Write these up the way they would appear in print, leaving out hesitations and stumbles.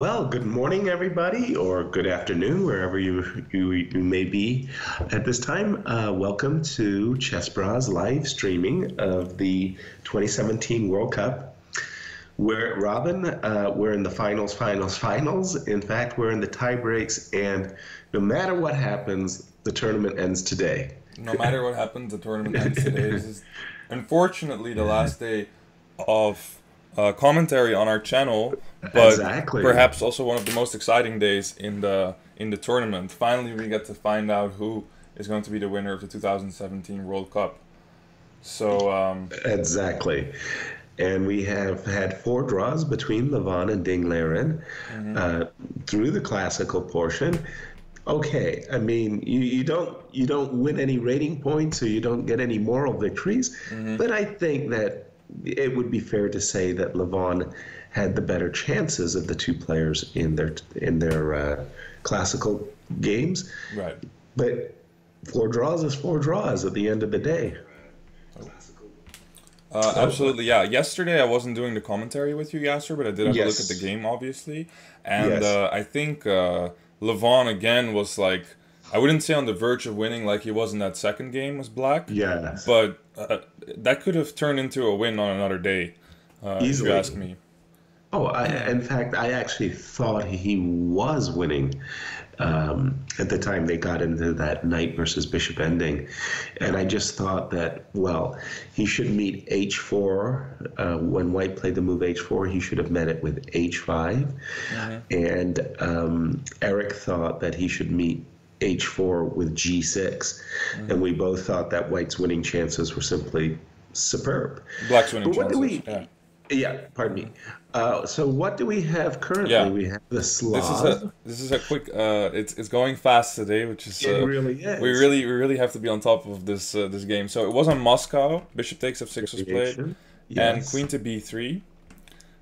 Well, good morning, everybody, or good afternoon, wherever you may be at this time. Welcome to chessbrah's live streaming of the 2017 World Cup. Robin, we're in the finals. In fact, we're in the tie breaks, and no matter what happens, the tournament ends today. No matter what happens, the tournament ends today. This is unfortunately the last day of commentary on our channel, but Exactly. perhaps also one of the most exciting days in the tournament. Finally, we get to find out who is going to be the winner of the 2017 World Cup. So, Exactly. And we have had four draws between Levon and Liren mhm, uh, through the classical portion. Okay, I mean, you don't win any rating points or you don't get any moral victories, mhm, but I think that it would be fair to say that Levon had the better chances of the two players in their classical games. right. But four draws is four draws at the end of the day. So Absolutely, yeah. Yesterday I wasn't doing the commentary with you, Yasser, but I did have a look at the yes, game, obviously. And yes, I think Levon again was like, I wouldn't say on the verge of winning like he was in that second game with Black, yes, but that could have turned into a win on another day, if you ask easily. me. Oh, in fact, I actually thought he was winning at the time they got into that knight versus bishop ending. And I just thought that, well, he should meet h4. When white played the move h4, he should have met it with h5. Hmm. And Eric thought that he should meet h4 with g6. And Hmm. we both thought that white's winning chances were simply superb. Black's winning But what do chances, yeah. we, yeah, pardon me. So what do we have currently? Yeah. We have the This is a Slav. this is a quick it's going fast today, which is It really we is. really have to be on top of this game. So it was on Moscow. Bishop takes f6 was played, Variation. and Yes. queen to b3,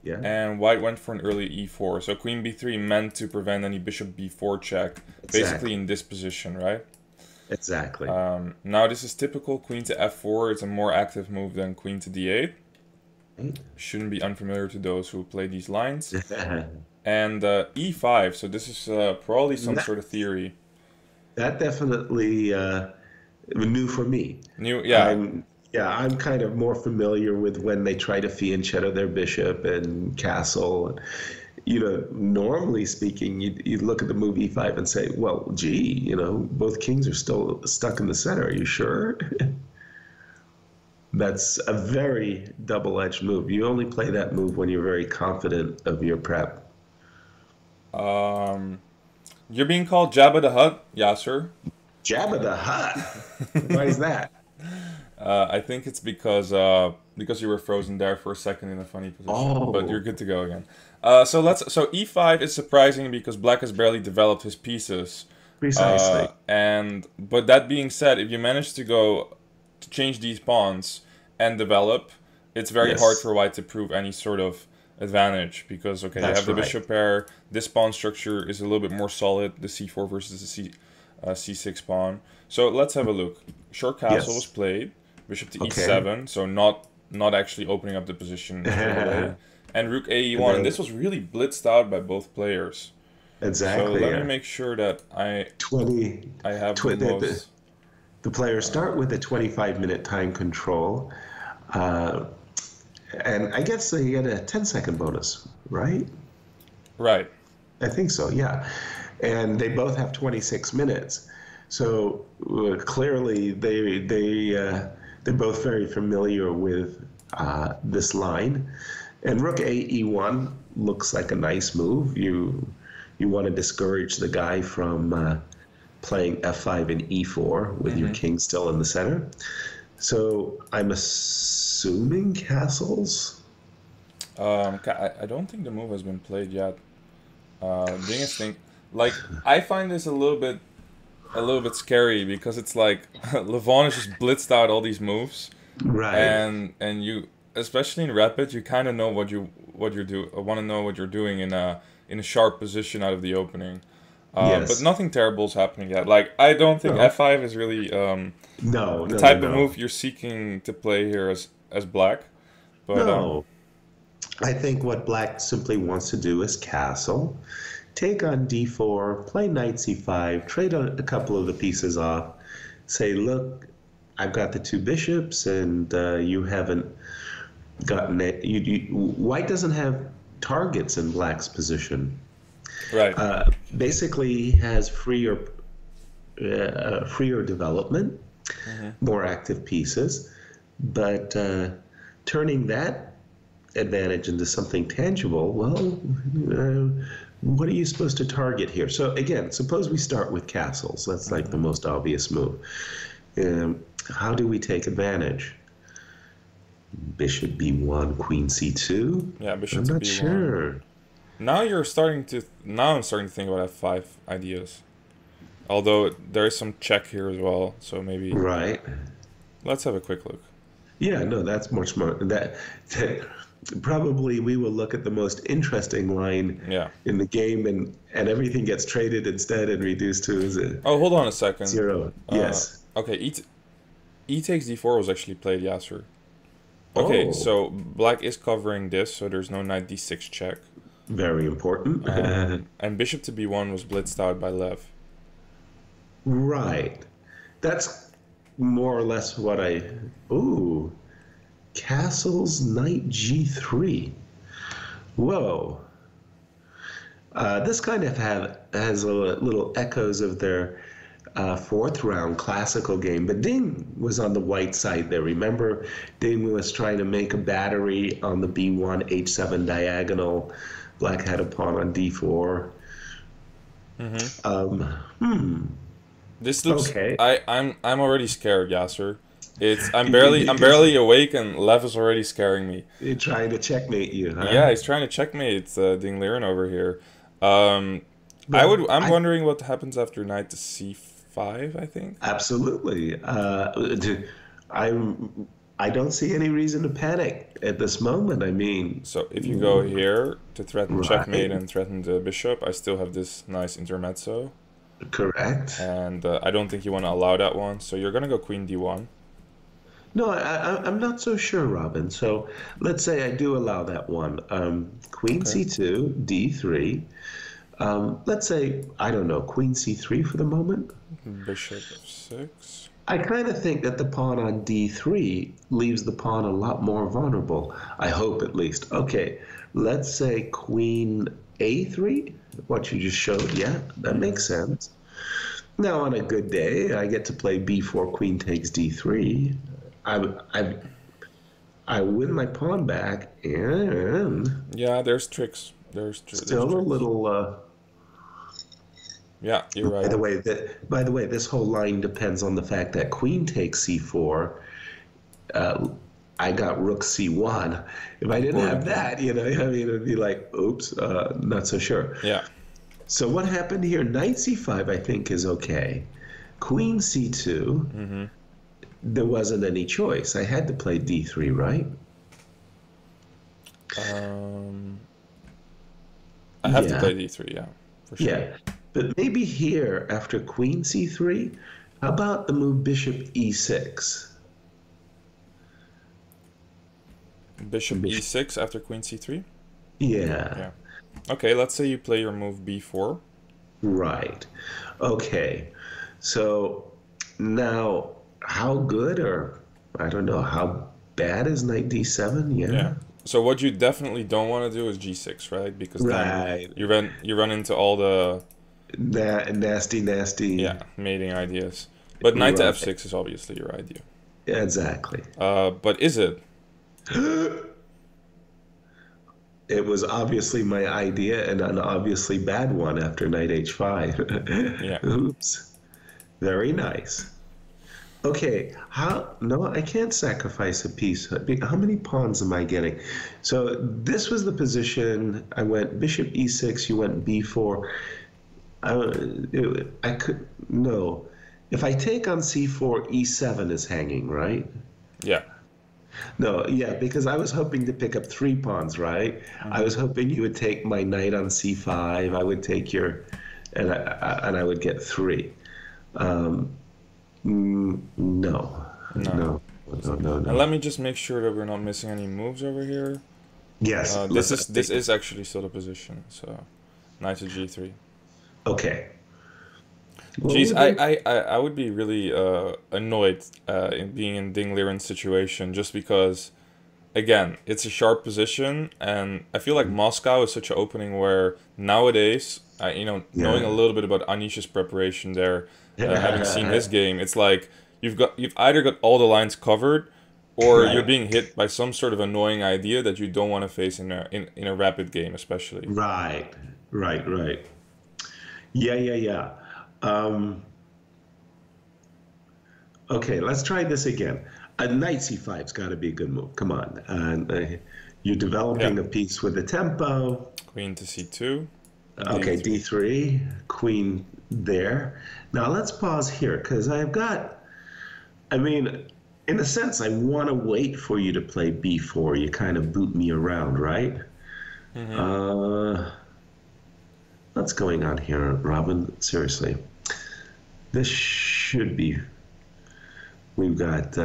Yeah. and white went for an early e4. So queen b3 meant to prevent any bishop b4 check, basically Exactly. in this position, right? Exactly. Now this is typical. Queen to f4. It's a more active move than queen to d8. Shouldn't be unfamiliar to those who play these lines. And e5. So this is probably some that sort of theory. that definitely new for me. New, yeah. I'm yeah, I'm kind of more familiar with when they try to fianchetto their bishop and castle. Normally speaking, you'd look at the move e5 and say, well, gee, both kings are still stuck in the center. Are you sure? That's a very double-edged move. You only play that move when you're very confident of your prep. Um, you're being called Jabba the Hutt, Yasser. Jabba the Hutt. Why is that? I think it's because you were frozen there for a second in a funny position, but you're Oh, good to go again. So e5 is surprising because Black has barely developed his pieces. precisely. And but that being said, if you manage to go to change these pawns and develop, it's very hard Yes, for White to prove any sort of advantage because okay, you have that's the right. bishop pair. This pawn structure is a little bit more solid. The c4 versus the c6 pawn. So let's have a look. Short castle was Yes. played. Bishop to Okay. e7, so not actually opening up the position straight away. And rook a And e1, and this then was really blitzed out by both players. So exactly, let me yeah. make sure that 20, I have the tw- the, the, most. the players start with a 25-minute time control. Uh, and I guess they get a 10-second bonus, right? Right. I think so, yeah. And they both have 26 minutes. So clearly they're both very familiar with this line. And rook a e1 looks like a nice move. You want to discourage the guy from playing f5 and e4 with your Mm-hmm. king still in the center. So I'm assuming castles. I don't think the move has been played yet. Biggest thing, like I find this a little bit scary because it's like Levon has just blitzed out all these moves, Right. and you, especially in rapid, you kind of know what you want to know what you're doing in a sharp position out of the opening. But Yes. nothing terrible is happening yet. Like I don't think No. f5 is really No, the no, no, type of no. move you're seeking to play here as black. But No. I think what black simply wants to do is castle, take on d4, play knight c5, trade a couple of the pieces off, say, look, I've got the two bishops, and you haven't gotten it. White doesn't have targets in black's position. Right. Basically, has freer development, more active pieces, but turning that advantage into something tangible, well, what are you supposed to target here? So again, suppose we start with castles. That's like the most obvious move. How do we take advantage? Bishop b1, queen c2? Yeah, bishop I'm to not b1. sure. Now I'm starting to think about f5 ideas. Although there is some check here as well, so maybe... Right. Let's have a quick look. Yeah, no, that's much more... That probably we will look at the most interesting line in the game, and everything gets traded instead and reduced to... Is it oh, hold on a second. 0. Yes. Okay, e takes d4 was actually played, Yasser. Okay, so black is covering this, so there's no knight d6 check. Very important. And bishop to b1 was blitzed out by Lev. Right. That's more or less what I... Ooh. Castles, knight g3. Whoa. This kind of has a little echoes of their fourth round classical game, but Ding was on the white side there. Remember, Ding was trying to make a battery on the b1, h7 diagonal. Black had a pawn on d4. This looks... Okay. I'm already scared, Yasser. I'm barely awake, and Lev is already scaring me. He's trying to checkmate you, huh? Yeah, he's trying to checkmate Ding Liren over here. I'm wondering what happens after knight to c5, I think. Absolutely. I don't see any reason to panic at this moment. I mean... So if you go here to threaten checkmate and threaten the bishop, I still have this nice intermezzo. Correct. And I don't think you want to allow that one, so you're going to go queen d1. No, I'm not so sure, Robin. So let's say I do allow that one. Queen c2, d3. Let's say, I don't know, queen c3 for the moment. Bishop f6. I kind of think that the pawn on d3 leaves the pawn a lot more vulnerable. I hope, at least. Okay, let's say queen a3, what you just showed. Yeah, that makes sense. Now, on a good day, I get to play b4, queen takes d3. I win my pawn back, and... Yeah, there's tricks. Still a little... Yeah, you're right. By the way, this whole line depends on the fact that queen takes c4. I got rook c1. If I didn't have that, I mean, it'd be like, oops, not so sure. Yeah. So what happened here? Knight c5, I think, is okay. Queen c2. There wasn't any choice. I had to play d3, right? I have to play d3, yeah, for sure. Yeah. But maybe here, after queen c3, how about the move bishop e6? Bishop e6 after queen c3? Yeah. Okay, let's say you play your move b4. Right. Okay. So now, how good, or I don't know, how bad is knight d7? Yeah. So what you definitely don't want to do is g6, right? Because then you run into all the... nasty mating ideas. But knight to f6 is obviously your idea. Yeah, exactly. But is it? It was obviously my idea, and an obviously bad one after knight h5. Yeah. Oops. Very nice. Okay, no, I can't sacrifice a piece. How many pawns am I getting? So this was the position. I went bishop e6, you went b4. I could, no. If I take on c4, e7 is hanging, right? Yeah. No, yeah, because I was hoping to pick up 3 pawns, right? I was hoping you would take my knight on c5. I would take your, and I would get 3. No. And let me just make sure that we're not missing any moves over here. Yes, This is actually still the position. So knight to g3. okay. Well, Geez, we're doing I would be really annoyed in being in Ding Liren's situation just because, again, it's a sharp position, and I feel like Moscow is such an opening where nowadays, knowing a yeah. little bit about Anish's preparation there, having seen his game, it's like you've either got all the lines covered, or you're Right. being hit by some sort of annoying idea that you don't want to face in a rapid game, especially. Right. Right. Right. Yeah. Yeah. Yeah. Um, okay. Let's try this again. A knight c5's got to be a good move. Come on. You're Yeah, developing a piece with a tempo. queen to c2, Okay, d3. d3, queen there. Now let's pause here because I mean, in a sense, I want to wait for you to play b4. You kind of boot me around, right? Mm-hmm. Uh, what's going on here, Robin? Seriously. This should be, we've got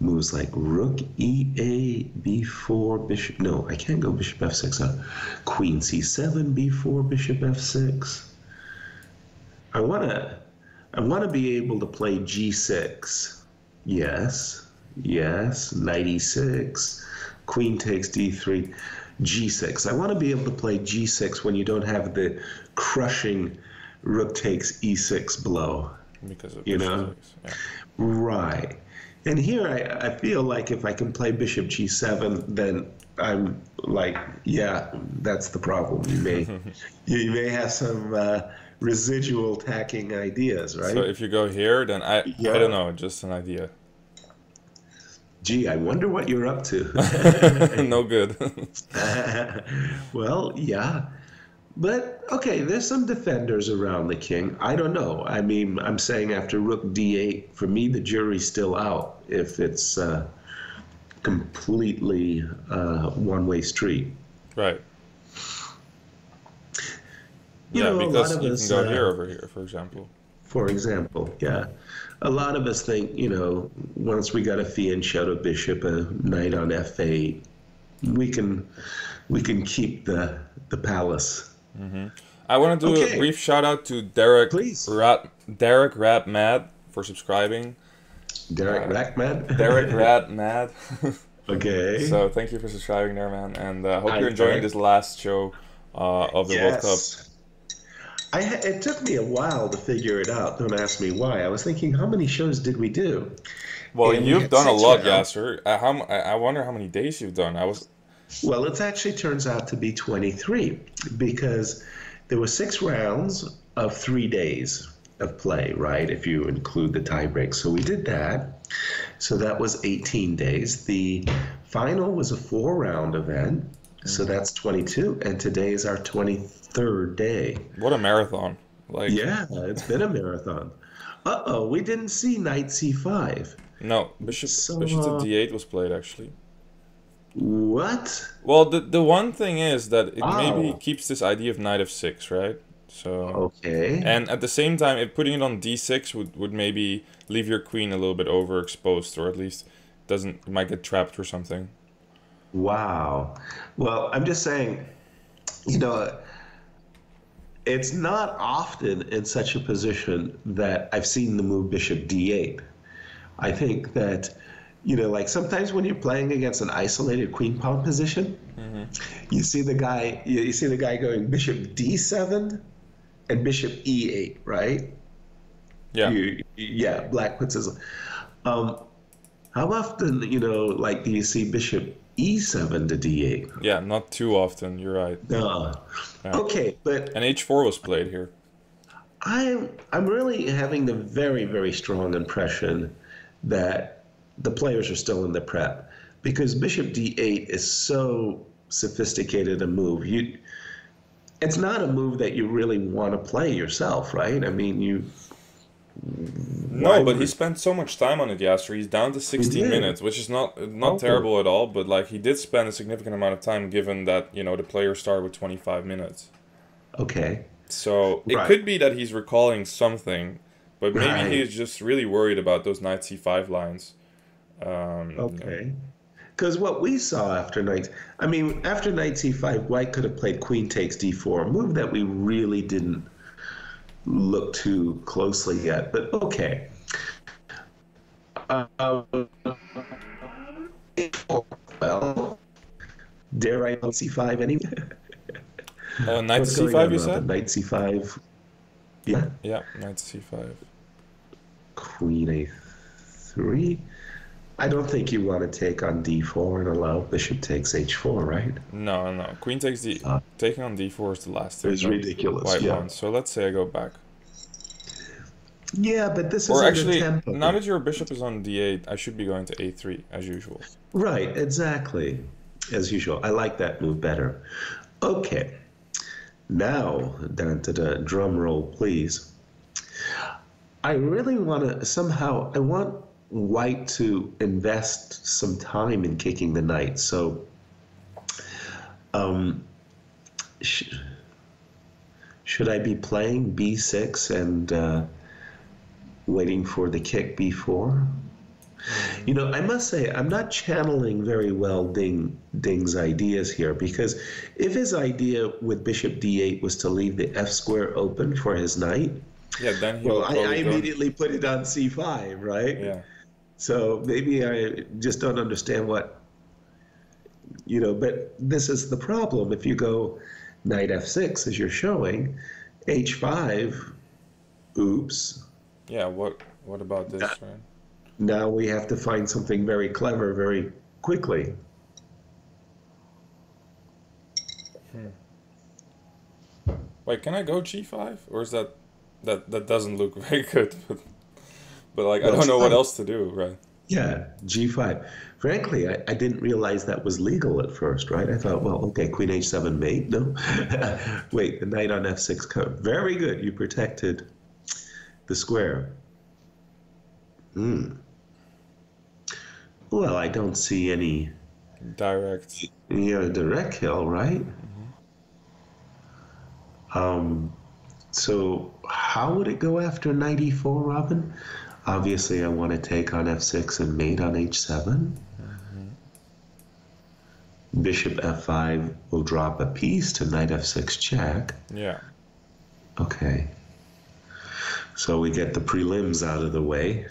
moves like rook ea, b4, bishop. No, I can't go bishop f6. Queen c7, b4, bishop f6. I want to I want to be able to play g6. Yes. Yes, knight e6. Queen takes d3, g6. I want to be able to play g6 when you don't have the crushing rook takes e6 blow, Because of you bishop know? 6. Yeah. Right. And here I feel like if I can play bishop g7, then I'm like, yeah, that's the problem. You may have some residual attacking ideas, So right? if you go here, then I don't Yeah. know, just an idea. Gee, I wonder what you're up to. No good. Well, yeah. But okay, there's some defenders around the king. I don't know. I mean, I'm saying after rook d8, for me, the jury's still out if it's completely one-way street. Right. You Yeah, know, a lot because of you can us, go here over here, for example. for example, yeah, a lot of us think, once we got a fianchetto bishop, a knight on f8, we can keep the palace. I want to do a Okay, brief shout out to please, Derek Rat Mad for subscribing. Derek Uh, Rackman. Derek Rat Mad. Okay. So thank you for subscribing there, man, and hope Hi, you're enjoying Derek. this last show of the World Cup. Yes. It took me a while to figure it out. Don't ask me why. I was thinking, how many shows did we do? Well, And we you've had done a six lot, rounds. Yasser. I wonder how many days you've done. I was Well, it actually turns out to be 23 because there were 6 rounds of 3 days of play, right? If you include the tiebreak. So we did that. So that was 18 days. The final was a 4-round event. So that's 22. And today is our 23rd day. what a marathon. Like Yeah, it's been a marathon. Uh-oh, we didn't see knight c5. no, So, bishop to d8 was played actually. what? Well, the one thing is that it maybe Oh, keeps this idea of knight f6, right? So, okay. and at the same time, putting it on d6 would maybe leave your queen a little bit overexposed, or at least doesn't might get trapped or something. Wow. Well, I'm just saying, you know, it's not often in such a position that I've seen the move bishop d8. I think that, like sometimes when you're playing against an isolated queen pawn position, you see the guy going bishop d7 and bishop e8, right? Yeah, Yeah, black puts his. Um, how often, like, do you see bishop e7 to d8? yeah, not too often. You're right. No. Yeah, Okay, but and h4 was played here. I'm really having the very, very strong impression that the players are still in the prep because bishop d8 is so sophisticated a move. It's not a move that you really want to play yourself, right? I mean, why No, but he would spent so much time on it, Yasser. He's down to you 16 did? minutes, which is not Oh, terrible at all, but like he did spend a significant amount of time given that, the player started with 25 minutes. okay. So it Right. could be that he's recalling something, but maybe Right. he's just really worried about those knight c5 lines. Okay. Because what we saw after after knight c5, white could have played queen takes d4, a move that we really didn't look too closely at, but okay. Well, dare I on c5 anyway? Knight What's c5, going on, you Robin? said? Knight c5. Yeah. Yeah, knight c5. Queen a3. I don't think you want to take on d4 and allow bishop takes h4, right? No. Queen takes taking on d4 is the last thing. It's ridiculous. White Yeah. wants. So let's say I go back. Yeah, but this is Or in actually, the tempo. now that your bishop is on d8, I should be going to a3 as usual. Right, exactly. As usual. I like that move better. Okay. Now, down to the drum roll, please. I really want to I want white to invest some time in kicking the knight. So, should I be playing b6 and waiting for the kick b4? You know, I must say, I'm not channeling very well Ding's ideas here, because if his idea with bishop d8 was to leave the f square open for his knight, yeah, then he I immediately put it on c5, right? Yeah. So maybe I just don't understand what, but this is the problem. If you go knight f6, as you're showing, h5, oops. Yeah, what about this, right? Now we have to find something very clever very quickly. Wait, can I go g5? Or is that doesn't look very good, but like, well, I don't know what else to do, right? Yeah, g5. Frankly, I didn't realize that was legal at first, right? I thought, well, okay, queen h7 mate, no. Wait, the knight on f6 come. Very good, you protected the square. Well, I don't see any direct kill, right? So how would it go after knight e4, Robin? Obviously, I want to take on f6 and mate on h7. Bishop f5 will drop a piece to knight f6 check. Yeah. Okay. So we get the prelims out of the way.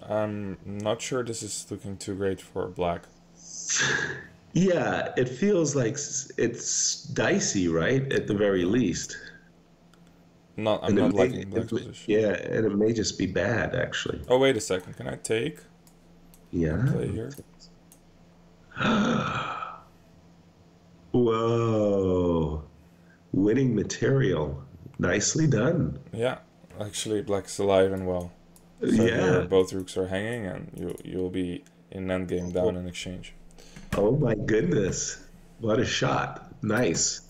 I'm not sure this is looking too great for black. Yeah, it feels like it's dicey, right? At the very least. I'm not liking black's position. Yeah, and it may just be bad, actually. Oh, wait a second. Can I take? Yeah. Play here. Whoa. Winning material. Nicely done. Yeah. Actually, black's alive and well. So here both rooks are hanging, and you'll be in endgame down in exchange. Oh my goodness. What a shot. Nice.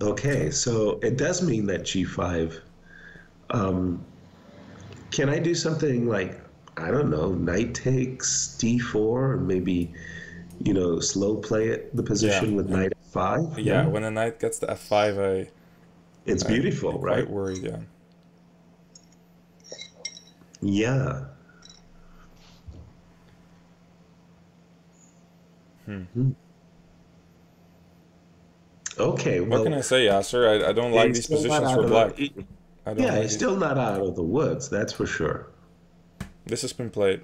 Okay, so it does mean that g5. Can I do something like, I don't know, knight takes d4, and maybe, slow play it, the position with knight f5? Yeah, when a knight gets to f5, it's beautiful, right? Quite worried, yeah. Yeah. Okay, well... What can I say, Yasser? I don't like these positions for black. He's still not out of the woods, that's for sure. This has been played.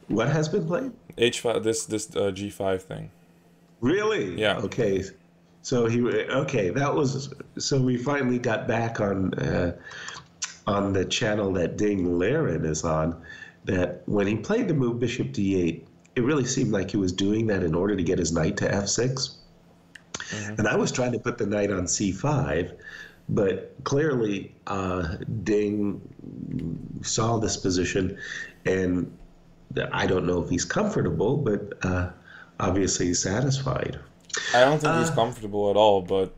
What has been played? H5, this G5 thing. Really? Yeah. Okay. So so we finally got back on the channel that Ding Liren is on, that when he played the move bishop d8, it really seemed like he was doing that in order to get his knight to f6. And I was trying to put the knight on c5, but clearly Ding saw this position, and I don't know if he's comfortable, but obviously he's satisfied. I don't think he's comfortable at all, but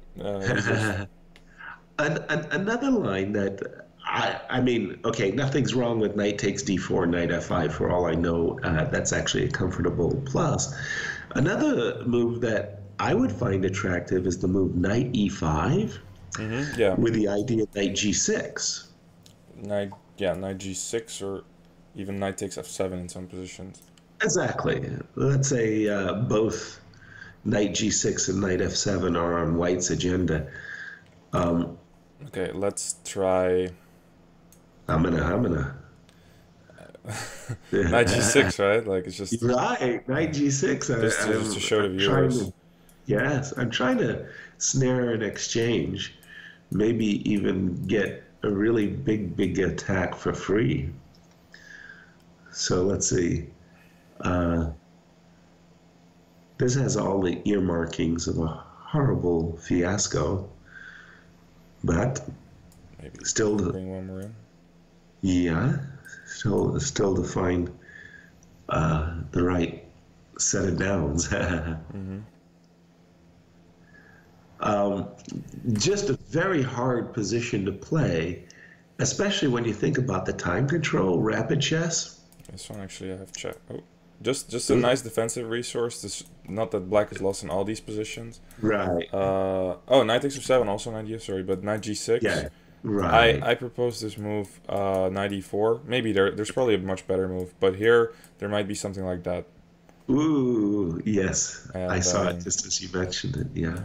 another line that I mean, okay, nothing's wrong with knight takes d4, knight f5. For all I know, that's actually a comfortable plus. Another move that I would find attractive is the move knight e5, yeah, with the idea of knight g6. Knight yeah, knight g6 or even knight takes f7 in some positions. Exactly. Let's say both knight g6 and knight f7 are on white's agenda. Okay, let's try I'm gonna. knight g6, right? Like it's just Right, knight g6. just to show the I'm trying viewers. to, yes, I'm trying to snare an exchange, maybe even get a really big attack for free. So let's see. Uh, this has all the earmarkings of a horrible fiasco, but Maybe still, bring one more in. yeah, still to find the right set of downs. Mm-hmm. Just a very hard position to play, especially when you think about the time control, rapid chess. This one actually I have checked. Oh, just a nice defensive resource. This, not that black is lost in all these positions. Right. Oh, knight takes f7, also knight e. Sorry, but knight g6. Yeah. Right. I propose this move, knight e4. Maybe there's probably a much better move, but here there might be something like that. Ooh, yes. And, I saw it just as you mentioned it. Yeah.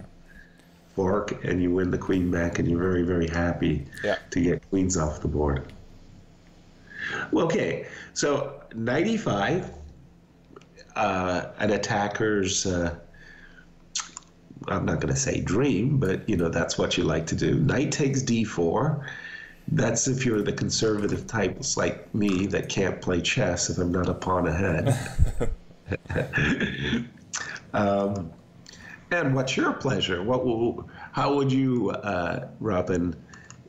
Fork, and you win the queen back, and you're very happy to get queens off the board. Well, okay, so knight e5, an attacker's, I'm not going to say dream, but, you know, that's what you like to do. Knight takes d4. That's if you're the conservative types like me that can't play chess if I'm not a pawn ahead. And what's your pleasure? How would you, Robin,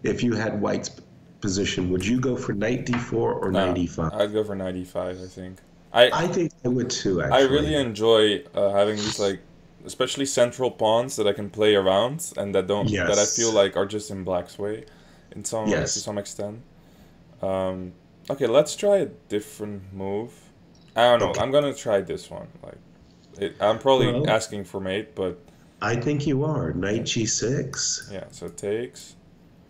if you had white's position, would you go for knight d4 or knight e5? I'd go for knight e5, I think. I think I would too, actually. I really enjoy having these, like, especially central pawns that I can play around and that don't that I feel like are just in black's way in some to some extent. Okay, let's try a different move. I don't know. I'm gonna try this one. Like, I'm probably asking for mate, but I think you are. Knight g6. Yeah, so it takes.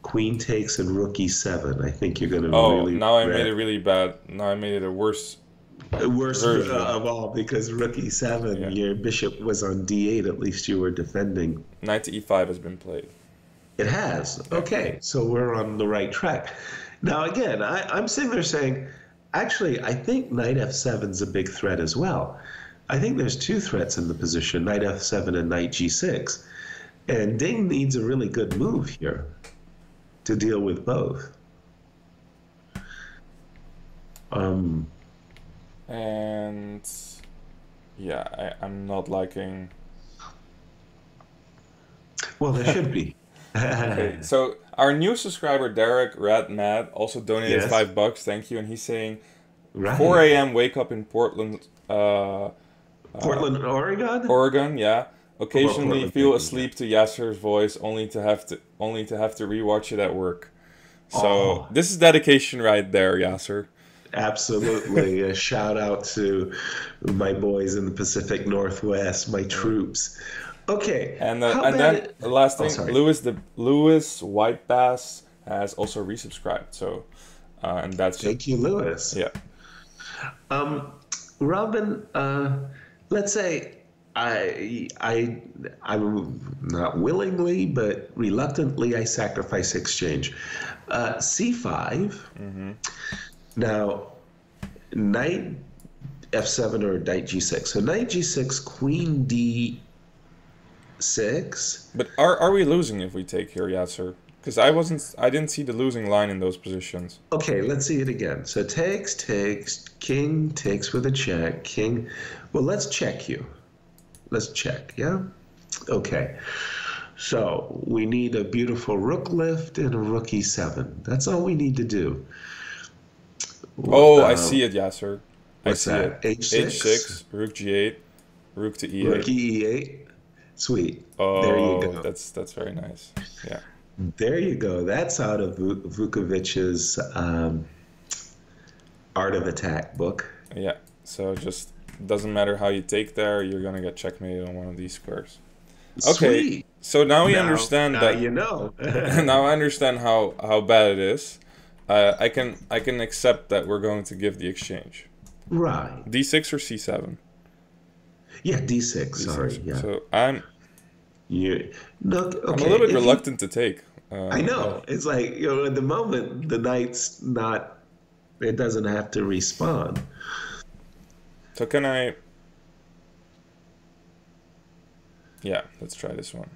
Queen takes and rook e7. I think you're gonna really. Now I made it really bad. Now I made it a worse. Worst of all, because rook e7, your bishop was on d8. At least you were defending. Knight to e5 has been played. It has. Okay, so we're on the right track. Now again, I'm sitting there saying, actually, I think knight f7 is a big threat as well. I think there's two threats in the position, knight f7 and knight g6. And Ding needs a really good move here to deal with both. And yeah, I'm not liking. Well, there should be. Okay, so our new subscriber Derek Radmad also donated $5. Thank you, and he's saying, 4 a.m. wake up in Portland. Portland, Oregon. Oregon, yeah. Occasionally feel asleep to Yasser's voice, only to have to rewatch it at work. So this is dedication right there, Yasser. Absolutely. A shout out to my boys in the Pacific Northwest, my troops. Okay. And then the last thing, Lewis White Bass has also resubscribed. So, and that's thank you, Lewis. Yeah. Robin, let's say I'm not willingly, but reluctantly, I sacrifice exchange. C5. Mm-hmm. Now, knight f7 or knight g6. So knight g6, queen d6. But are we losing if we take here, Yasser? Because I didn't see the losing line in those positions. Okay, let's see it again. So takes, king takes with a check, king. Well, let's check you. Let's check, yeah? Okay. So we need a beautiful rook lift and a rook e7. That's all we need to do. Oh, I see it, Yasser. What's that? H6? H6, rook g8, rook to e8. Rook e8. Sweet. Oh, there you go. That's very nice. Yeah. There you go. That's out of Vukovic's Art of Attack book. Yeah. So just doesn't matter how you take there, you're gonna get checkmated on one of these squares. Okay. Sweet. So now we understand that. You know. Now I understand how bad it is. I can accept that we're going to give the exchange. Right. D6 or C7? Yeah, D6. Sorry. D6. Yeah. So I'm You look. I'm a Okay. little bit If you, reluctant to take. I Yeah. know. It's like, at the moment the knight's not. It doesn't have to respond. So can I? Yeah, let's try this one.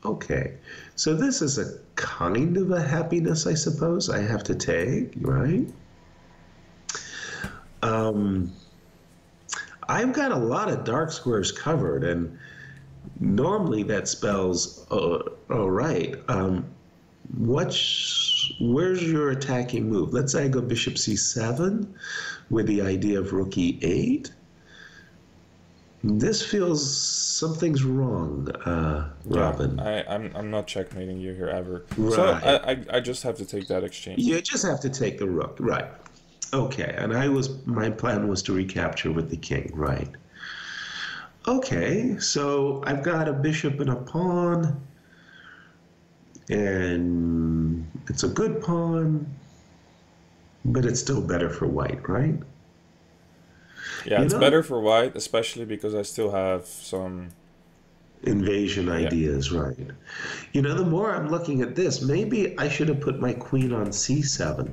Okay. So this is a kind of a happiness, I suppose. I have to take, right? Um, I've got a lot of dark squares covered, and normally that spells all right. Where's your attacking move? Let's say I go bishop c7 with the idea of rook e8. This feels something's wrong, Robin. Yeah, I'm not checkmating you here ever. Right. So I just have to take that exchange. You just have to take the rook, right? Okay, and my plan was to recapture with the king, right? Okay, so I've got a bishop and a pawn, and it's a good pawn, but it's still better for white, right? Yeah, You it's know, better for white, especially because I still have some. invasion Yeah, ideas, right? The more I'm looking at this, maybe I should have put my queen on c7.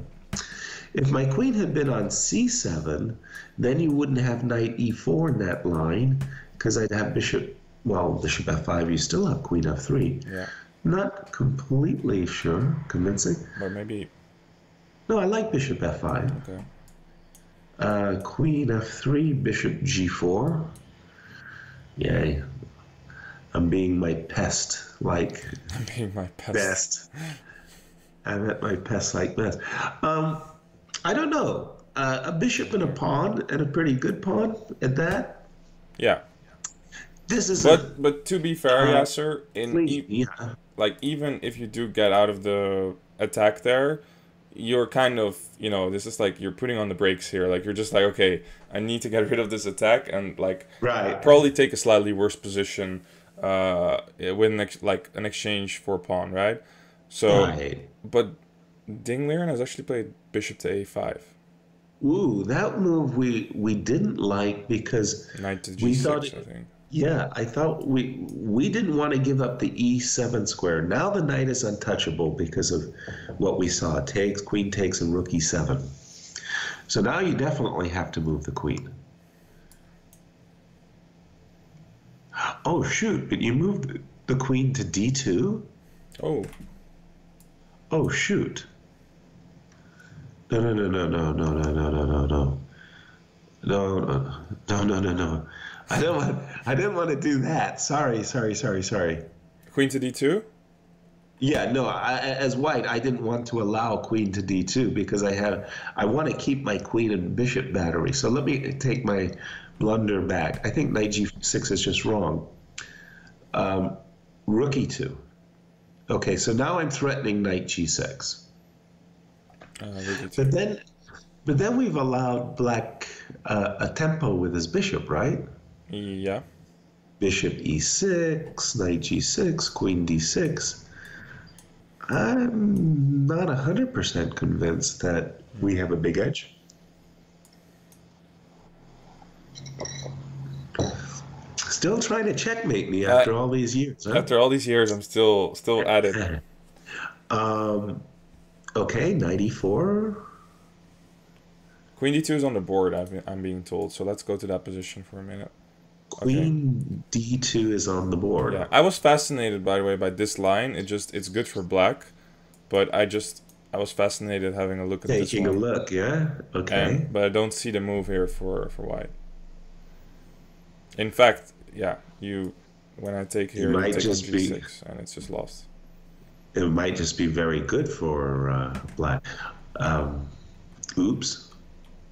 If my queen had been on c7, then you wouldn't have knight e4 in that line, because I'd have bishop f5, you still have queen f3. yeah, Not completely sure, convincing. but maybe. No, I like bishop f5. Okay. Queen f3, bishop g4. Yay. I'm being my pest like I'm being my pest. best. I'm at my pest like best. I don't know. A bishop and a pawn, and a pretty good pawn at that. Yeah, This is but to be fair, Yasser, yeah. like even if you do get out of the attack there, you're kind of, this is like you're putting on the brakes here. Like you're just like, okay, I need to get rid of this attack and like Right. probably take a slightly worse position with an exchange for a pawn, right? So, Right. but Ding Liren has actually played bishop to a5, Ooh, that move we didn't like because knight to we g6, thought I think. yeah, I thought we didn't want to give up the e7 square. Now the knight is untouchable because of what we saw. Takes, queen takes, and rook e7. So now you definitely have to move the queen. Oh shoot, but you moved the queen to d2? Oh, Oh shoot. No, no, no, no, no, no, no, no, no, no, no. No, no, no, no, no, no. I didn't want to do that. Sorry. queen to d2? Yeah, no, as white, I didn't want to allow queen to d2 because I want to keep my queen and bishop battery. So let me take my blunder back. I think knight g6 is just wrong. Rook e2. Okay, so now I'm threatening knight g6. But then we've allowed black a tempo with his bishop, right? Yeah. Bishop e6, knight g6, queen d6. I'm not 100% convinced that we have a big edge. Still trying to checkmate me after all these years, huh? After all these years, I'm still at it. Okay, knight e4. Queen d2 is on the board, I'm being told. So let's go to that position for a minute. Queen d2 is on the board. Yeah, I was fascinated, by the way, by this line. It's good for black, but I was fascinated having a look at this Taking a one. look, yeah? Okay. But I don't see the move here for white. In fact, yeah, when I take here, you might take on just be- g6, and it's just lost. It might just be very good for black. Oops.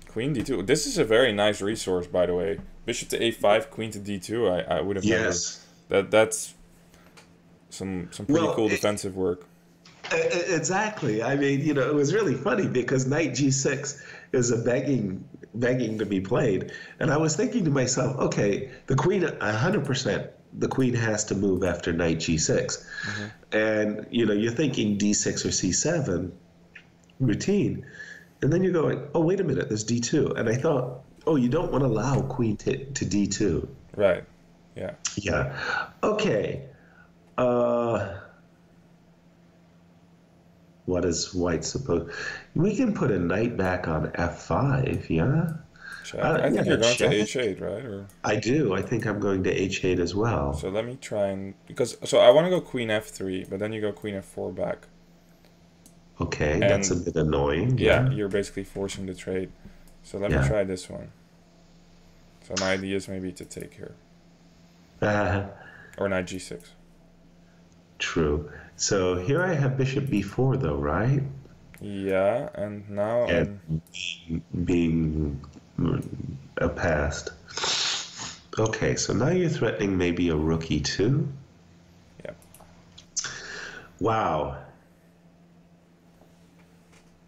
Queen d2. This is a very nice resource, by the way. Bishop to a5, queen to d2. I would have Yes. never. That's some pretty cool defensive work. Exactly. I mean, it was really funny because knight g6 is a begging to be played. And I was thinking to myself, okay, the queen, 100%, the queen has to move after knight g6. And, you're thinking d6 or c7. routine. And then you're going, oh, wait a minute, there's d2. And I thought, oh, you don't want to allow queen to d2. Right. Yeah. Yeah. Okay. Uh, what is white supposed? We can put a knight back on f5, yeah? Check. I think Yeah, you're going to check. h8, right? Or I do. I think I'm going to h8 as well. so let me try and because so I want to go queen f3, but then you go queen f4 back. Okay, that's a And bit annoying. yeah, Yeah. you're basically forcing the trade. So let me Yeah. try this one. So my idea is maybe to take here. Uh, Or knight g6. true. So here I have bishop b4 though, right? Yeah, and now And I'm being passed. Okay, so now you're threatening maybe a rook e2. yeah. Wow.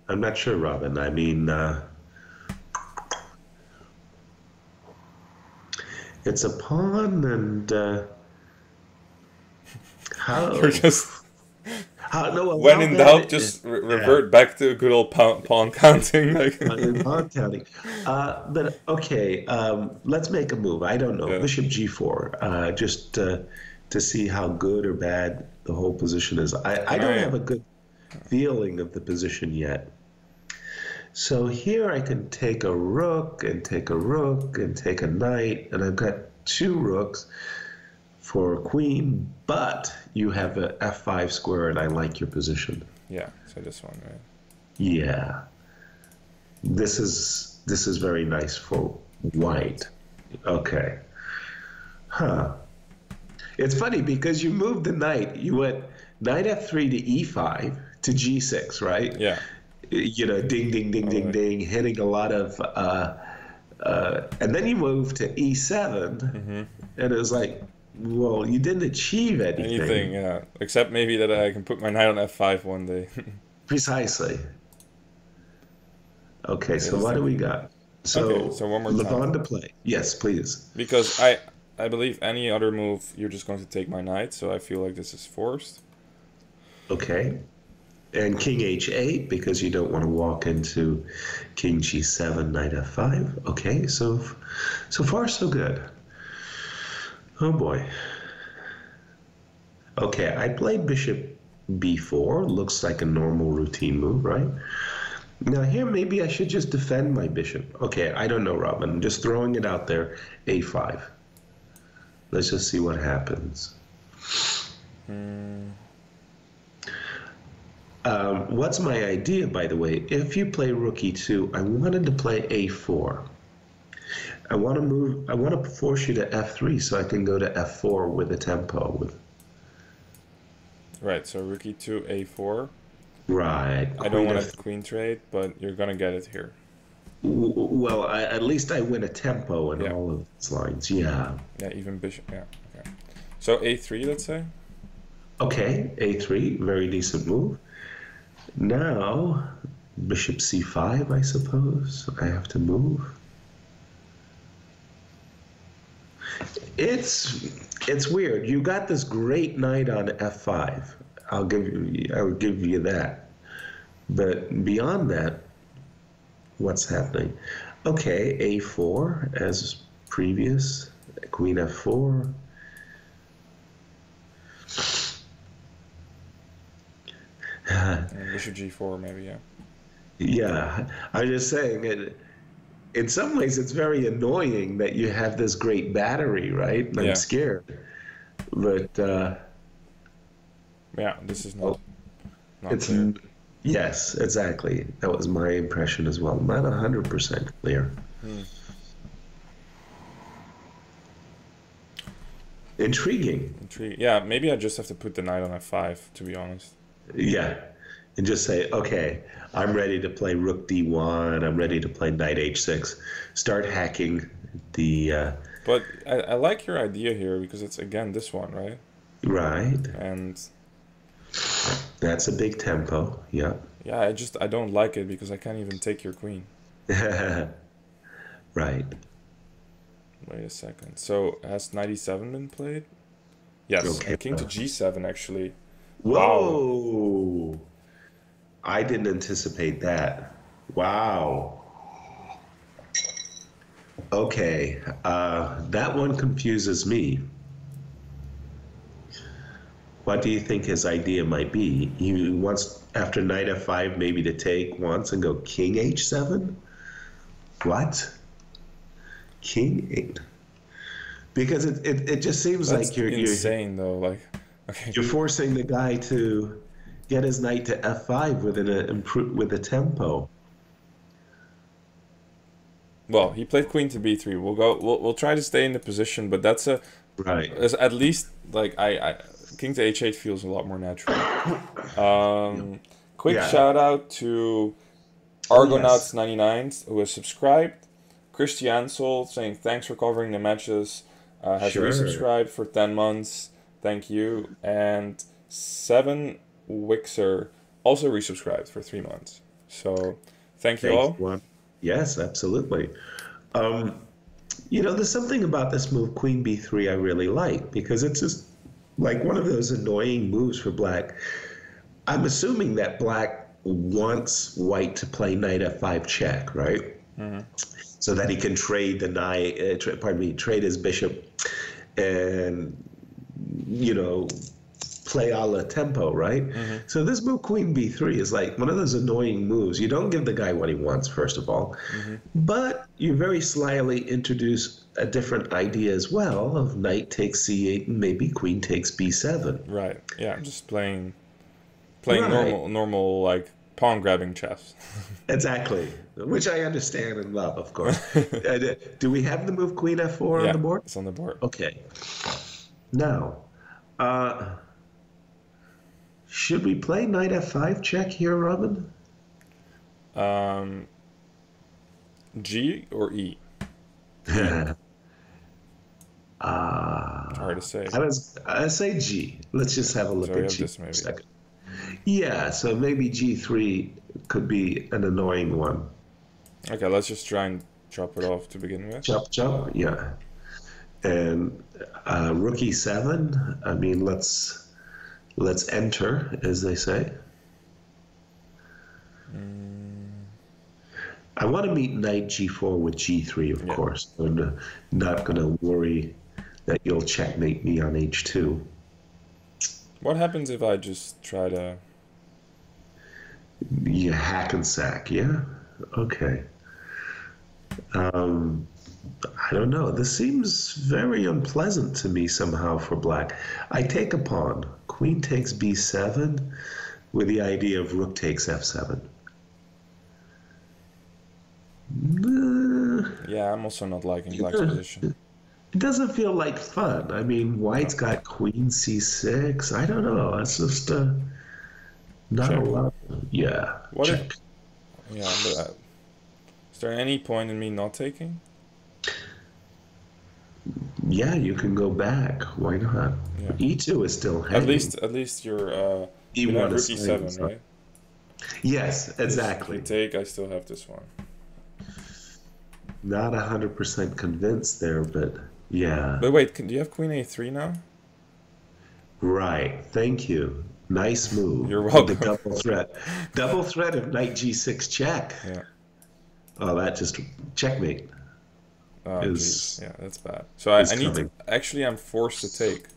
I'm not sure, Robin. I mean, it's a pawn, and You're how? just No, when allow in that. doubt, just Yeah, revert back to good old pawn counting. Like in pawn counting. But okay, let's make a move. I don't know, yeah. bishop g4, just to see how good or bad the whole position is. I Can don't I? have a good feeling of the position yet. So here I can take a rook and take a rook and take a knight, and I've got two rooks for a queen, but you have a f5 square, and I like your position. Yeah. So this one, right? Yeah, this is very nice for Correct. white. Okay, huh? It's funny because you moved the knight. You went knight f3 to e5 to g6, right? Yeah. You know, ding, ding, ding, ding, Totally. ding, hitting a lot of, and then you move to e7, Mm-hmm. and it was like, well, you didn't achieve Anything, anything. yeah. Except maybe that I can put my knight on f5 one day. Precisely. Okay, Yeah, so just what do we thinking. got? Okay, So so one more time. Levon to play. Yes, please. Because I believe any other move you're just going to take my knight, so I feel like this is forced. Okay. And king h8 because you don't want to walk into king g7, knight f5. Okay, so far so good. Oh boy. Okay, I played bishop b4. Looks like a normal routine move, right? Now here maybe I should just defend my bishop. Okay, I don't know, Robin. I'm just throwing it out there. a5. Let's just see what happens. Hmm. What's my idea, by the way? If you play rook e2, I wanted to play a4. I want to move. I want to force you to f3 so I can go to f4 with a tempo. Right, so rook e2, a4. Right, I don't queen want f. a queen trade, but you're gonna get it here. Well, at least I win a tempo in Yeah. all of these lines. Yeah. Yeah, even bishop. Yeah. Okay. So a3, let's say. Okay, a3, very decent move. Now, bishop c5, I suppose. I have to move. It's weird. You got this great knight on f5. I'll give you that. But beyond that, what's happening? Okay, a4 as previous, queen f4. And bishop g4, maybe. Yeah. Yeah, I'm just saying in some ways it's very annoying that you have this great battery, right? And I'm Yeah. scared. But Yeah. This is oh, not it's clear. yes, exactly. That was my impression as well. Not 100% clear. Hmm. Intriguing. Intrigue. Yeah. Maybe I just have to put the knight on f5, to be honest. Yeah. And just say, okay, I'm ready to play rook d1. I'm ready to play knight h6. Start hacking the But I like your idea here because it's again this one, right? right. And That's a big tempo. Yeah. yeah, I don't like it because I can't even take your queen. Right. Wait a second. So has 97 been played? Yes, Okay. and king to g7 actually. Wow. Whoa. I didn't anticipate that. Wow. Okay, that one confuses me. What do you think his idea might be? He wants, after knight f5, maybe to take once and go king h7? What? King 8? Because it just seems That's like you're insane, though. Like, okay. you're forcing the guy to get his knight to f5 with a tempo. Well, he played queen to b3. We'll try to stay in the position, but that's Right. at least like I king to h8 feels a lot more natural. Quick Yeah. shout out to Argonauts99 who has subscribed. Christian Sol saying thanks for covering the matches. Has Sure. resubscribed for 10 months. Thank you. And 7 Wixer also resubscribed for 3 months. So thank you all. One. Yes, absolutely. There's something about this move, queen b3, I really like, because it's just like one of those annoying moves for black. I'm assuming that black wants white to play knight f5 check, right? Mm-hmm. So that he can trade the knight, trade his bishop and, play a la tempo, right? Mm-hmm. So this move, queen b3, is like one of those annoying moves. You don't give the guy what he wants, first of all, but you very slyly introduce a different idea as well of knight takes c8 and maybe queen takes b7. Right. Yeah, I'm just playing Right. normal like pawn grabbing chess. Exactly, which I understand and love, of course. Do we have the move queen f4 on the board? It's on the board. Okay. Now, should we play knight f5 check here, Robin? G or E? Hard to say. I say G. Let's just have a look at G for a second. Yeah, so maybe G3 could be an annoying one. Okay, let's just try and chop it off to begin with. Chop, yeah. And rook e7. I mean, let's enter, as they say. I want to meet knight g4 with g3, of course. I'm not going to worry that you'll checkmate me on h2. What happens if I just try to... You hack and sack, yeah? Okay. I don't know. This seems very unpleasant to me somehow for black. I take a pawn. Queen takes b7 with the idea of rook takes f7. Yeah, I'm also not liking black's position. It doesn't feel like fun. I mean, white's got queen c6. I don't know. It's just not a lot. Yeah. What check. Yeah, but is there any point in me not taking? Yeah, you can go back. Why not? Yeah. E2 is still hanging. At least you're you have rook is e7, right? Yes, exactly. If you take, I still have this one. Not 100% convinced there, but yeah. But wait, do you have queen a3 now? Right. Thank you. Nice move. You're welcome. The double threat. Double threat of knight g6 check. Yeah. Oh, that just checkmate. Oh, geez. Yeah, that's bad. So I need to... Actually, I'm forced to take.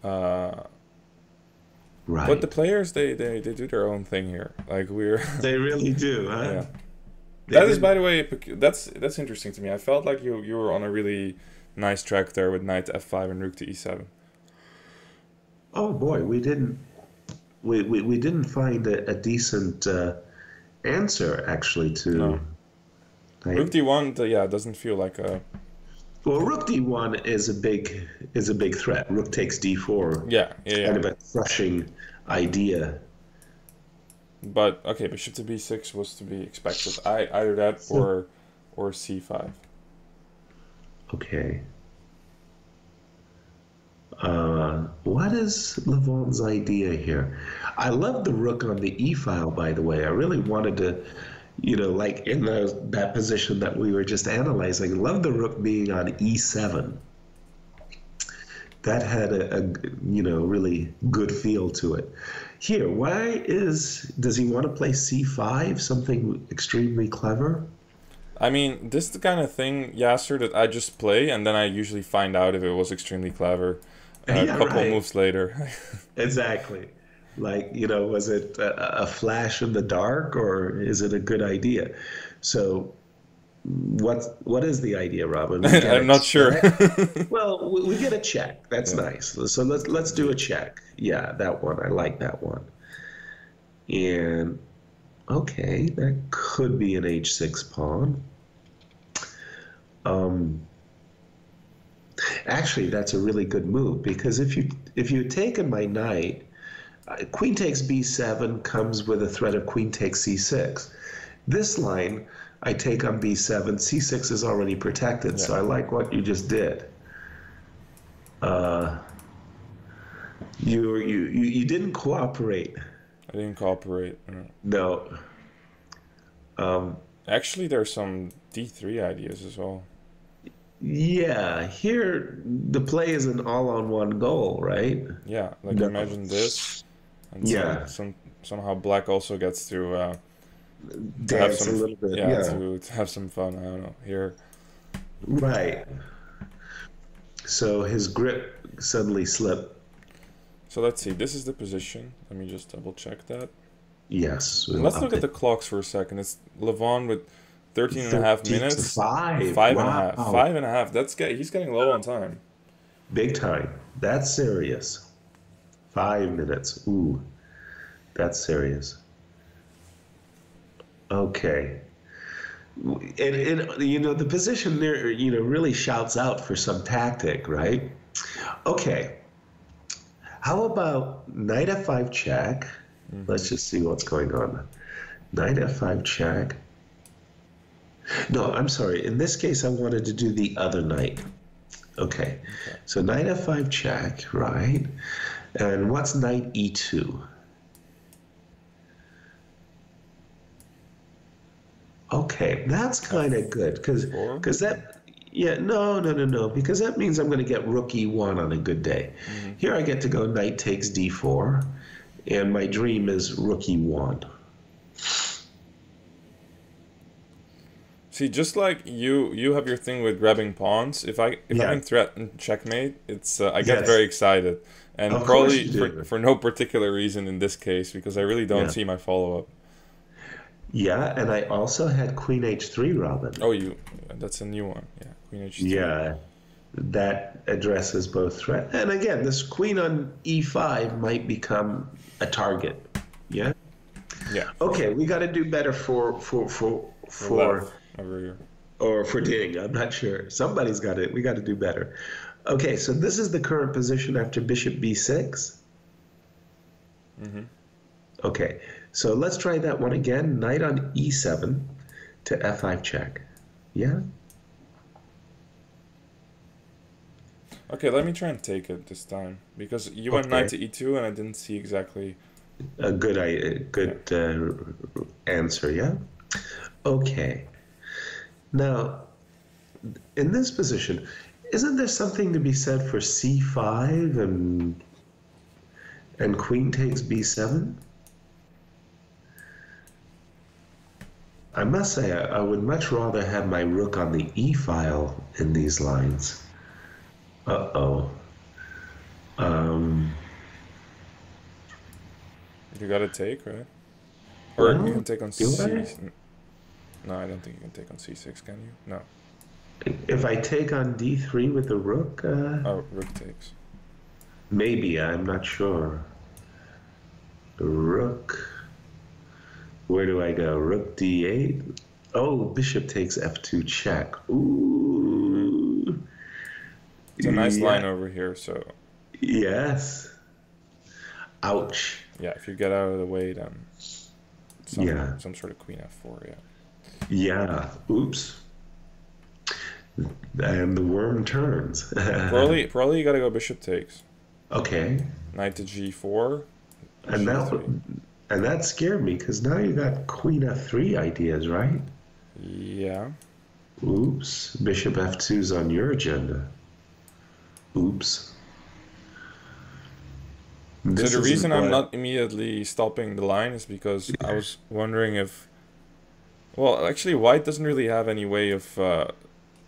Right. But the players, they do their own thing here. Like, we're... They really do, huh? Yeah. That is, by the way, that's interesting to me. I felt like you were on a really nice track there with knight to f5 and rook to e7. Oh boy, we didn't find a decent answer actually to. No. Rook d1, yeah, doesn't feel like a. Well, rook d1 is a big threat. Rook takes d4. Yeah. Kind of a crushing idea. But okay, bishop to b6 was to be expected. Either that or c5. Okay. What is Levon's idea here? I love the rook on the e file, by the way. I really wanted to, like in that position that we were just analyzing. Love the rook being on e7. that had a really good feel to it. Here, does he want to play c5, something extremely clever? I mean, this is the kind of thing, Yasser, that I just play, and then I usually find out if it was extremely clever a Yeah, couple right. moves later. Exactly. Like, was it a flash in the dark, or is it a good idea? So what is the idea, Robin? We get I'm a not sure. check. Well, we get a check. That's Yeah, nice. So let's do a indeed. check. Yeah, that one. I like that one. And okay, that could be an h6 pawn. Um, Actually, that's a really good move, because if you had taken my knight, queen takes b7 comes with a threat of queen takes c6. This line, I take on b7, c6 is already protected, Yeah, so I like what you just did. Uh, you didn't cooperate. I didn't cooperate. No. Um, Actually, there's some D3 ideas as well. yeah, here the play is an all-on-one goal, right? Yeah, like No. imagine this, and Yeah, somehow black also gets to have dance a some, little bit. yeah, Yeah, to have some fun. I don't know here. right. So his grip suddenly slipped. So let's see. This is the position. Let me just double check that. Yes, And we'll let's look at update. the clocks for a second. It's Levon with 13 and a half 13 to minutes. 5. Five and a half. Wow. 5.5. He's getting low on time. Big time. That's serious. 5 minutes. Ooh, that's serious. Okay. And the position there, really shouts out for some tactic, right? Okay. How about knight f5 check? Hmm. Let's just see what's going on. Knight f5 check. No, I'm sorry. In this case, I wanted to do the other knight. Okay. Okay. So knight f5 check, right? And what's knight e2? Okay, that's kind of good because F4. that yeah, no, because that means I'm going to get rook e1 on a good day. Hmm. Here I get to go knight takes d4, and my dream is rook e1. See, just like you have your thing with grabbing pawns. If I Yeah. can threaten checkmate, it's I get very Yes. excited, and Of course probably you for do. for no particular reason in this case because I really don't Yeah. see my follow up. Yeah, and I also had queen h3, Robin. Oh, that's a new one. Yeah, Queen H3. Yeah, that addresses both threat. And again, this queen on e5 might become a target. Yeah. Yeah, for Okay, sure. we got to do better For Lev for over here. or for Ding. I'm not sure. Somebody's got it. We got to do better. Okay, so this is the current position after bishop b6. Hmm. Okay, so let's try that one again. Knight on e7 to f5 check. Yeah. Okay, let me try and take it this time because you went knight Okay. to e2 and I didn't see exactly. A Yeah. good answer. Yeah. Okay. Now, in this position, isn't there something to be said for c5 and queen takes b7? I must say, I would much rather have my rook on the e file in these lines. Uh-oh. Um, You gotta take, right? Or you well, can take on do c. I? No, I don't think you can take on c6, can you? No. If I take on d3 with the rook, Oh, rook takes. maybe, I'm not sure. Rook, where do I go? Rook d8? Oh, bishop takes f2 check. Hmm. Ooh. It's a nice line Yeah. over here, so Yes. Ouch. yeah, if you get out of the way, then Yeah. some sort of queen f4, yeah. Yeah. Oops. And the worm turns. Probably you gotta go bishop takes. Okay. Knight to g4, And g3. that scared me because now you got queen f3 ideas, right? Yeah. Oops. Bishop f2's on your agenda. Oops. So this the reason isn't I'm what. not immediately stopping the line is because I was wondering if, well, actually, White doesn't really have any way of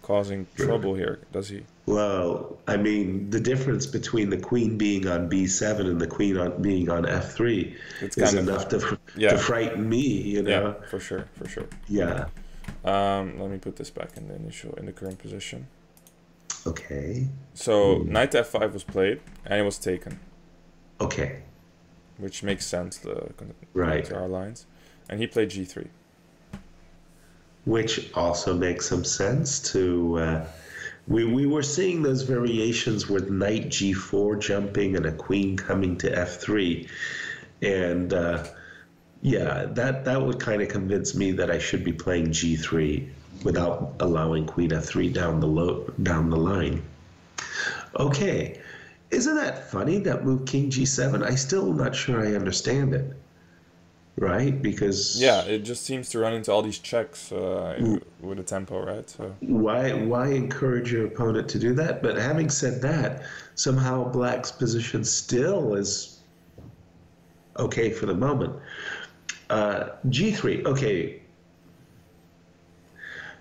causing trouble here, does he? Well, I mean, the difference between the queen being on b7 and the queen being on f3 It's is kind of, enough to yeah, frighten me, you yeah, know? for sure, for sure. Yeah. Let me put this back in the current position. Okay. So Mm, knight to f5 was played and it was taken, okay. which makes sense according Right. to our lines. And he played g3. Which also makes some sense to. We were seeing those variations with knight g4 jumping and a queen coming to f3. And yeah, that would kind of convince me that I should be playing g3 without allowing queen f3 down the line. Okay, isn't that funny that move king g7? I still not sure I understand it, right? Yeah, Because it just seems to run into all these checks with the tempo, right? So why encourage your opponent to do that? But having said that, somehow black's position still is okay for the moment. G3. Okay,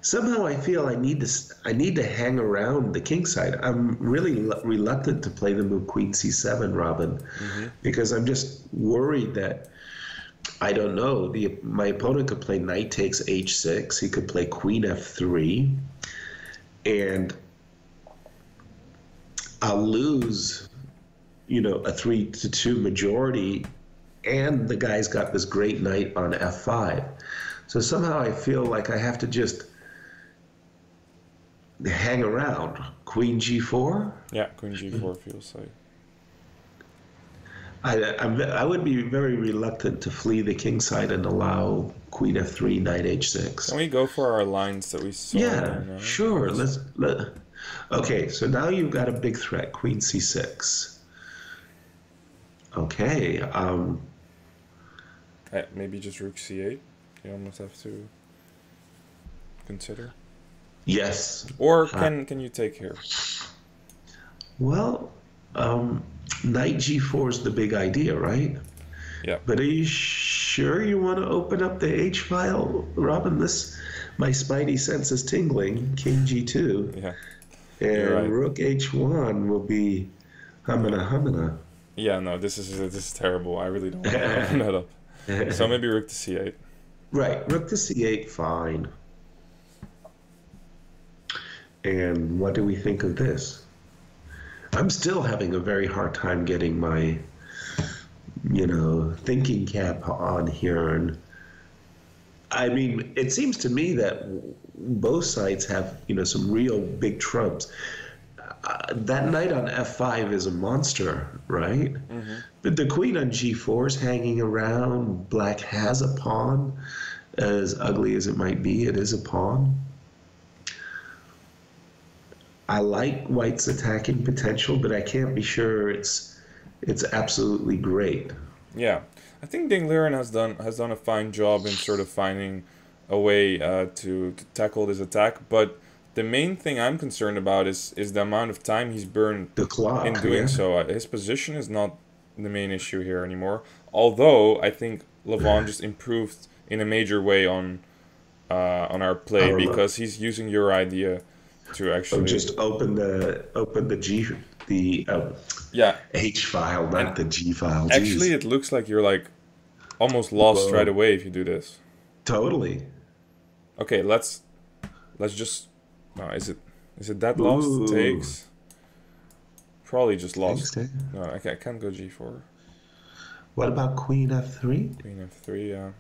somehow I feel I need to hang around the king side. I'm really reluctant to play the move queen c7, Robin, mm-hmm. because I'm just worried that I don't know. My opponent could play knight takes h6. He could play queen f3, and I'll lose, a 3-2 majority. And the guy's got this great knight on f5. So somehow I feel like I have to just hang around. Queen g4. Yeah, queen g4 feels like. I would be very reluctant to flee the king side and allow queen f3, knight h6. Can we go for our lines that we saw Yeah, there now? sure. Okay, so now you've got a big threat, queen c6. Okay. Maybe just rook c8. You almost have to consider. Yes. Or can you take here? Well, knight g4 is the big idea, right? Yeah. But are you sure you want to open up the H file, Robin? My spidey sense is tingling. King g2. Yeah. And You're right. rook h1 will be humana. Yeah, no, this is terrible. I really don't want to open that up. So maybe rook to c8. Right, rook to c8, fine. And what do we think of this? I'm still having a very hard time getting my, thinking cap on here. And I mean, it seems to me that both sides have, some real big trumps. That knight on f5 is a monster, right? Mm-hmm. But the queen on g4 is hanging around. Black has a pawn. As ugly as it might be, it is a pawn. I like white's attacking potential, but I can't be sure it's absolutely great. Yeah, I think Liren has done a fine job in sort of finding a way to tackle this attack. But the main thing I'm concerned about is the amount of time he's burned The clock, in doing yeah. so. His position is not the main issue here anymore. Although I think Levon just improved in a major way on our play because he's using your idea to actually just open the G yeah H file, not the G file. Actually, it looks like you're like almost lost right away if you do this. Totally. Okay, let's just. No, is it that lost? Takes. Probably just lost. No, I can't go g4. What about queen f3? Queen f3. Yeah.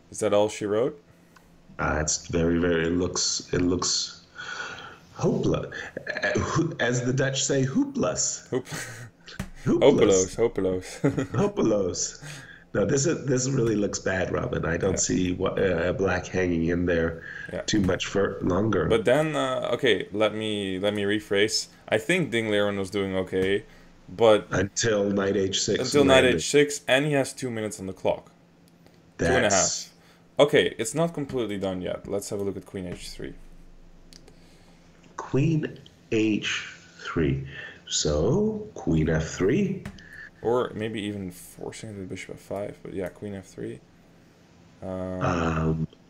Is that all she wrote? It's very, very. It looks hopeless, as the Dutch say, hopeless. Hopeloos. Hopeloos. No, this really looks bad, Robin. I don't see black hanging in there too much for longer. But then, okay, let me rephrase. I think Liren was doing okay, but until knight h6. Until knight h6, and he has 2 minutes on the clock. 2.5. Okay, it's not completely done yet. Let's have a look at queen h3. Queen h3. So queen f3. Or maybe even forcing the bishop f5. But yeah, queen f3.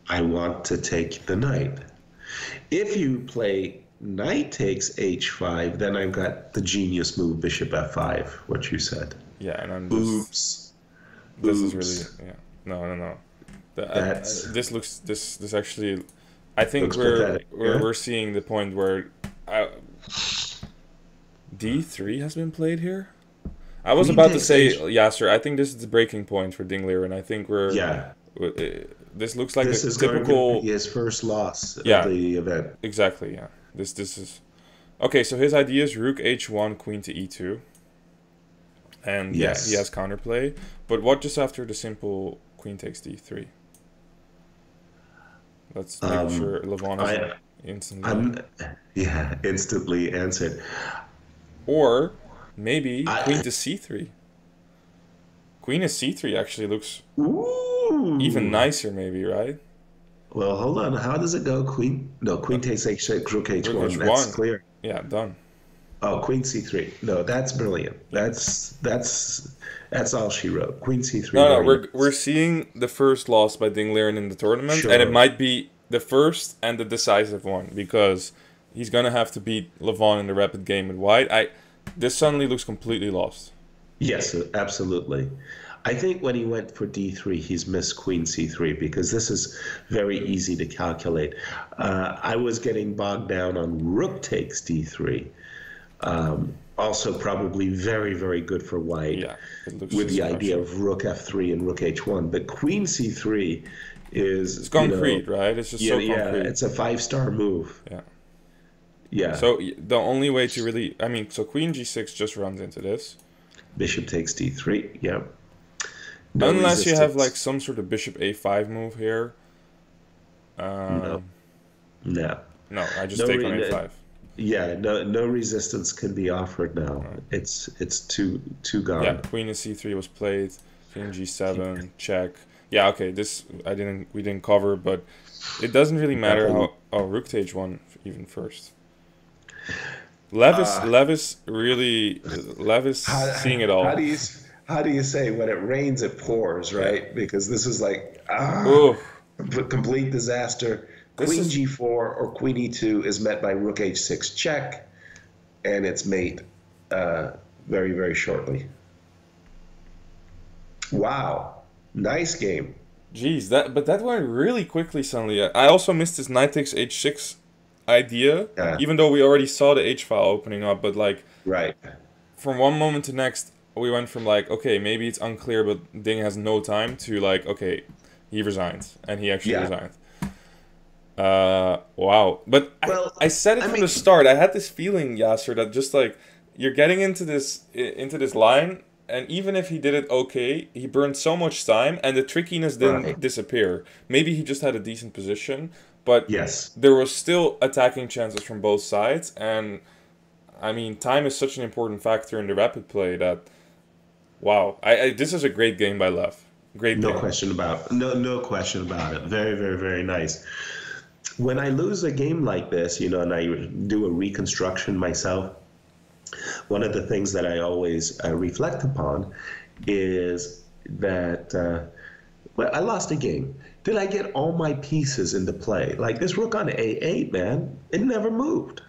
I want to take the knight. If you play knight takes h5, then I've got the genius move bishop f5, what you said. Yeah, and I'm just... Oops. This is really... Yeah. No. This actually... I think we're seeing the point where d3 has been played here. I was about to say, Yasser, I think this is the breaking point for Ding Liren. I think we're... Yeah. This looks like this a is typical... going to be his first loss of the event. Exactly, yeah. This is... Okay, so his idea is rook h1, queen to e2. And yes, he has counterplay. But what just after the simple queen takes d3? Let's make sure Levon is instantly... instantly answered. Or maybe queen to c3. Queen to c3 actually looks even nicer, maybe, right? Well, hold on. How does it go? Queen takes h6, rook h1. That's clear. Yeah, done. Oh, queen c3. No, that's brilliant. That's all she wrote. Queen c3. No, we're seeing the first loss by Ding Liren in the tournament, and it might be the first and the decisive one because he's gonna have to beat Levon in the rapid game with white. This suddenly looks completely lost. Yes, absolutely. I think when he went for d3, he's missed queen c3 because this is very easy to calculate. I was getting bogged down on rook takes d3. Also probably very, very good for white. Yeah, with the idea of rook f3 and rook h1. But queen c3 is... It's concrete, right? It's just so concrete. Yeah, it's a 5-star move. Yeah. Yeah. So the only way to really... I mean, so queen g6 just runs into this. Bishop takes d3, yeah. Unless you have like some sort of bishop a5 move here. No, I just take on a5. Yeah, no resistance can be offered now. Right. It's too gone. Yeah, queen to c3 was played. King g7, check. Yeah, okay, this we didn't cover, but it doesn't really matter how rook to h1 even first. Levis seeing it all. How do you say when it rains it pours, right? Yeah. Because this is like complete disaster. Queen g4 or queen e2 is met by rook h6 check, and it's mate very, very shortly. Wow, nice game. Jeez, that went really quickly suddenly. I also missed this knight takes h6 idea, even though we already saw the h file opening up. But like, from one moment to next, we went from like, okay, maybe it's unclear, but Ding has no time, to like, okay, he resigned, and he actually resigned. Wow. But I said it from the start. I had this feeling, Yasser, that just like you're getting into this line, and even if he did it okay, he burned so much time, and the trickiness didn't disappear. Maybe he just had a decent position, but there was still attacking chances from both sides, and I mean, time is such an important factor in the rapid play that, wow, this is a great game by Lev. No question about it. Very, very, very nice. When I lose a game like this, and I do a reconstruction myself, one of the things that I always reflect upon is that, I lost a game. Did I get all my pieces into play? Like this rook on a8, man, it never moved,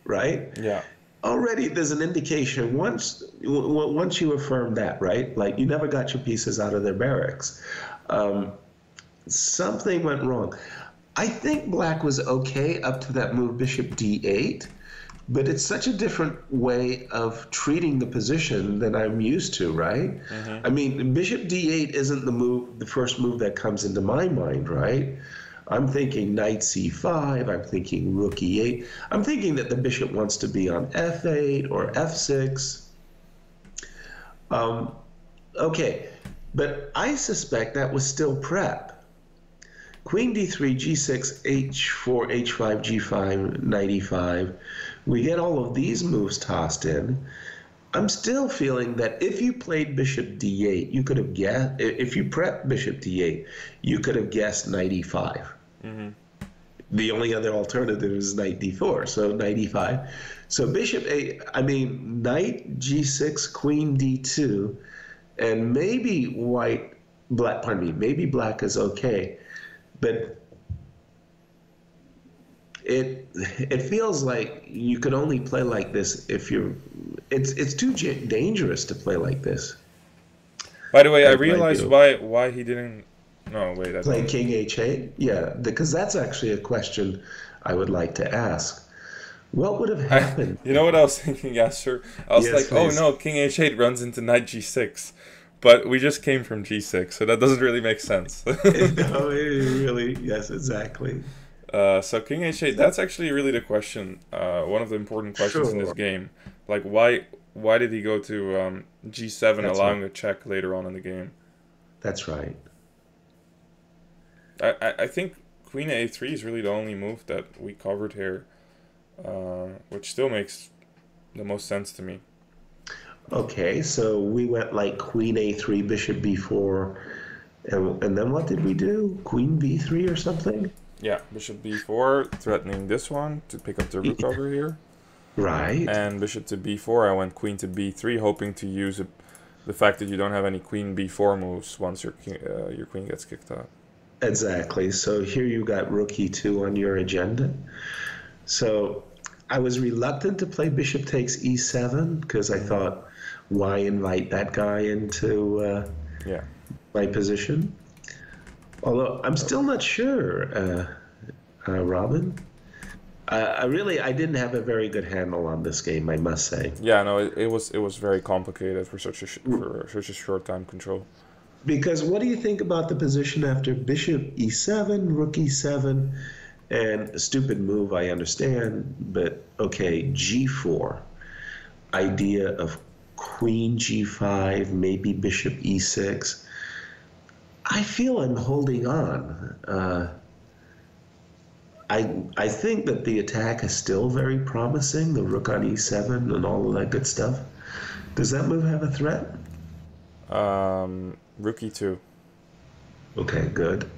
right? Yeah. Already there's an indication once you affirm that, right? Like you never got your pieces out of their barracks. Something went wrong. I think black was okay up to that move bishop d8, but it's such a different way of treating the position than I'm used to, right? I mean, bishop d8 isn't the first move that comes into my mind, right? I'm thinking knight c5, I'm thinking rook e8. I'm thinking that the bishop wants to be on f8 or f6. Okay, but I suspect that was still prep. Queen d3, g6, h4, h5, g5, knight e5. We get all of these moves tossed in. I'm still feeling that if you played bishop d8, you could have guessed, if you prepped bishop d8, you could have guessed knight e5. the only other alternative is knight d4, so knight e5. So bishop a, I mean, knight g6, queen d2, and maybe pardon me, maybe black is okay, but it feels like you could only play like this if you're, it's too dangerous to play like this. By the way, I realized why he didn't. No, wait. Play king h8? Yeah, because that's actually a question I would like to ask. What would have happened? You know what I was thinking, Yasser? I was like, please. Oh no, king h8 runs into knight g6. But we just came from g6, so that doesn't really make sense. No, it really, yes, exactly. So king h8, that's actually really the question. One of the important questions in this game. Like, why did he go to g7, allowing a check later on in the game? That's right. I think queen a3 is really the only move that we covered here, which still makes the most sense to me. Okay, so we went like queen a3, bishop b4, and then what did we do? Queen b3 or something? Yeah, bishop b4, threatening this one to pick up the rook over here. Right. And bishop to b4, I went queen to b3, hoping to use the fact that you don't have any queen b4 moves once your queen gets kicked out. Exactly. So here you got rook e2 on your agenda. So I was reluctant to play bishop takes e7 because I thought, why invite that guy into my position? Although I'm still not sure, Robin. I didn't have a very good handle on this game, I must say. Yeah, no, it was very complicated for such a short time control. Because what do you think about the position after bishop e7, rook e7, and a stupid move, I understand, but okay, g4, idea of queen g5, maybe bishop e6. I feel I'm holding on. I think that the attack is still very promising, the rook on e7 and all of that good stuff. Does that move have a threat? Rook e2. Okay, good.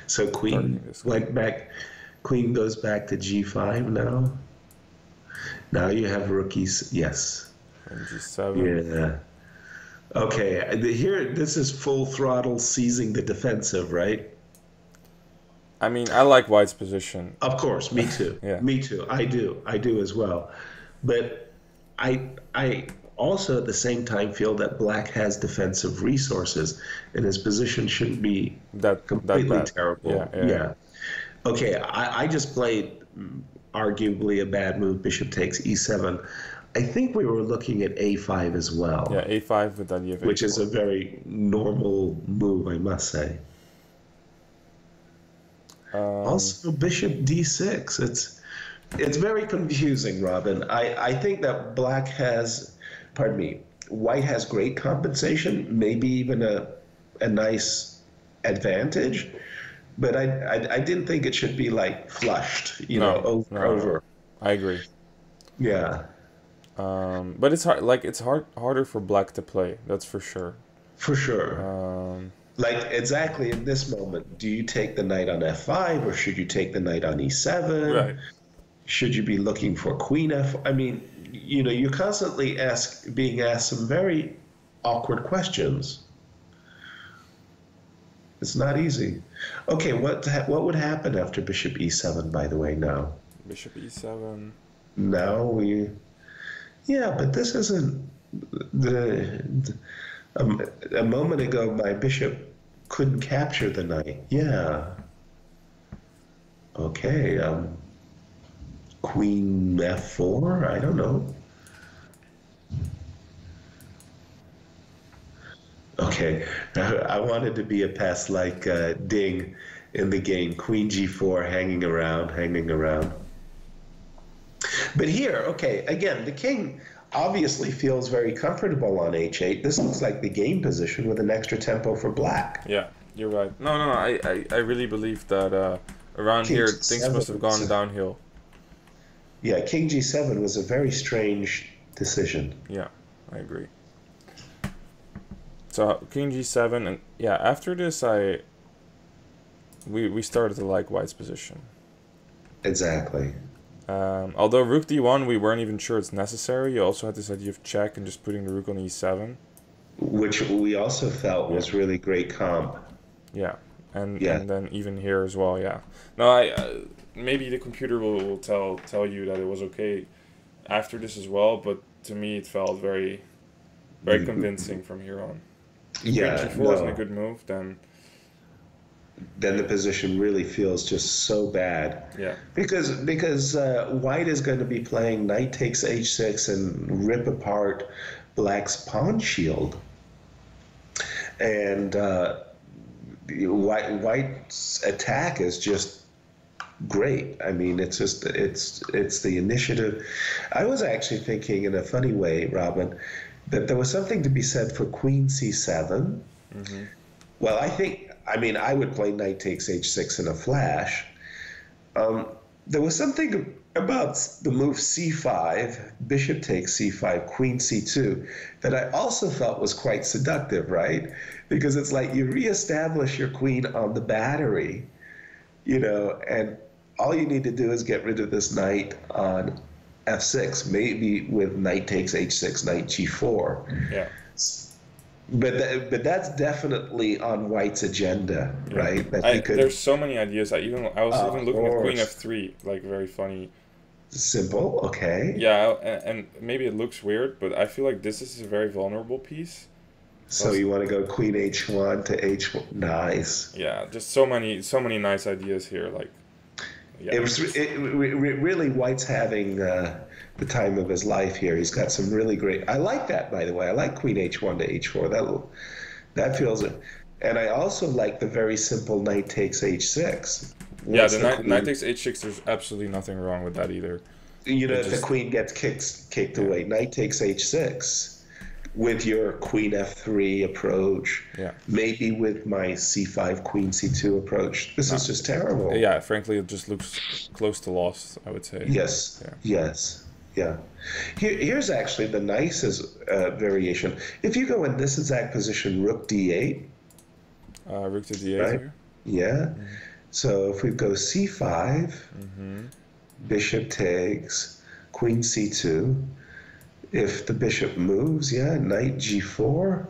So queen went back. Queen goes back to g5 now. Now you have rookies. Yes. And g7. Yeah. Okay. Here, this is full throttle seizing the defensive, right? I mean, I like White's position. Of course, me too. Yeah. Me too. I do as well. But I also at the same time feel that Black has defensive resources and his position shouldn't be completely terrible. Yeah. Okay, I just played arguably a bad move, bishop takes e7. I think we were looking at a5 as well. Yeah, a5 with the idea of which is a very normal move, I must say. Also, bishop d6. It's very confusing, Robin. I think that Black has, White has great compensation, maybe even a nice advantage, but I didn't think it should be like flushed, over. I agree. Yeah. But it's hard. Like it's harder for Black to play. That's for sure. For sure. Like exactly in this moment, do you take the knight on f5 or should you take the knight on e7? Right. Should you be looking for queen f? I mean, you're constantly being asked some very awkward questions. It's not easy. Okay, what would happen after bishop e7, by the way, now? Bishop e7. Now yeah, but this isn't a moment ago my bishop couldn't capture the knight. Yeah. Okay, queen f4, I don't know. Okay, I wanted to be a pest like Ding in the game, queen g4, hanging around. But here, okay, again, the king obviously feels very comfortable on h8. This looks like the game position with an extra tempo for Black. Yeah, you're right. No, I really believe that around king here things must have gone downhill. Yeah, king g7 was a very strange decision. Yeah, I agree. So king g7, and yeah, after this we started to like White's position. Exactly. Although rook d1, we weren't even sure it's necessary. You also had this idea of check and just putting the rook on e7. Which we also felt Yeah. was really great comp. Yeah, and Yeah. and then even here as well. Yeah. No, maybe the computer will tell you that it was okay after this as well, but to me it felt very convincing from here on. If Queen Yeah, g4 isn't a no. good move, Then the position really feels just so bad yeah, because white is going to be playing knight takes h6 and rip apart black's pawn shield, and white's attack is just great. I mean, it's the initiative. I was actually thinking in a funny way, Robin, that there was something to be said for queen c7. mm-hmm. Well, I mean, I would play knight takes h6 in a flash. There was something about the move c5, bishop takes c5, queen c2, that I also felt was quite seductive, right? Because it's like you reestablish your queen on the battery, and all you need to do is get rid of this knight on f6, maybe with knight takes h6, knight g4. Yeah. But that's definitely on White's agenda, right? That he could. There's so many ideas. I was Of even looking at queen course. f3, like very funny. Simple, okay. Yeah, and maybe it looks weird, but I feel like this is a very vulnerable piece. So you want to go queen h1 to h1. Nice. Yeah, just so many nice ideas here. Like, yeah, Really, White's having the time of his life here. He's got some really great. I like that, by the way. I like queen h1 to h4. That feels it. And I also like the very simple knight takes h6. yeah. The knight takes h6. There's absolutely nothing wrong with that either. If the queen gets kicked away, knight takes h6 with your queen f3 approach, Yeah. maybe with my c5 queen c2 approach. This is just terrible. Yeah, frankly, it just looks close to lost, I would say. Yes, Yeah. yes, yeah. Here's actually the nicest variation. If you go in this exact position, rook d8, Rook to d8 right? here. Yeah. So if we go c5, Mm-hmm. bishop takes, queen c2. If the bishop moves, knight g4.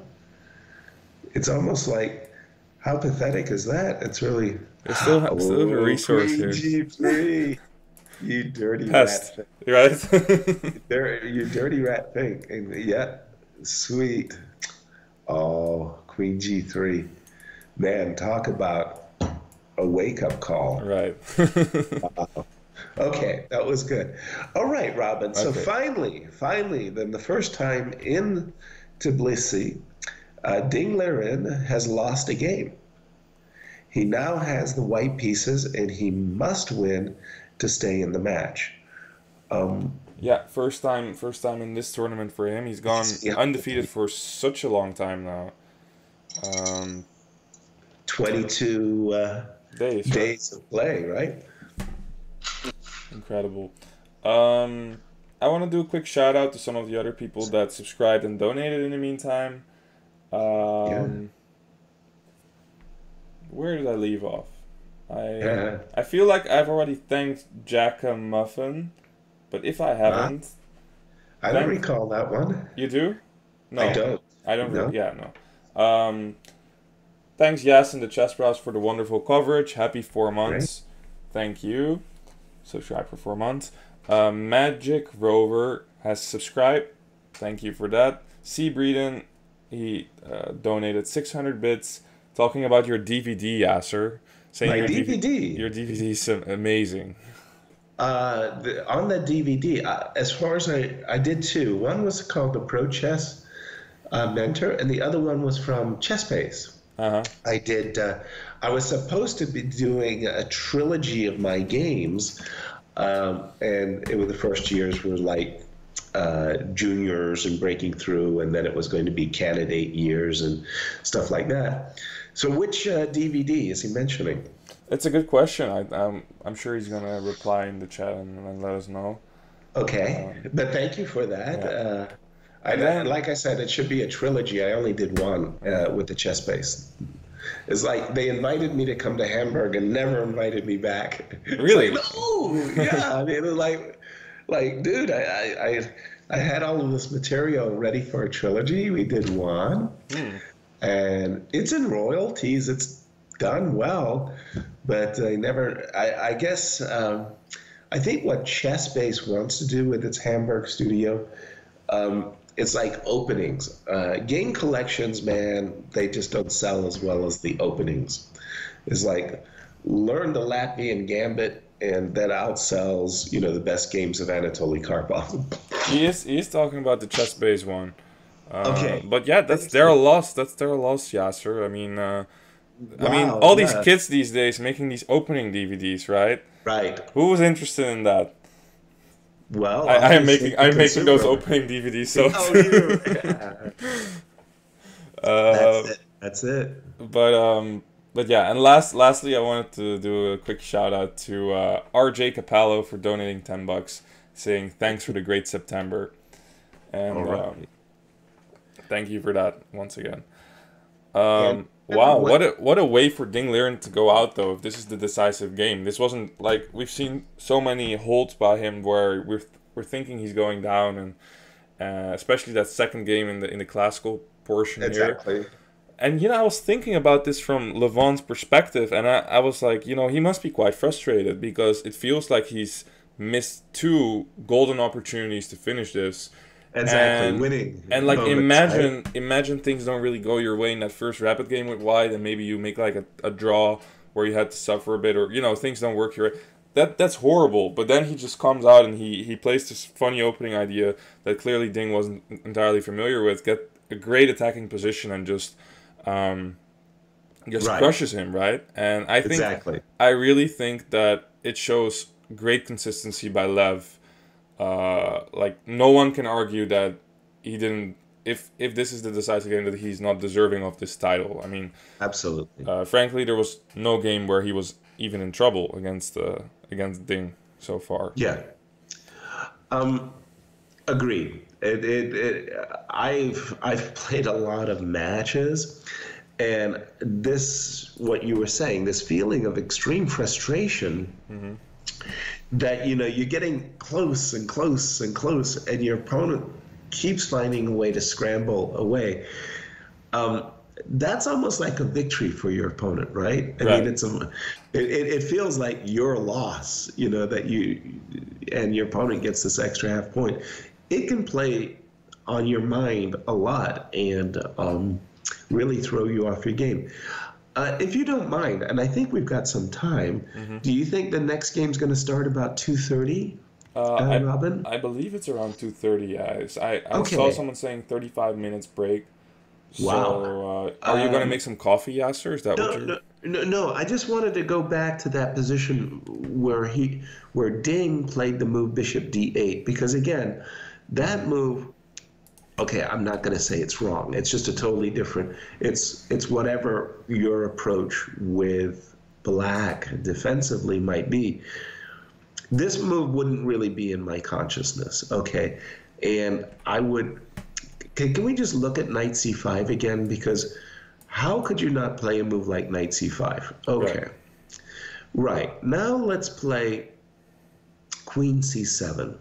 It's almost like, how pathetic is that? It's really. There's still have a resource queen here. g3. You dirty Pest, rat. right? You dirty rat thing. And yeah, sweet. Oh, queen g3. Man, talk about a wake-up call. Right. Okay, that was good. All right, Robin. So Okay. finally, then the first time in Tbilisi, Ding Liren has lost a game. He now has the white pieces, and he must win to stay in the match. Yeah, first time in this tournament for him. He's gone Yeah. undefeated for such a long time now. 22 Days. Right? days of play, right? Incredible. I want to do a quick shout out to some of the other people that subscribed and donated in the meantime. Where did I leave off? I feel like I've already thanked Jacka Muffin, but if I haven't, I don't recall that one. you do? No, I don't. I don't. No? Yeah, no. Thanks, Yas and the chessbrahs for the wonderful coverage. Happy 4 months. Thank you. Subscribe for 4 months. Magic Rover has subscribed. Thank you for that. C. Breeden, he donated 600 bits. Talking about your DVD, Yasser. Saying My your DVD? Your DVD is amazing. On the DVD, as far as I did two. One was called the Pro Chess Mentor, and the other one was from ChessBase. Uh-huh. I did. I was supposed to be doing a trilogy of my games, and the first years were like juniors and breaking through, and then it was going to be candidate years and stuff like that. So, which DVD is he mentioning? It's a good question. I'm sure he's gonna reply in the chat and let us know. Okay, but thank you for that. Yeah. Like I said, it should be a trilogy. I only did one with the chess base. It's like they invited me to come to Hamburg and never invited me back. It's like, Really? no, yeah. I mean, it's like, dude, I had all of this material ready for a trilogy. We did one, and it's in royalties. It's done well, but I never. I guess I think what ChessBase wants to do with its Hamburg studio. It's like openings. Game collections, man, they just don't sell as well as the openings. It's like learn the Latvian Gambit, and that outsells, the best games of Anatoly Karpov. He is talking about the chess base one. Okay. But yeah, that's their loss. That's their loss, Yasser. I mean, Wow, all these yeah. kids these days making these opening DVDs, right? Right. Who was interested in that? Well, I'm obviously making the I'm making those consumer. opening DVDs. So, Oh, you. Yeah. That's uh, it. That's it. but yeah, and lastly, I wanted to do a quick shout out to RJ Capello for donating $10, saying thanks for the great September, All and right. thank you for that once again. And Wow, what? what a way for Ding Liren to go out though. If this is the decisive game, this wasn't like we've seen so many holds by him where we're thinking he's going down, and especially that second game in the classical portion here. Exactly. And I was thinking about this from Levon's perspective, and I was like, he must be quite frustrated because it feels like he's missed two golden opportunities to finish this. Exactly. And Winning like moments, right? imagine things don't really go your way in that first rapid game with White, and maybe you make like a draw where you had to suffer a bit, or things don't work your way. That's horrible. But then he just comes out and he plays this funny opening idea that clearly Ding wasn't entirely familiar with. Get a great attacking position and just Right. crushes him, right? And Exactly. I really think that it shows great consistency by Lev. Like no one can argue that he didn't. If this is the decisive game, that he's not deserving of this title. I mean, Absolutely. frankly, there was no game where he was even in trouble against Ding so far. Yeah. Agreed. I've played a lot of matches, and what you were saying, this feeling of extreme frustration, that you're getting close and close and close, and your opponent keeps finding a way to scramble away. That's almost like a victory for your opponent, right? I Right. mean, it feels like your loss, that and your opponent gets this extra half point. It can play on your mind a lot and really throw you off your game. If you don't mind, and I think we've got some time, do you think the next game's going to start about 2:30, Robin? I believe it's around 2:30. Yeah, I saw Okay. someone saying 35 minutes break. Wow. So are you gonna make some coffee, Yasser? Is that what No, you're? no, no, no. I just wanted to go back to that position where Ding played the move Bishop D8, because again, that move. Okay, I'm not going to say it's wrong. It's just a totally different. It's whatever your approach with black defensively might be. This move wouldn't really be in my consciousness. Okay, and I would. Can we just look at Knight C5 again? Because how could you not play a move like Knight C5? Okay, right. Now let's play Queen C7.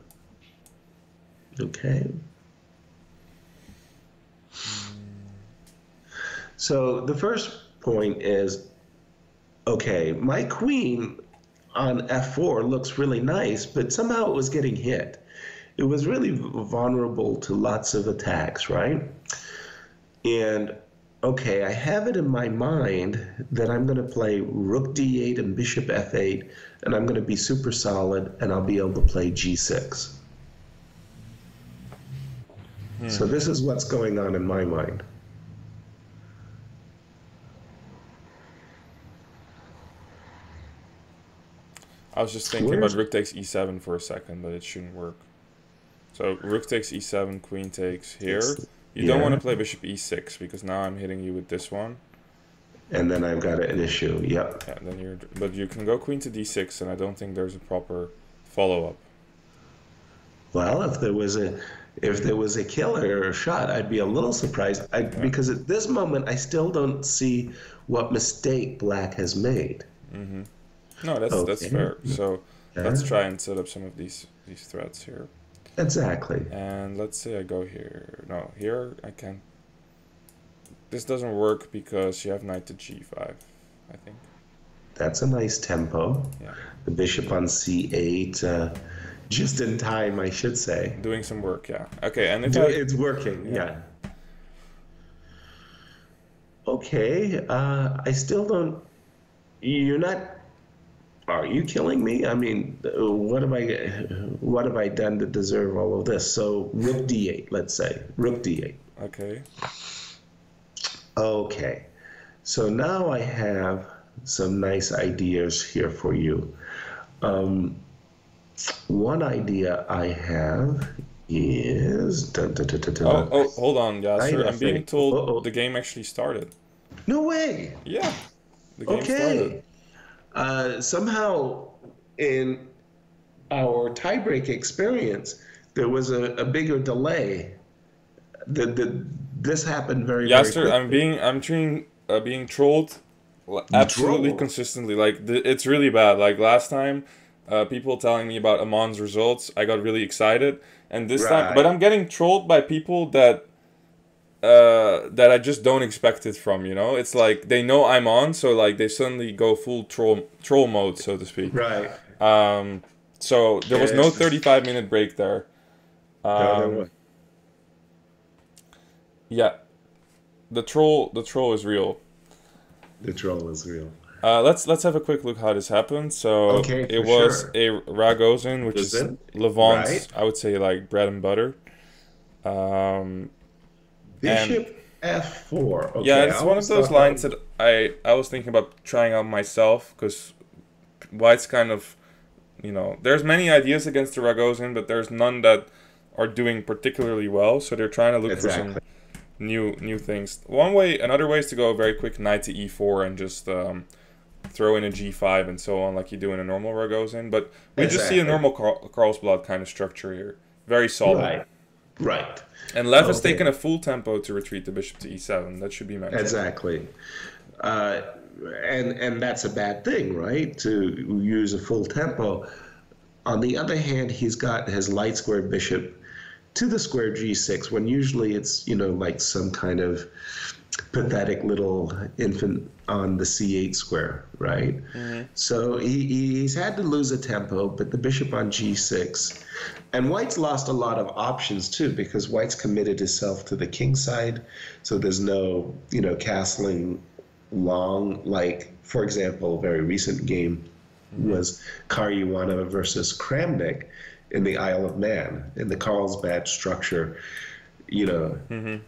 Okay. So the first point is, okay, my queen on F4 looks really nice, but somehow it was getting hit. It was really vulnerable to lots of attacks, right? And, okay, I have it in my mind that I'm going to play Rook D8 and Bishop F8, and I'm going to be super solid, and I'll be able to play G6. So this is what's going on in my mind. I was just thinking about Rook takes E7 for a second, but it shouldn't work. So Rook takes E7, Queen takes here. You don't want to play Bishop E6 because now I'm hitting you with this one. And then I've got an issue. Yep. Yeah. But you can go Queen to D6, and I don't think there's a proper follow-up. Well, if there was if there was a killer shot, I'd be a little surprised. Because at this moment, I still don't see what mistake Black has made. Mm-hmm. No, that's Okay. fair. So let's Yeah. try and set up some of these threats here. Exactly. And let's say I go here. No, here I can. This doesn't work because you have knight to g5, I think. That's a nice tempo. Yeah. The bishop on c8, just in time, I should say. Doing some work, yeah. Okay, and It's working, yeah. Okay, I still don't. You're not. Are you killing me? I mean, what have I done to deserve all of this? So rook d8, let's say rook d8. Okay. Okay, so now I have some nice ideas here for you. One idea I have is Oh, hold on, Yasser. I'm being told the game actually started. No way. Yeah, the game started. Somehow in our tiebreak experience, there was a bigger delay. This happened very Yasser, quickly. I'm being trolled absolutely consistently. Like it's really bad. Like last time, people telling me about Amon's results, I got really excited, and this time, but I'm getting trolled by people that I just don't expect it from. You know, it's like they know I'm on, so like they suddenly go full troll mode, so to speak. Right. So there was no 35-minute break there. No, there was. Yeah, the troll is real. The troll is real. Let's have a quick look how this happened. So it was a Ragozin, which is Levon's, I would say, like bread and butter. Bishop f4. Okay, yeah, it's one of those lines that I was thinking about trying out myself, because White's kind of, there's many ideas against the Ragozin, but there's none that are doing particularly well. So they're trying to look for some new things. Another way is to go very quick knight to e4 and just throw in a g5 and so on, like you do in a normal Ragozin. But we just see a normal Carlsblad kind of structure here, very solid. Right. And Lev has taken a full tempo to retreat the bishop to e7. That should be mentioned. Exactly. And that's a bad thing, right? To use a full tempo. On the other hand, he's got his light square bishop to the square g6, when usually it's, like some kind of pathetic little infant on the c8 square, right? Mm-hmm. So he's had to lose a tempo, but the bishop on g6. And White's lost a lot of options too, because White's committed himself to the king side, so there's no, castling long, like, for example, a very recent game was Caruana versus Kramnik in the Isle of Man, in the Carlsbad structure, Fabi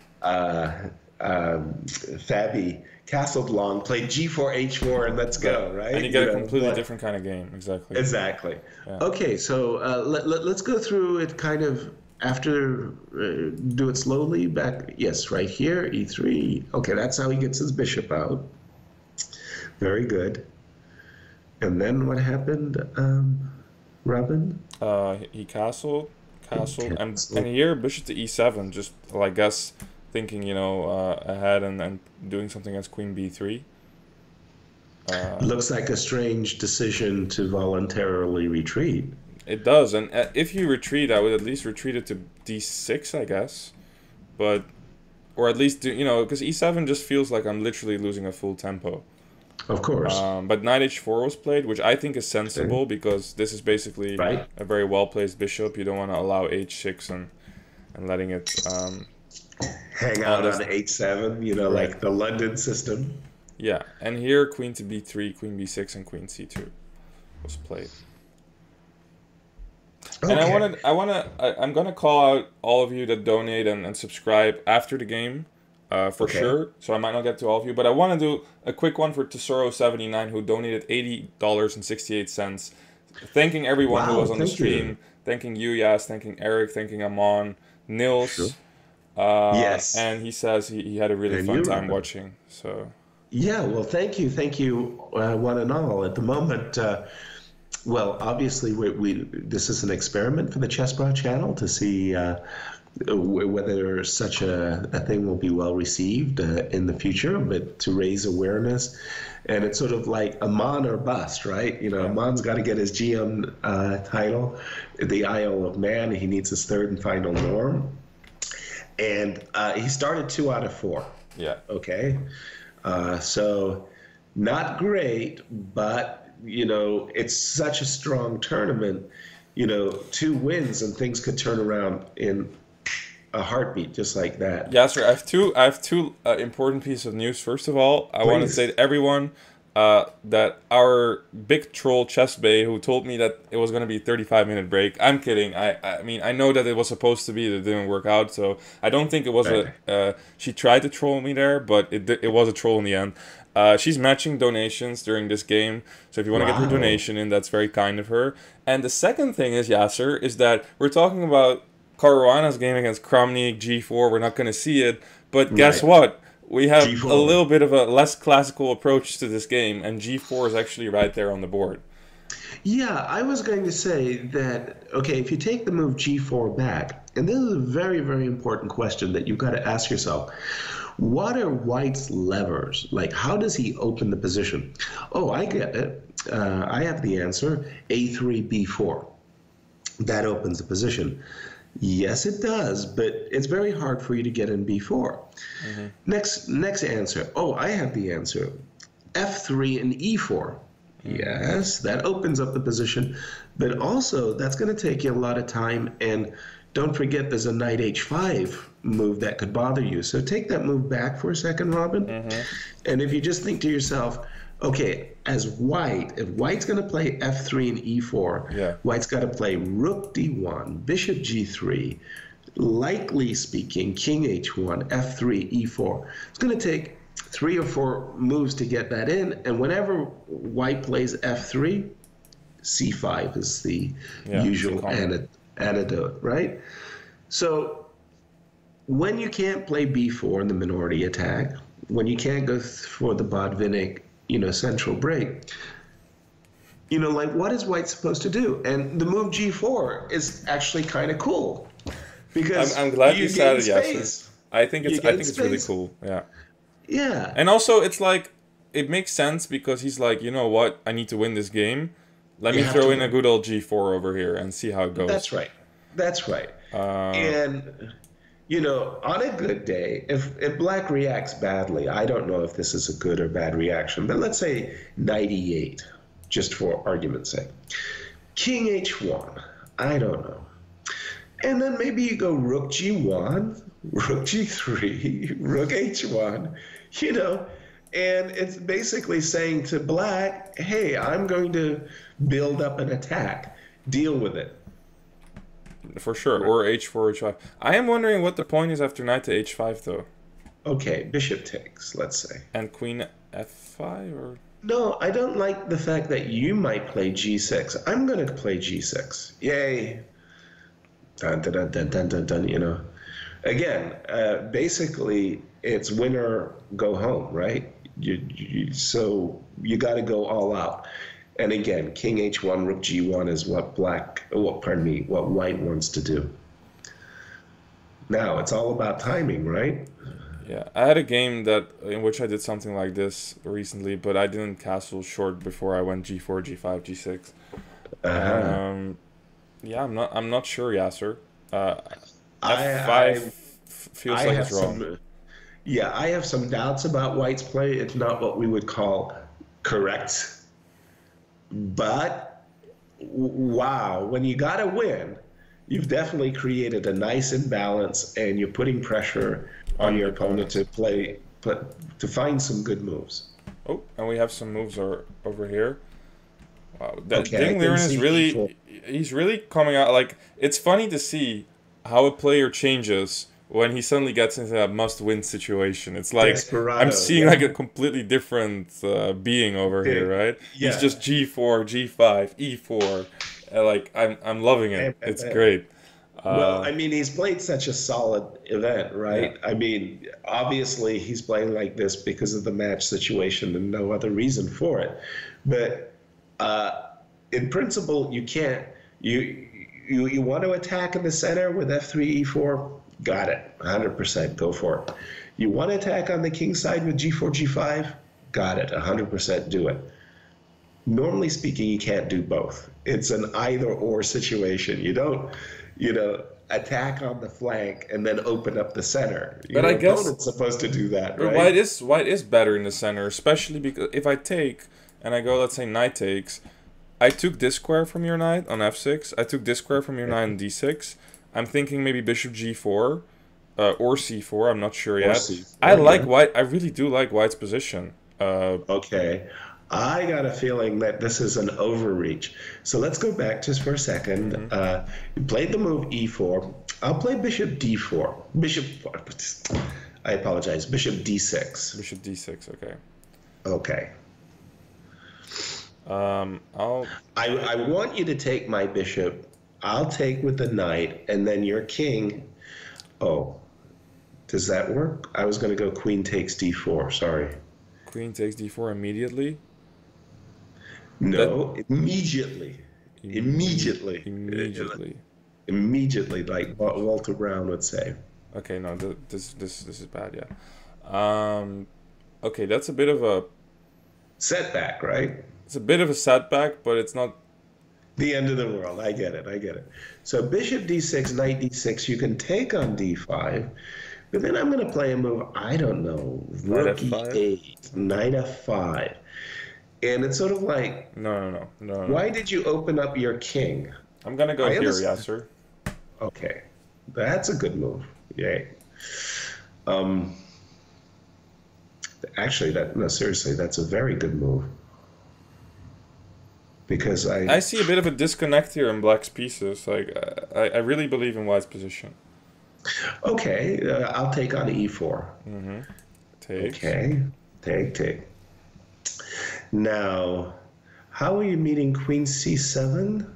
castled long, played g4, h4, and let's go, right? And you get a completely different kind of game, exactly. Exactly. Yeah. Okay, so let's go through it kind of after, do it slowly back. Yes, right here, e3. Okay, that's how he gets his bishop out. Very good. And then what happened, Robin? He castled, and here bishop to e7, just, well, I guess, thinking, ahead and doing something as queen b3. Looks like a strange decision to voluntarily retreat. It does, and if you retreat, I would at least retreat it to d6, I guess. But, or at least, because e7 just feels like I'm literally losing a full tempo. Of course. But knight h4 was played, which I think is sensible, because this is basically a very well-placed bishop. You don't want to allow h6 and letting it hang out on h7, like the London system. Yeah, and here queen to b3, queen b6, and queen c2 was played. Okay. And I'm gonna call out all of you that donate and subscribe after the game. For sure, so I might not get to all of you, but I want to do a quick one for Tesoro79, who donated $80.68, thanking everyone who was on the stream, thanking you, Yas, thanking Eric, thanking Amon, Nils, sure. Yes, and he says he had a really fun time watching. So yeah, well, thank you, one and all. At the moment, well, obviously, this is an experiment for the chessbrah channel to see whether such a thing will be well received in the future, but to raise awareness. And it's sort of like Amon or bust, right? You know, Yeah. Amon's got to get his GM title. The Isle of Man, he needs his third and final norm. And he started 2 out of 4. Yeah. Okay. So not great, but, you know, it's such a strong tournament. You know, 2 wins and things could turn around in a heartbeat just like that. Yeah, sir. I have two important pieces of news. First of all, I want to say Please. to everyone that our big troll Chess Bay, who told me that it was going to be a 35-minute break. I'm kidding. I mean, I know that it was supposed to be. That it didn't work out. So I don't think it was Right. she tried to troll me there, but it was a troll in the end. She's matching donations during this game. So if you want to get her Wow. donation in, that's very kind of her. And the second thing is, Yasser, is that we're talking about Caruana's game against Kramnik, G4, we're not going to see it. But guess Right. what? We have G4. a little bit of a less classical approach to this game, and G4 is actually right there on the board. Yeah, I was going to say that, okay, if you take the move G4 back, and this is a very, very important question that you've got to ask yourself. What are White's levers? Like, how does he open the position? Oh, I get it. I have the answer. A3, B4. That opens the position. Yes, it does, but it's very hard for you to get in B4. Next answer. Oh, I have the answer. F3 and E4. Yes, that opens up the position, but also that's going to take you a lot of time. And don't forget, there's a knight H5 move that could bother you. So take that move back for a second, Robin. And if you just think to yourself, okay, as White, if White's going to play F3 and E4, Yeah. White's got to play Rook D1, Bishop G3, likely speaking, King H1, F3, E4. It's going to take 3 or 4 moves to get that in, and whenever White plays F3, C5 is the Yeah, usual it's a common. antidote, right? So when you can't play B4 in the minority attack, when you can't go for the Botvinnik, you know, central break, you know, like, what is White supposed to do? And the move G4 is actually kind of cool because I'm glad you said gain it, Yasser. space. I think You it's gain really space. cool. Yeah. Yeah. And also, it's like, it makes sense because he's like, you know what? I need to win this game. Let You me have throw to in a win. good old G4 over here and see how it goes. That's right. That's right. Uh, And, you know, on a good day, if Black reacts badly, I don't know if this is a good or bad reaction, but let's say 98, just for argument's sake. King H1, I don't know. And then maybe you go Rook G1, Rook G3, Rook H1, you know, and it's basically saying to Black, hey, I'm going to build up an attack. Deal with it. for sure. Or H4, H5. I am wondering what the point is after knight to H5, though. Okay, bishop takes, let's say. And queen F5, or... No, I don't like the fact that you might play G6. I'm going to play G6. Yay. Dun, dun, dun, dun, dun, dun, dun, you know. Again, basically, it's win or go home, right? So you got to go all out. And again, King H1, Rook G1 is what what White wants to do. Now, it's all about timing, right? Yeah, I had a game in which I did something like this recently, but I didn't castle short before I went G4, G5, G6. Uh-huh. Yeah, I'm not sure, Yasser. I, F5 feels I like have it's wrong. I have some doubts about White's play. It's not what we would call correct. But wow, when you got to win, you've definitely created a nice imbalance, and you're putting pressure on your opponent to to find some good moves. Oh, and we have some moves over here. Wow, Okay, I Ding can Liren is see really, he's really coming out. Like, it's funny to see how a player changes when he suddenly gets into that must-win situation. It's like Desperado, I'm seeing yeah. like a completely different being over here, right? Yeah. He's just G4, G5, E4. Like I'm loving it. It's great. Well, I mean, he's played such a solid event, right? Yeah. I mean, obviously he's playing like this because of the match situation and no other reason for it. But in principle, you can't. you want to attack in the center with f3, e4? Got it. 100%. Go for it. You want to attack on the king side with g4, g5? Got it. 100% do it. Normally speaking, you can't do both. It's an either-or situation. You don't, attack on the flank and then open up the center. But I guess opponent's supposed to do that, but right? white is better in the center, especially because if I take and I go, let's say knight takes, I took this square from your knight on f6. I took this square from your knight on d6. I'm thinking maybe bishop g4 or c4. I'm not sure yet. C4, I like white. I really do like white's position. Okay. I got a feeling that this is an overreach. So let's go back just for a second. You played the move e4. I'll play bishop d4. I apologize. Bishop d6. Bishop d6. Okay. Okay. I'll. I want you to take my bishop. I'll take with the knight, and then your king. Oh, does that work? I was going to go queen takes d4. Sorry. Queen takes d4 immediately. No, immediately. Immediately, like Walter Brown would say. Okay, no, this is bad. Yeah. Okay, that's a bit of a Setback, right? it's a bit of a setback, but it's not. The end of the world. I get it. So bishop d6, knight d6. You can take on d5, but then I'm going to play a move. I don't know. Rook e8, knight f5. And it's sort of like, No. why did you open up your king? I'm gonna go here, Yasser. Okay, that's a good move. Yay. Actually, seriously, that's a very good move. Because I see a bit of a disconnect here in black's pieces. Like I really believe in white's position. Okay, I'll take on e4. Take. Okay, take. Now, how are you meeting queen c7?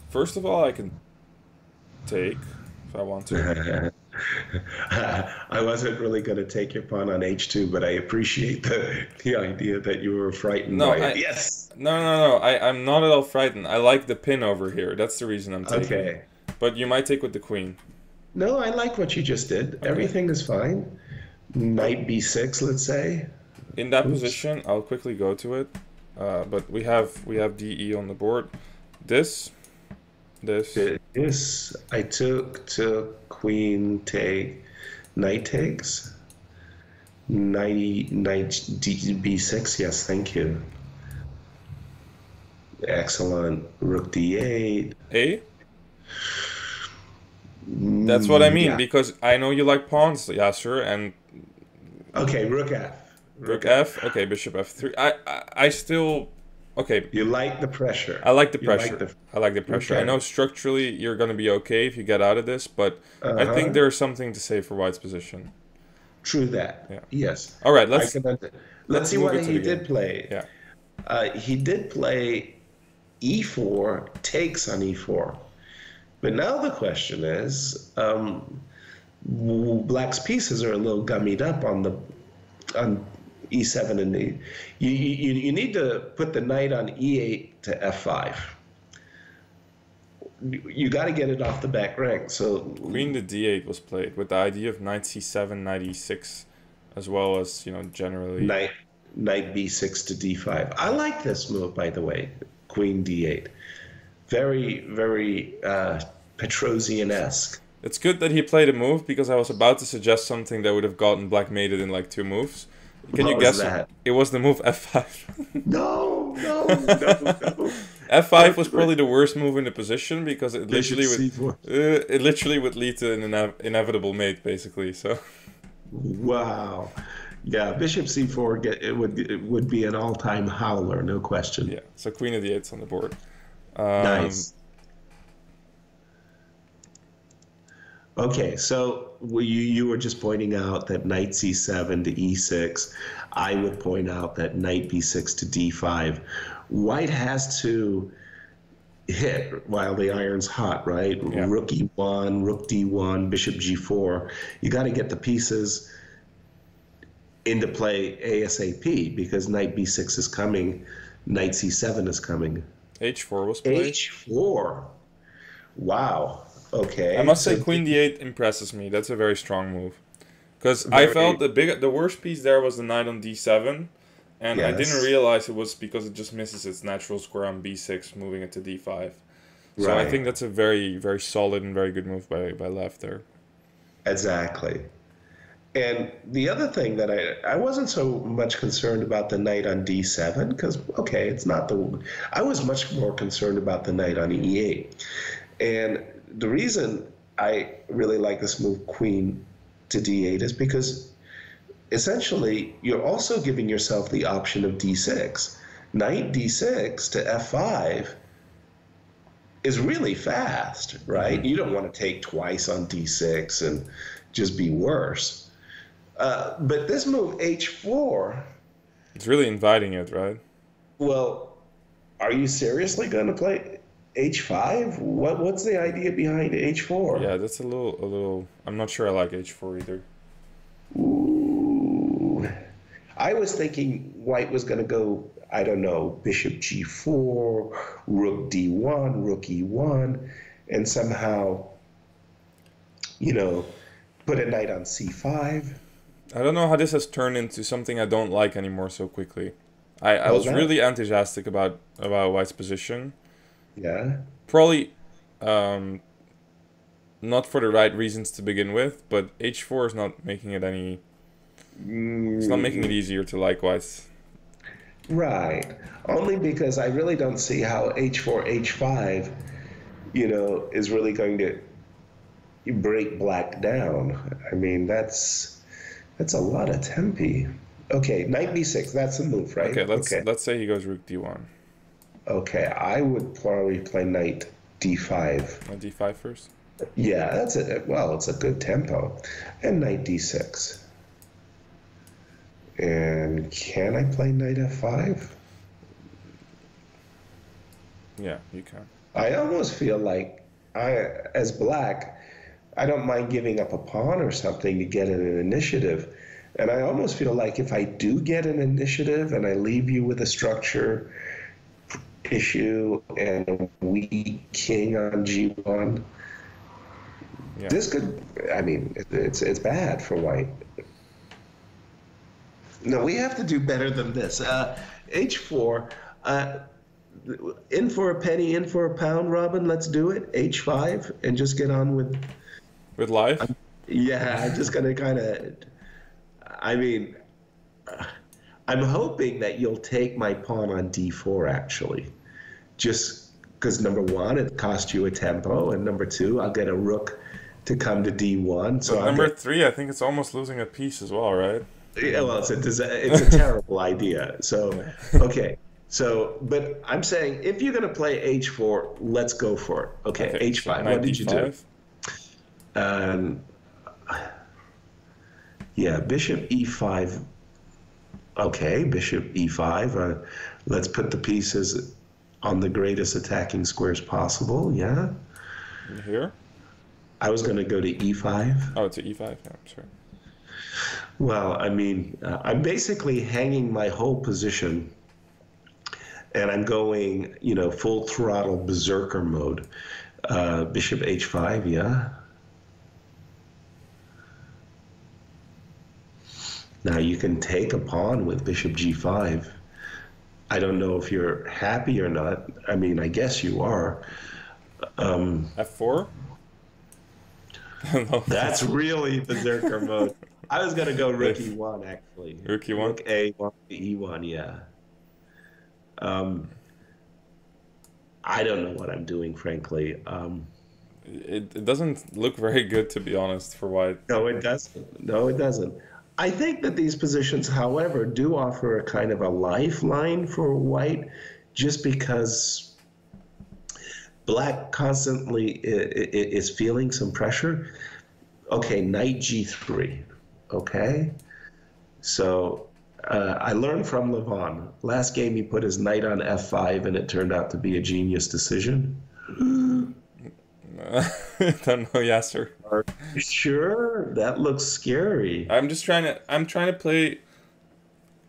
First of all, I can take if I want to. I wasn't really going to take your pawn on h2, but I appreciate the idea that you were frightened by it. Yes! No. I'm not at all frightened. I like the pin over here. That's the reason I'm taking. Okay. But you might take with the queen. No, I like what you just did. Okay. Everything is fine. Knight b6, let's say. In that position, I'll quickly go to it. But we have DE on the board. This. I took queen take, knight takes, knight b6. Yes, thank you. Excellent. Rook d8. A. That's what I mean, because I know you like pawns, Yasser, and. Okay, rook f. Rook F. Okay, bishop F3. I still. Okay. You like the pressure. I like the pressure. I like the pressure. Okay. I know structurally you're going to be okay if you get out of this, but I think there's something to say for white's position. True that. Yeah. Yes. All right. Let's see what he did play. Yeah. He did play e4, takes on e4. But now the question is, black's pieces are a little gummied up on e7 and e. You need to put the knight on e8 to f5. You got to get it off the back rank. So queen to d8 was played with the idea of knight c7, knight e6, as well as generally knight b6 to d5. I like this move, by the way. Queen d8. Very, very Petrosian-esque. It's good that he played a move, because I was about to suggest something that would have gotten black mated in like 2 moves. Can you guess that? It was the move f5. No. f5 was probably the worst move in the position, because it literally would lead to an inevitable mate, basically. So. Wow. Yeah, bishop c4 it would be an all-time howler, no question. Yeah. So queen of d8's on the board. Nice. Okay, so you were just pointing out that knight c7 to e6. I would point out that knight b6 to d5. White has to hit while the iron's hot, right? Yeah. Rook e1, rook d1, bishop g4. You got to get the pieces into play ASAP, because knight b6 is coming, knight c7 is coming. H4 was played. H4. Wow. I Okay. must say So Queen D8 impresses me. That's a very strong move. Because I felt very, the worst piece there was the knight on D7, and I didn't yes. realize it was because it just misses its natural square on B6, moving it to D5. So I Right. think that's a very, very solid and very good move by Left there. Exactly. And the other thing that I wasn't so much concerned about the knight on D7 because okay, it's not the I was much more concerned about the knight on E8. And the reason I really like this move queen to D8 is because essentially you're also giving yourself the option of D6. Knight D6 to F5 is really fast, Hmm. right? You don't want to take twice on D6 and just be worse. But this move H4, It's really inviting it, right? well, are you seriously going to play H5? What's the idea behind H4? Yeah, that's a little. I'm not sure I like H4 either. Ooh. I was thinking White was going to go, I don't know, Bishop G4, Rook D1, Rook E1, and somehow, you know, put a knight on C5. I don't know how this has turned into something I don't like anymore so quickly. I How's was that? really enthusiastic about White's position. Yeah. Probably um, not for the right reasons to begin with, but H4 is not making it any. It's not making it Mm, easier to like White. right. Only because I really don't see how H4, H5, is really going to break black down. I mean, that's a lot of tempi. Okay, knight b6, that's the move, right? Okay, Okay. let's say he goes Rook D1. Okay, I would probably play knight d5. On D5 first. Yeah, that's it. Well, it's a good tempo. And knight d6. And can I play knight f5? Yeah, you can. I almost feel like as black, I don't mind giving up a pawn or something to get an initiative. And I almost feel like if I do get an initiative and I leave you with a structure issue and a weak king on g1, Yeah. this could, I mean, it's bad for white. No, we have to do better than this. H4, in for a penny, in for a pound, Robin. Let's do it. H5 and just get on with. With life? Yeah, I'm just gonna kind of. I mean, I'm hoping that you'll take my pawn on D4 actually, just because number one, it cost you a tempo, and number two, I'll get a rook to come to D1, so But I'll number get. three, I think it's almost losing a piece as well, right? I Yeah, mean, well, it's a terrible idea. So, yeah. okay. So, but I'm saying if you're going to play H4, let's go for it. Okay, Okay, so H5. What knight did you do? D5. Um, yeah, Bishop E5. Okay, Bishop E5. Let's put the pieces on the greatest attacking squares possible. Yeah. Here? I was going to go to E5. Oh, it's a E5. Yeah, sorry. Well, I mean, I'm basically hanging my whole position and I'm going, full throttle berserker mode. Bishop h5, yeah. Now you can take a pawn with bishop g5. I don't know if you're happy or not. I mean, I guess you are. F4? No, That's really berserker mode. I was gonna go rook if e1 actually. Rook E1? Rook a1 to e1, yeah. Um, I don't know what I'm doing, frankly. It doesn't look very good, to be honest, for White. No, it doesn't. No, it doesn't. I think that these positions, however, do offer a kind of a lifeline for white just because black constantly is feeling some pressure. Okay, knight g3. Okay. So I learned from Levon. Last game he put his knight on f5 and it turned out to be a genius decision. Don't know, Yasser. Are you sure? That looks scary. I'm trying to play,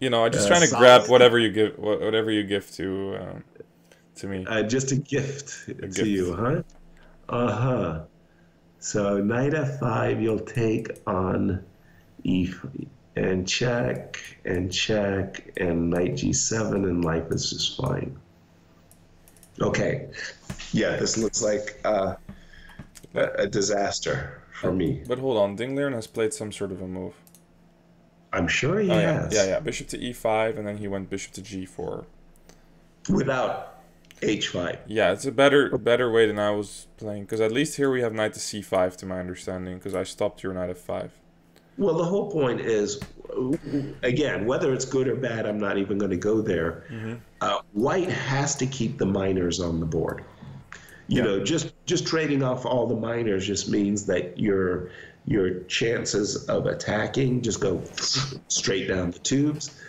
I'm just trying to grab Solid? whatever you give to to me. Just a gift A to gift. you, huh? Uh-huh. So knight f5, you'll take on e and check and check and knight g7, and life is just fine. Okay. Yeah, this looks like But a disaster for me. but hold on, Liren has played some sort of a move. I'm sure he Oh yeah, yeah, has. yeah. Bishop to e5, and then he went bishop to g4. Without h5. Yeah, it's a better way than I was playing, because at least here we have knight to c5 to my understanding, because I stopped your knight f5. Well, the whole point is, again, whether it's good or bad, I'm not even going to go there. White has to keep the minors on the board. You know, just trading off all the minors just means that your chances of attacking just go straight down the tubes,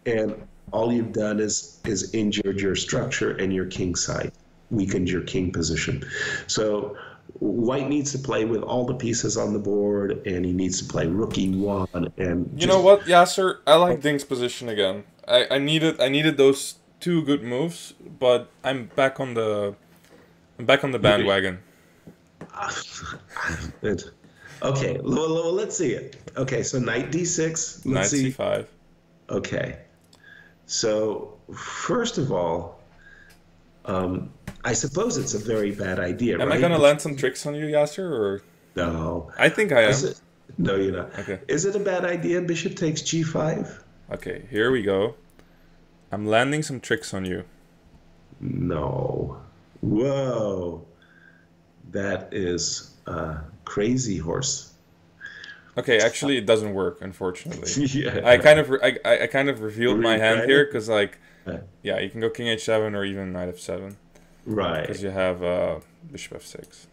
and all you've done is injured your structure and your king side, weakened your king position. So White needs to play with all the pieces on the board, and he needs to play rook e1. And You know what, Yasser? I like Ding's position again. I needed those two good moves, but I'm back on the bandwagon. Okay, well, let's see it. Okay, so knight d6. Knight Let's see. c5. Okay, so first of all, I suppose it's a very bad idea, Am right? I gonna land some tricks on you, Yasser, or No. I think I am. No, you're not. Okay. Is it a bad idea? Bishop takes g5? Okay, here we go. I'm landing some tricks on you. No. Whoa. That is crazy horse. Okay, actually, it doesn't work, unfortunately. Yeah. I kind of revealed my hand here, because like, yeah, you can go king h7 or even knight f7, Right. because you have bishop f6.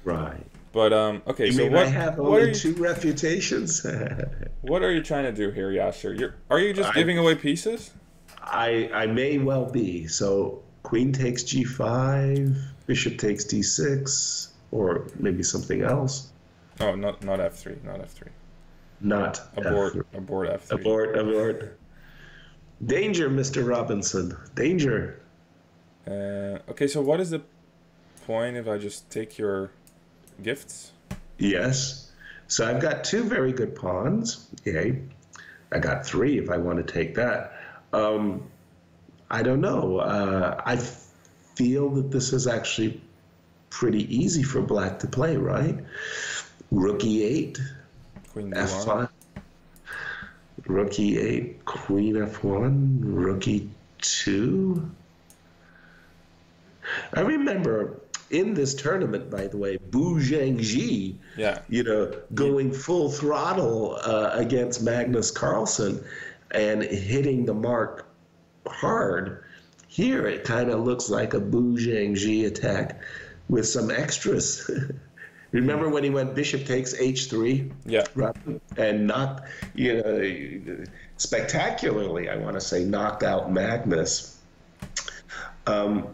Right. But okay, You so mean what? I have What are only you? two reputations? What are you trying to do here, Yasser? Are you just giving away pieces? I may well be. So queen takes g5, bishop takes d6, or maybe something else. Oh, not f3, not f3. Not Abort f3. Abort. Danger, Mr. Robinson. Danger. Okay, so what is the point if I just take your gifts? Yes. So I've got two very good pawns. Yay. I got three if I want to take that. I don't know. I feel that this is actually pretty easy for black to play, right? Rook e8, Queen f5, rook e8, queen f1, rook e2. I remember in this tournament, by the way, Bu Zhengji, going full throttle against Magnus Carlsen and hitting the mark hard. Here it kind of looks like a Bu Zhengji attack with some extras. Remember when he went bishop takes h3? Yeah. And knocked, spectacularly, I want to say, knocked out Magnus. I'm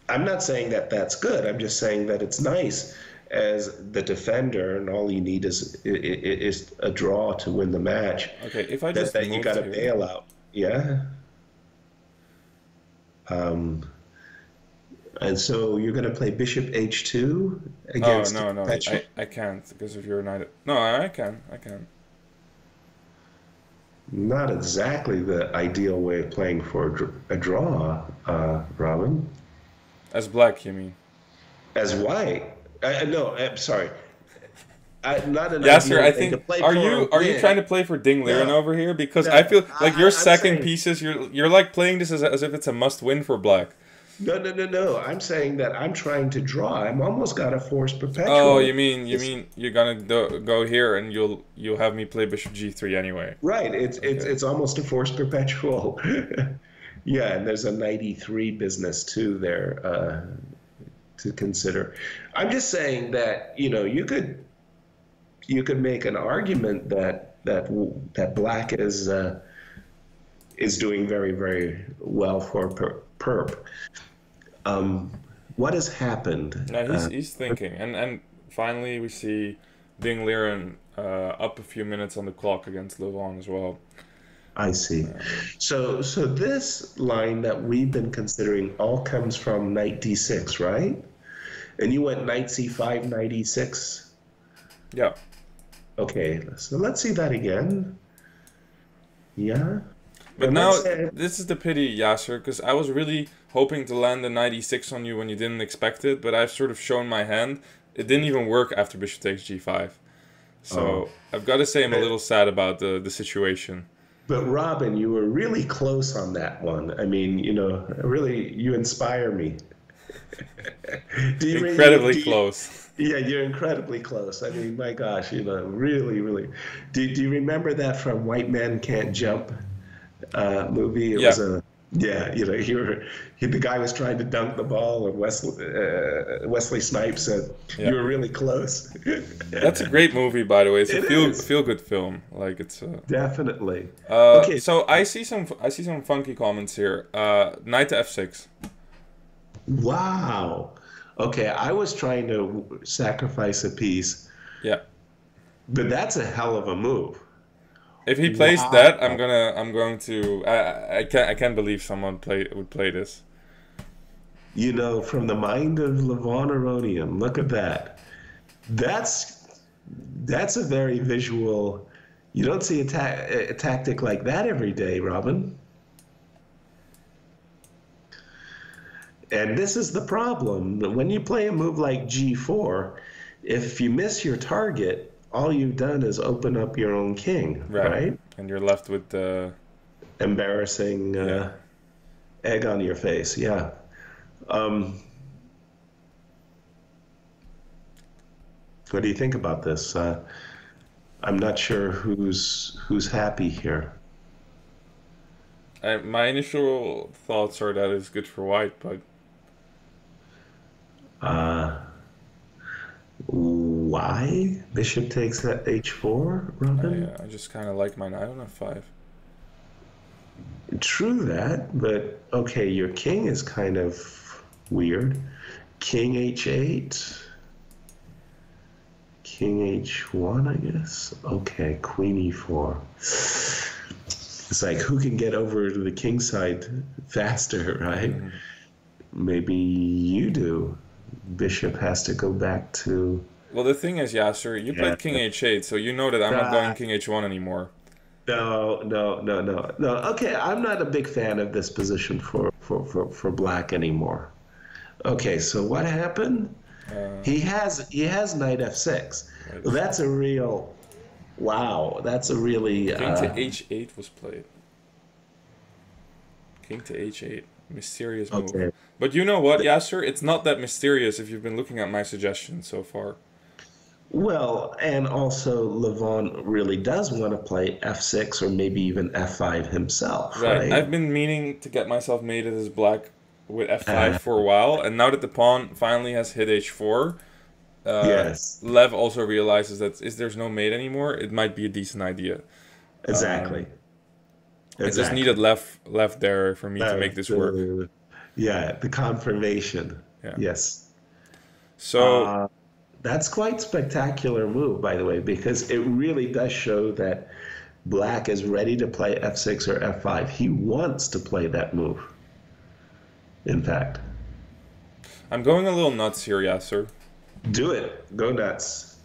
not saying that that's good. I'm just saying that it's nice as the defender, and all you need is a draw to win the match. Okay, if I just that you got to bail out. Yeah. And so you're going to play bishop h2 against. Oh no, I can't because of your knight. No, I can. Not exactly the ideal way of playing for a draw, Robin. As black, you mean? As white? No, I'm sorry. Not an Yes, sir. ideal I way think. to play Are for you trying to play for Ding Liren over here? Because No, I feel like your I'm second saying- pieces, you're like playing this as if it's a must-win for black. No. I'm saying that I'm trying to draw. I'm almost got a forced perpetual. Oh, you mean you're gonna go here and you'll have me play bishop g3 anyway. Right. It's almost a forced perpetual. Yeah, and there's a knight e3 business too there to consider. I'm just saying that you could make an argument that black is doing very, very well for perp. What has happened? No, he's thinking, and finally we see Ding Liren up a few minutes on the clock against Levon as well. I see. So this line that we've been considering all comes from knight d6, right? And you went knight c5, knight e6. Yeah. Okay, so let's see that again. Yeah. But And let's now, say, this is the pity, Yasser, because I was really hoping to land the knight e6 on you when you didn't expect it, but I've sort of shown my hand. It didn't even work after bishop takes g5. oh, So I've got to say I'm a but, little sad about the situation. but Robin, you were really close on that one. I mean, really, you inspire me. Do you, Incredibly do you, close. yeah, you're incredibly close. I mean, my gosh, really, really. Do you remember that from White Men Can't Jump movie? It Yeah, was yeah, the guy was trying to dunk the ball, and Wesley Snipes said, yeah. "You were really close." That's a great movie, by the way. It's a It is feel good film. Like it's. definitely okay. So I see some funky comments here. Knight to f6. Wow. Okay, I was trying to sacrifice a piece, Yeah. but that's a hell of a move. If he plays Wow. that, I'm going to. I can't believe someone would play this. From the mind of Levon Aronian, look at that. That's that's a very visual. You don't see a tactic like that every day, Robin. And this is the problem. When you play a move like G4, if you miss your target, all you've done is open up your own king, right? And you're left with the Embarrassing egg on your face, yeah. What do you think about this? I'm not sure who's happy here. My initial thoughts are that it's good for white, but Why? Bishop takes at h4, Robin? I just kind of like my knight on f5. True that, but okay, your king is kind of weird. King h8. King h1, I guess. Okay, queen e4. It's like, who can get over to the king side faster, right? Maybe you do. Bishop has to go back to... Well, the thing is, Yasser, you played king h8, so you know that I'm not going king h1 anymore. No. Okay, I'm not a big fan of this position for black anymore. Okay, so what happened? He has knight f6. Right. Well, that's a real... Wow, that's a really... King to h8 was played. King to h8. Mysterious move. Okay. But you know what, Yasser? It's not that mysterious if you've been looking at my suggestions so far. Well, and also Levon really does want to play f6 or maybe even f5 himself, right? I've been meaning to get myself mated as black with f5 for a while, and now that the pawn finally has hit h4, yes, Lev also realizes that if there's no mate anymore, it might be a decent idea. Exactly. I just needed left there for me to make this work. Yeah, the confirmation. Yeah. Yes. So that's quite spectacular move, by the way, because it really does show that black is ready to play f6 or f5. He wants to play that move, in fact. I'm going a little nuts here, Yasser. Do it. Go nuts.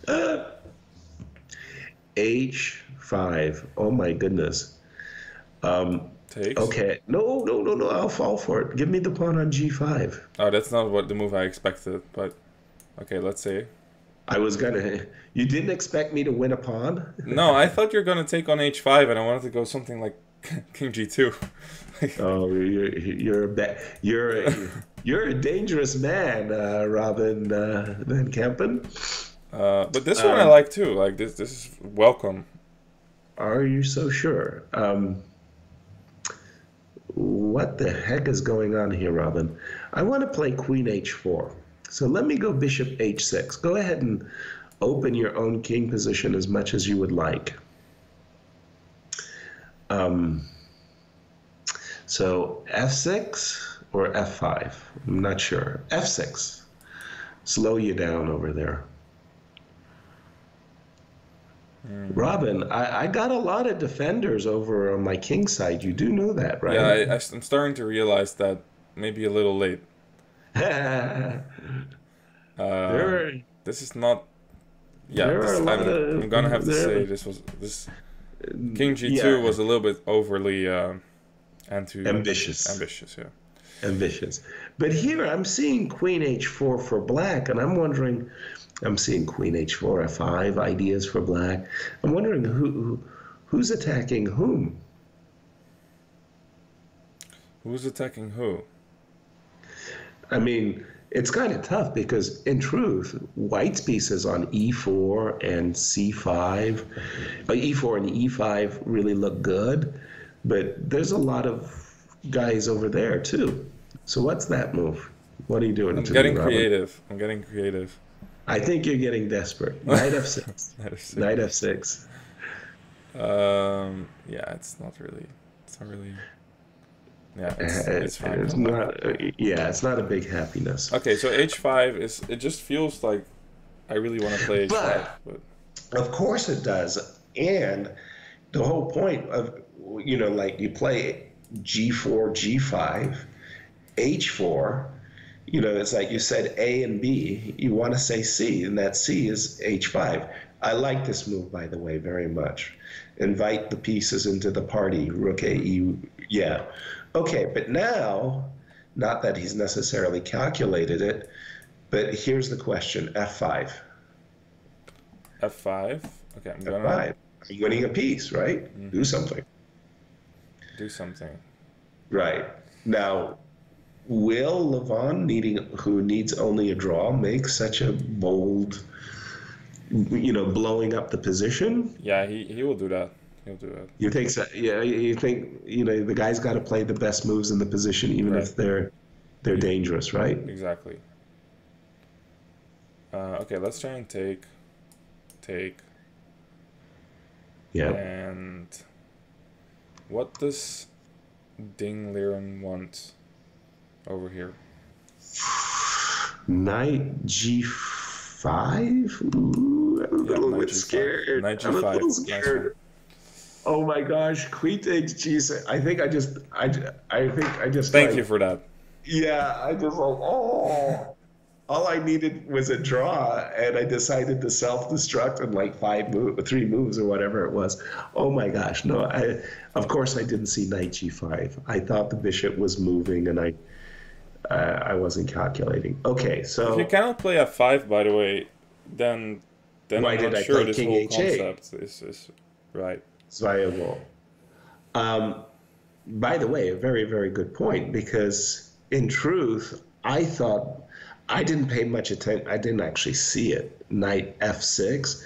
H5. Oh, my goodness. Takes. Okay. No. I'll fall for it. Give me the pawn on g5. Oh, that's not what the move I expected, but okay, let's see. I was gonna. You didn't expect me to win a pawn? No, I thought you were gonna take on h5, and I wanted to go something like king g2. Oh, you're a dangerous man, Robin Van Kempen. But this one I like too. Like this is welcome. Are you so sure? What the heck is going on here, Robin? I want to play queen h4. So let me go bishop h6. Go ahead and open your own king position as much as you would like. So f6 or f5? I'm not sure. f6. Slow you down over there. Robin, I got a lot of defenders over on my king side. You do know that, Yeah, right? I'm starting to realize that maybe a little late. there Um, are this is not. Yeah, there are a this lot I'm gonna have of to say there. this King G2 Yeah, was a little bit overly anti ambitious, ambitious. Yeah. ambitious. But here I'm seeing Queen H4 for black, and I'm wondering. I'm seeing Queen H4 F5 ideas for black. I'm wondering who's attacking whom. Who's attacking who? I mean, it's kind of tough because, in truth, White's pieces on E4 and C5, E4 and E5 really look good, but there's a lot of guys over there too. So what's that move? What are you doing I'm to me, getting Robin? creative. I'm getting creative. I think you're getting desperate. Knight F6. That is sick. Knight F6. Yeah, it's not really. It's not really. Yeah, it's fine. It's not. Yeah, it's not a big happiness. Okay, so H5 is. It just feels like I really want to play H5, But but of course it does. And the whole point of, like you play G4, G5, H4, it's like you said A and B, you want to say C, and that C is H5. I like this move, by the way, very much. Invite the pieces into the party, Rook AE, yeah. Okay, but now, not that he's necessarily calculated it, but here's the question, F5. F5. Okay, I'm gonna F5. I'm winning a piece, right? Do something. do something. Right. Now, will Levon, who needs only a draw, make such a bold, blowing up the position? Yeah, he will do that. He'll do that. You think so? Yeah, you think, the guy's got to play the best moves in the position, even Right. if they're dangerous, right? Exactly. Okay, let's try and take. Yeah. And what does Ding Liren want over here? Knight G5? Ooh, I'm a little Knight bit G5. scared. Knight I'm a G5. little Nice scared. Oh my gosh, Queen takes G6. I think I just Thank like, you for that. yeah, I just like, oh. All I needed was a draw, and I decided to self-destruct in like 3 moves or whatever it was. Oh my gosh, no! Of course I didn't see Knight G5. I thought the bishop was moving, and I wasn't calculating. Okay, so If you cannot play F5, by the way, then why I'm did not I sure play this King whole H8? concept is right. It's viable. By the way, a very, very good point, because in truth, I thought I didn't pay much attention. I didn't actually see it. Knight F6.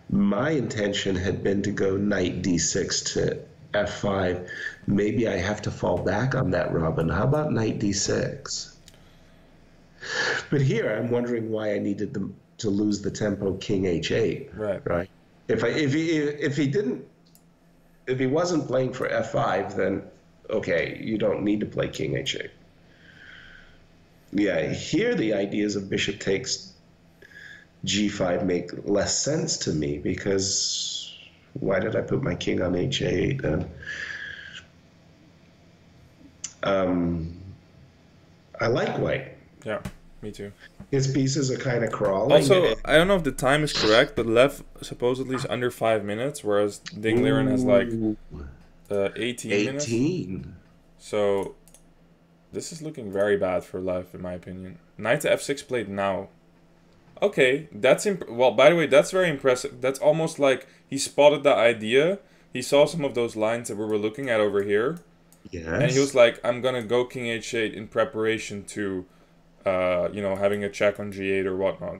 My intention had been to go Knight D6 to F5. Maybe I have to fall back on that, Robin. How about Knight D6? But here, I'm wondering why I needed to lose the tempo King H8. Right. Right. If he wasn't playing for F5, then okay, you don't need to play King H8. Yeah, here the ideas of bishop takes G5 make less sense to me, because why did I put my king on H8? I like white. Yeah, me too. His pieces are kind of crawling. Also, I don't know if the time is correct, but Lev supposedly is under 5 minutes, whereas Ding Liren has like 18 minutes. 18. So this is looking very bad for Lev, in my opinion. Knight to F6 played now. Okay, that's well. By the way, that's very impressive. That's almost like he spotted the idea. He saw some of those lines that we were looking at over here, Yes. and he was like, "I'm gonna go King H8 in preparation to, having a check on G8 or whatnot."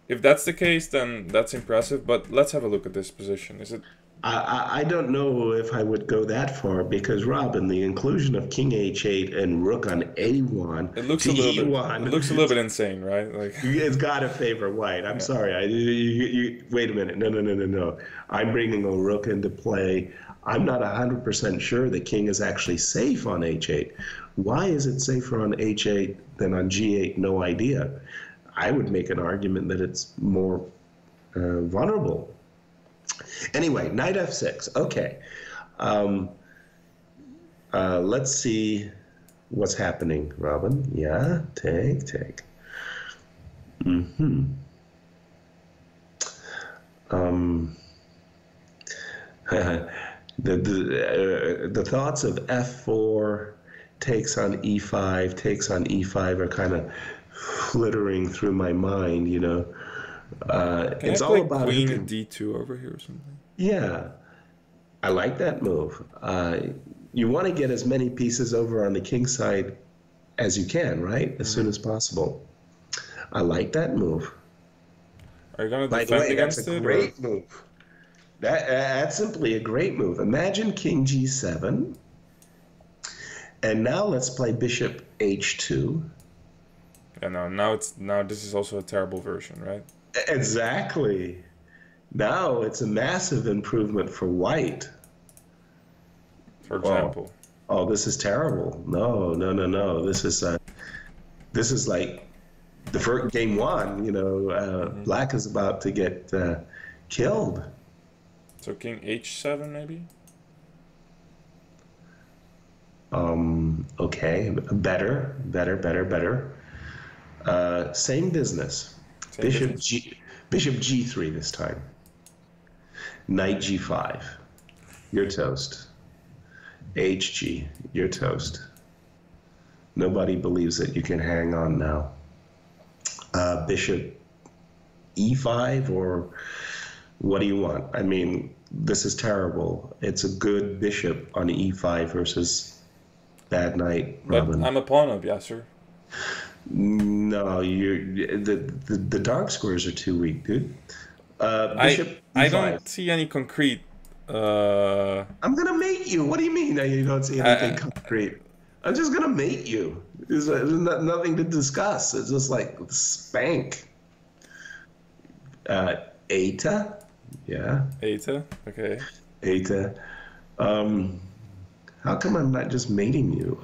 If that's the case, then that's impressive. But let's have a look at this position. Is it? I don't know if I would go that far, because Robin, the inclusion of King H8 and Rook on A1 It looks to a little E1, bit. It looks a little bit insane, right? Like it's got to favor white. I'm sorry. Wait a minute. No. I'm bringing a Rook into play. I'm not 100% sure the king is actually safe on H8. Why is it safer on H8 than on G8? No idea. I would make an argument that it's more vulnerable. Anyway, knight f6. Okay. Um, let's see what's happening, Robin. Yeah, take. Mm-hmm. The thoughts of f4 takes on e5 are kind of flittering through my mind, you know. Can I It's all play about who queen can. d2 over here or something? Yeah, I like that move. You want to get as many pieces over on the king side as you can, right? As soon as possible. I like that move. Are you gonna By the defend way, that's a against it, or? great move. That's simply a great move. Imagine king g7, and now let's play bishop h2. Yeah, no. Now this is also a terrible version, right? Exactly. Now it's a massive improvement for white. For Oh, example. oh, this is terrible. No. This is like the first game one. You know, black is about to get killed. So king h7 maybe. Okay, better. Same business. Same Bishop business. G, Bishop G3 this time. Knight G5. You're toast. HG. You're toast. Nobody believes that you can hang on now. Bishop E5, or what do you want? I mean, this is terrible. It's a good bishop on E5 versus bad knight, But Robin. I'm a pawn up, yeah, sir. No, the dark squares are too weak, dude. Bishop I E5. don't see any concrete. I'm gonna mate you. What do you mean that you don't see anything I, concrete? I'm just gonna mate you. There's nothing to discuss. It's just like spank. Eta, yeah, Eta, okay. Eta. Um, how come I'm not just mating you?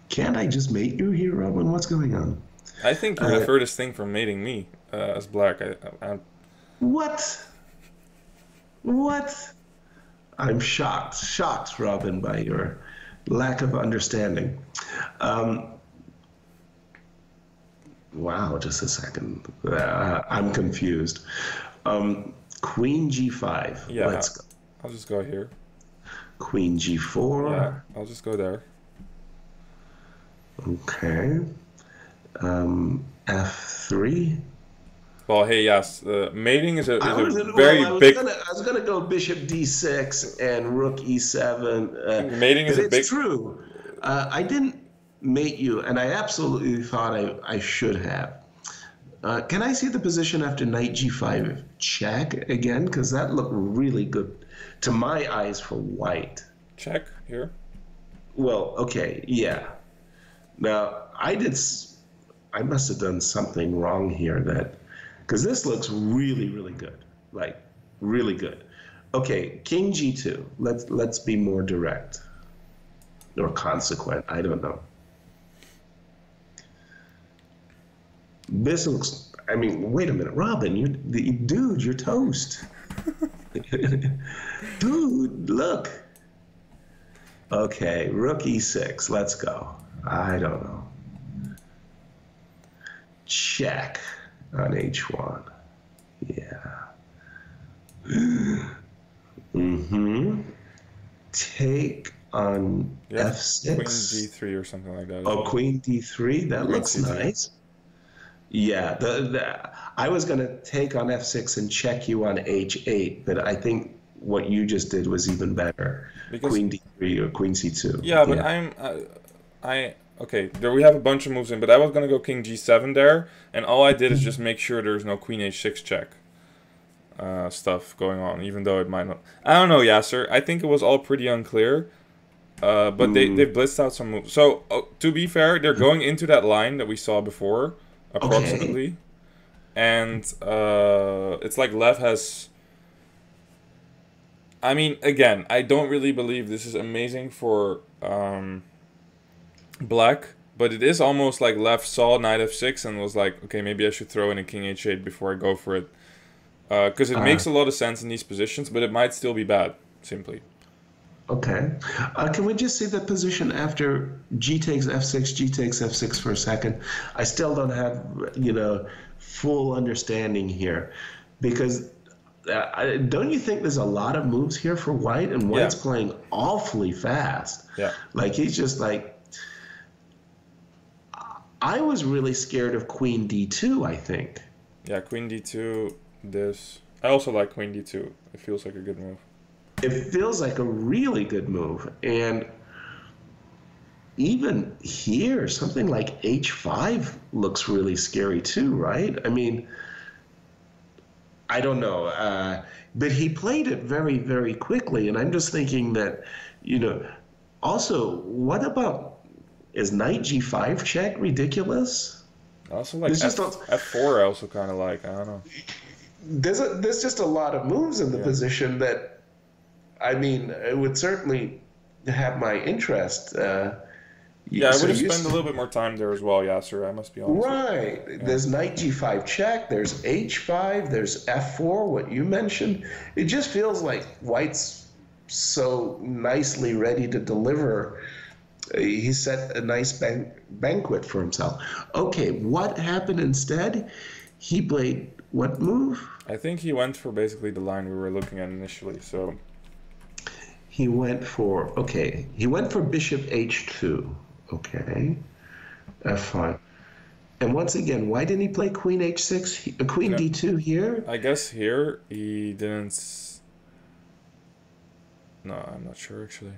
Can't I just mate you here, Robin? What's going on? I think you're the furthest thing from mating me as black. What? What? I'm shocked, Robin, by your lack of understanding. Wow, just a second. I'm confused. Queen G5. Yeah, Let's go. I'll just go here. Queen G4. Yeah, I'll just go there. Okay. F3. Well, hey, yes, mating is a I big. was gonna go Bishop D6 and Rook E7. Mating is But a big. it's true. I didn't mate you, and I absolutely thought I should have. Can I see the position after Knight G5 check again? Because that looked really good to my eyes for white. Check here. Well, okay, yeah. Now I must have done something wrong here, because this looks really good, like really good. Okay, King G2. Let's be more direct or consequent. I don't know. This looks. I mean, wait a minute, Robin. You're toast. Dude, look. Okay, Rook E6. Let's go. I don't know. Check on H1. Yeah. Take on F6. Queen D3 or something like that. Oh, Queen D3. That looks nice. Yeah. I was gonna take on F6 and check you on H8, but I think what you just did was even better. Because, Queen D3 or Queen C2. Yeah, but okay, there we have a bunch of moves in, but I was gonna go King G7 there, and all I did is just make sure there's no Queen H6 check stuff going on, even though it might not. I don't know, Yasser. I think it was all pretty unclear, but they blitzed out some moves. So to be fair, they're going into that line that we saw before, approximately, okay. And it's like Lev has. I mean, again, I don't really believe this is amazing for black, But it is almost like Lev saw knight f6 and was like, okay, maybe I should throw in a king h8 before I go for it. Because it makes a lot of sense in these positions, but it might still be bad, simply. Okay. Can we just see the position after g takes f6, g takes f6 for a second? I still don't have, full understanding here. Because don't you think there's a lot of moves here for white? And white's playing awfully fast. Yeah. Like, he's just like... I was really scared of queen d2, I think. Yeah, queen d2, this. I also like queen d2. It feels like a good move. It feels like a really good move. And even here, something like h5 looks really scary too, right? I mean, I don't know. But he played it very, very quickly. And I'm just thinking that, also, what about... Is knight g5 check ridiculous? Also, like f4, I also kind of like. I don't know. There's just a lot of moves in the position that, I mean, it would certainly have my interest. I would have spent a little bit more time there as well, Yasser. I must be honest. Right. Yeah. There's knight g5 check. There's h5. There's f4. What you mentioned. It just feels like white's so nicely ready to deliver. He set a nice banquet for himself. Okay, what happened instead? He played what move? I think he went for basically the line we were looking at initially. So he went for bishop h2. Okay, f5. And once again, why didn't he play queen h6? Queen d2 here? I guess here he didn't. No, I'm not sure actually.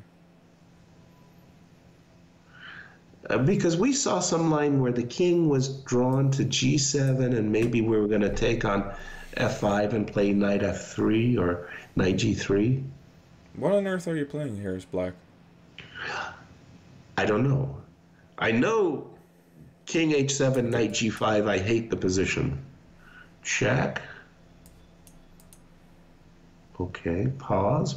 Because we saw some line where the king was drawn to g7 and maybe we were going to take on f5 and play knight f3 or knight g3. What on earth are you playing here as black? I don't know. I know king h7, knight g5, I hate the position. Check. Okay, pause.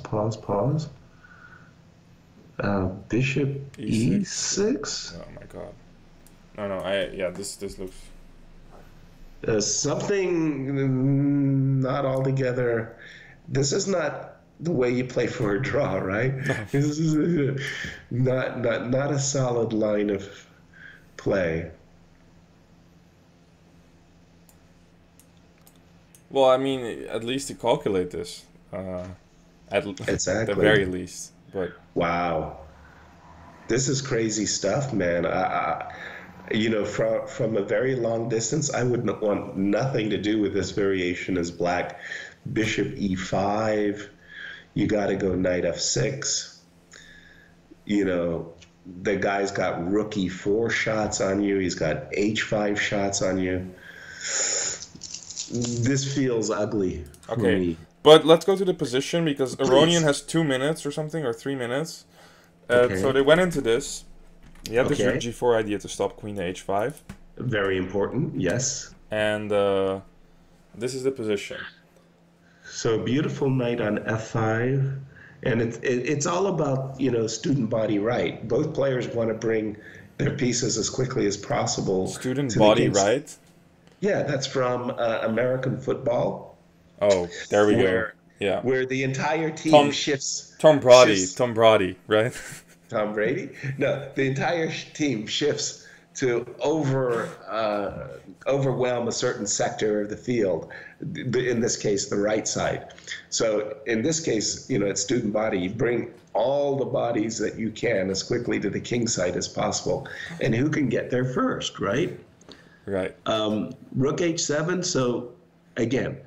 Bishop e6. Oh my god. No, this looks... something not altogether... This is not the way you play for a draw, right? No. This is not a solid line of play. Well, I mean, at least to calculate this. At the very least. But wow, this is crazy stuff, man. From a very long distance, I would want nothing to do with this variation as black. Bishop e5, you got to go knight f6. The guy's got rook e4 shots on you. He's got h5 shots on you. This feels ugly for me. But let's go to the position because Aronian has 2 minutes or something, or 3 minutes. So they went into this. He had this g4 idea to stop queen to h5. Very important, yes. And this is the position. So beautiful knight on f5. And it's all about, student body right. Both players want to bring their pieces as quickly as possible. Student body right? Yeah, that's from American football. Oh, there we go. Yeah. Where the entire team shifts. Tom Brady, right? Tom Brady? No, the entire team shifts to overwhelm a certain sector of the field. In this case, the right side. So in this case, it's student body. You bring all the bodies that you can as quickly to the king side as possible. And who can get there first, right? Right. Rook h7. So again,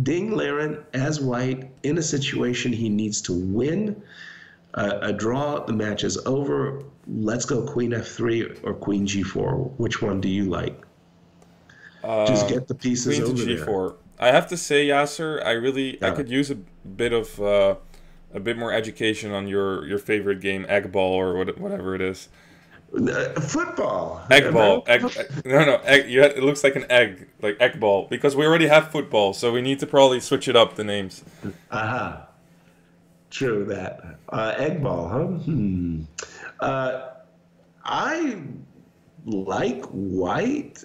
Ding Liren as white in a situation he needs to win. A draw, the match is over. Let's go queen f3 or queen g4. Which one do you like? Just get the pieces over there. G4. I have to say, Yasser, I could use a bit more education on your favorite game, egg ball or whatever it is. Football. Egg ball. It looks like an egg, like egg ball, because we already have football, so we need to probably switch it up, the names. True that. Egg ball, huh? I like white.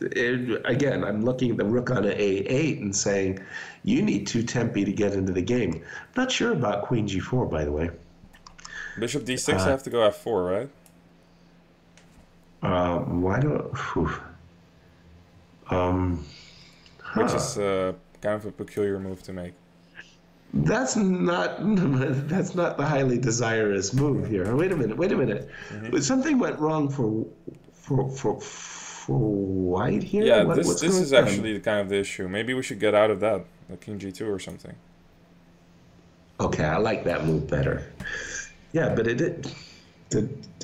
Again, I'm looking at the rook on an a8 and saying, you need two tempi to get into the game. Not sure about queen g4, by the way. Bishop d6, I have to go f4, right? Why don't... Whew. Which is kind of a peculiar move to make. That's not the highly desirous move here. Wait a minute. Mm-hmm. Something went wrong for white here. Yeah, this is actually kind of the issue. Maybe we should get out of that, like king g2 or something. Okay, I like that move better. Yeah, but did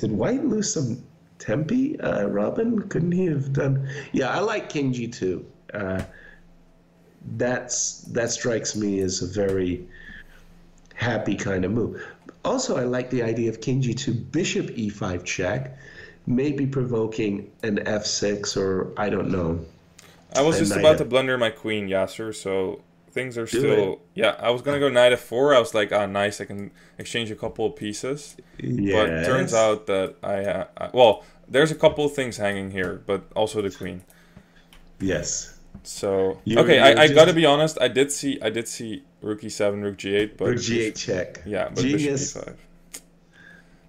white lose some tempi, Robin? Couldn't he have done? Yeah, I like king g2. That strikes me as a very happy kind of move. Also, I like the idea of king g2, bishop e5 check, maybe provoking an f6 or I don't know. I was just about to blunder my queen, Yasser, so things are still... Yeah, I was going to go knight f4. I was like, ah, nice, I can exchange a couple of pieces. Yes. But it turns out that well, there's a couple of things hanging here, but also the queen. Yes. So okay, I gotta be honest. I did see rook e7, rook g8, but rook g8 check. Yeah, but genius. Bishop e5.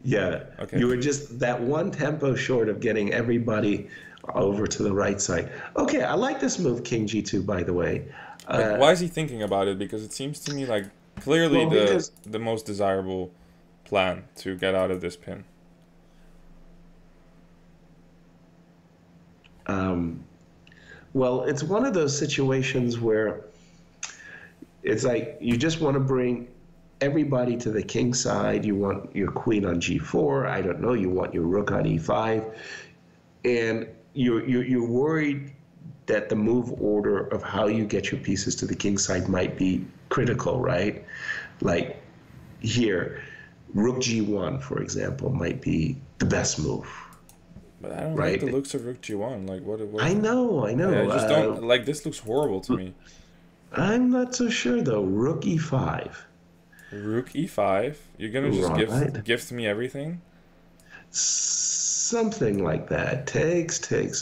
Yeah. Okay. You were just that one tempo short of getting everybody over to the right side. Okay, I like this move, king g2. By the way, why is he thinking about it? Because it seems to me like clearly the most desirable plan to get out of this pin. Well, it's one of those situations where it's like you just want to bring everybody to the king side. You want your queen on g4. I don't know. You want your rook on e5, and you're worried that the move order of how you get your pieces to the king side might be critical, right? Like here, rook g1, for example, might be the best move. But I don't like the looks of rook g1. Like what? I know. I just don't like. This looks horrible to me. I'm not so sure though. Rook e5. Rook e5. You're gonna just gift me everything. Something like that. Takes. Queen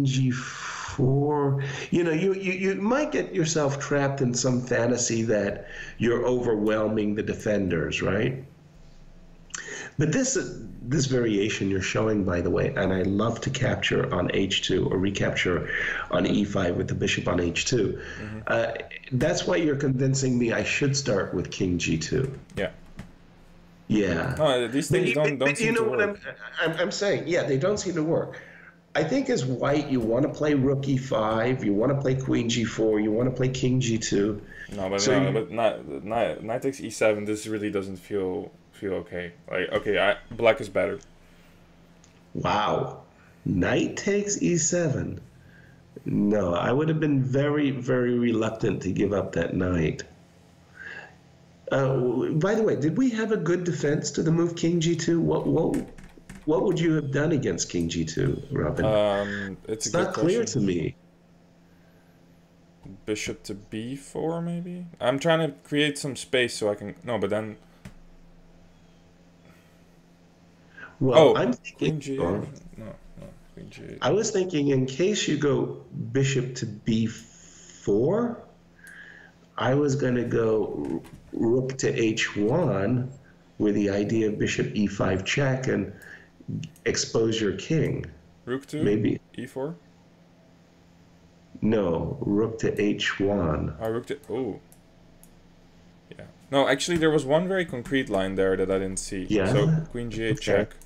g4. You know, you might get yourself trapped in some fantasy that you're overwhelming the defenders, right? But this variation you're showing, by the way, and I love to capture on h2 or recapture on e5 with the bishop on h2. Mm-hmm. That's why you're convincing me I should start with king g2. Yeah. Yeah. No, these things don't seem to work. You know what I'm saying? Yeah, they don't seem to work. I think as white, you want to play rook e5, you want to play queen g4, you want to play king g2. But knight takes e7. This really doesn't feel okay. Like, okay, black is better. Wow. Knight takes e7. No, I would have been very, very reluctant to give up that knight. By the way, did we have a good defense to the move king g2? What would you have done against king g2, Robin? It's not clear to me. Bishop to b4, maybe? I'm trying to create some space so I can... No, but then... Well, I'm thinking... Queen g8. No, Queen g8. I was thinking in case you go bishop to b4, I was going to go rook to h1 with the idea of bishop e5 check and expose your king. Rook to maybe e4? No, rook to h1. Rook to... Oh. Yeah. No, actually, there was one very concrete line there that I didn't see. Yeah? So, queen g8 check.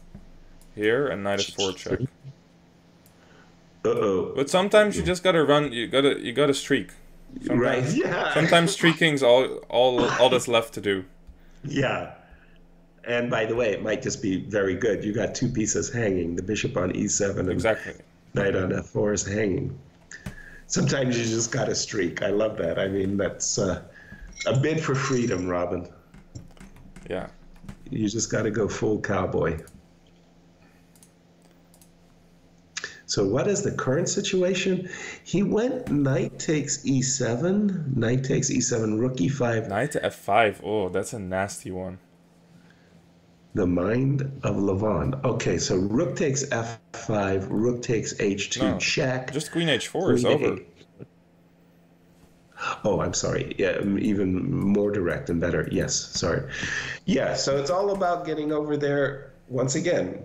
Here, and knight f4 check. Uh-oh. But sometimes you just gotta run, you gotta streak. Sometimes, right, yeah. Sometimes streaking's all that's left to do. Yeah. And by the way, it might just be very good. You got two pieces hanging, the bishop on e7 and exactly. Knight on f4 is hanging. Sometimes you just got to streak. I love that. I mean, that's a bid for freedom, Robin. Yeah. You just got to go full cowboy. So what is the current situation? He went knight takes e7, knight takes e7, rook e5. Knight to f5. Oh, that's a nasty one. The mind of Levon. Okay, so rook takes f5, rook takes h2 No, check. just queen h4 is Queen over. Oh, I'm sorry. Yeah, even more direct and better. Yes, sorry. Yeah, so it's all about getting over there. Once again,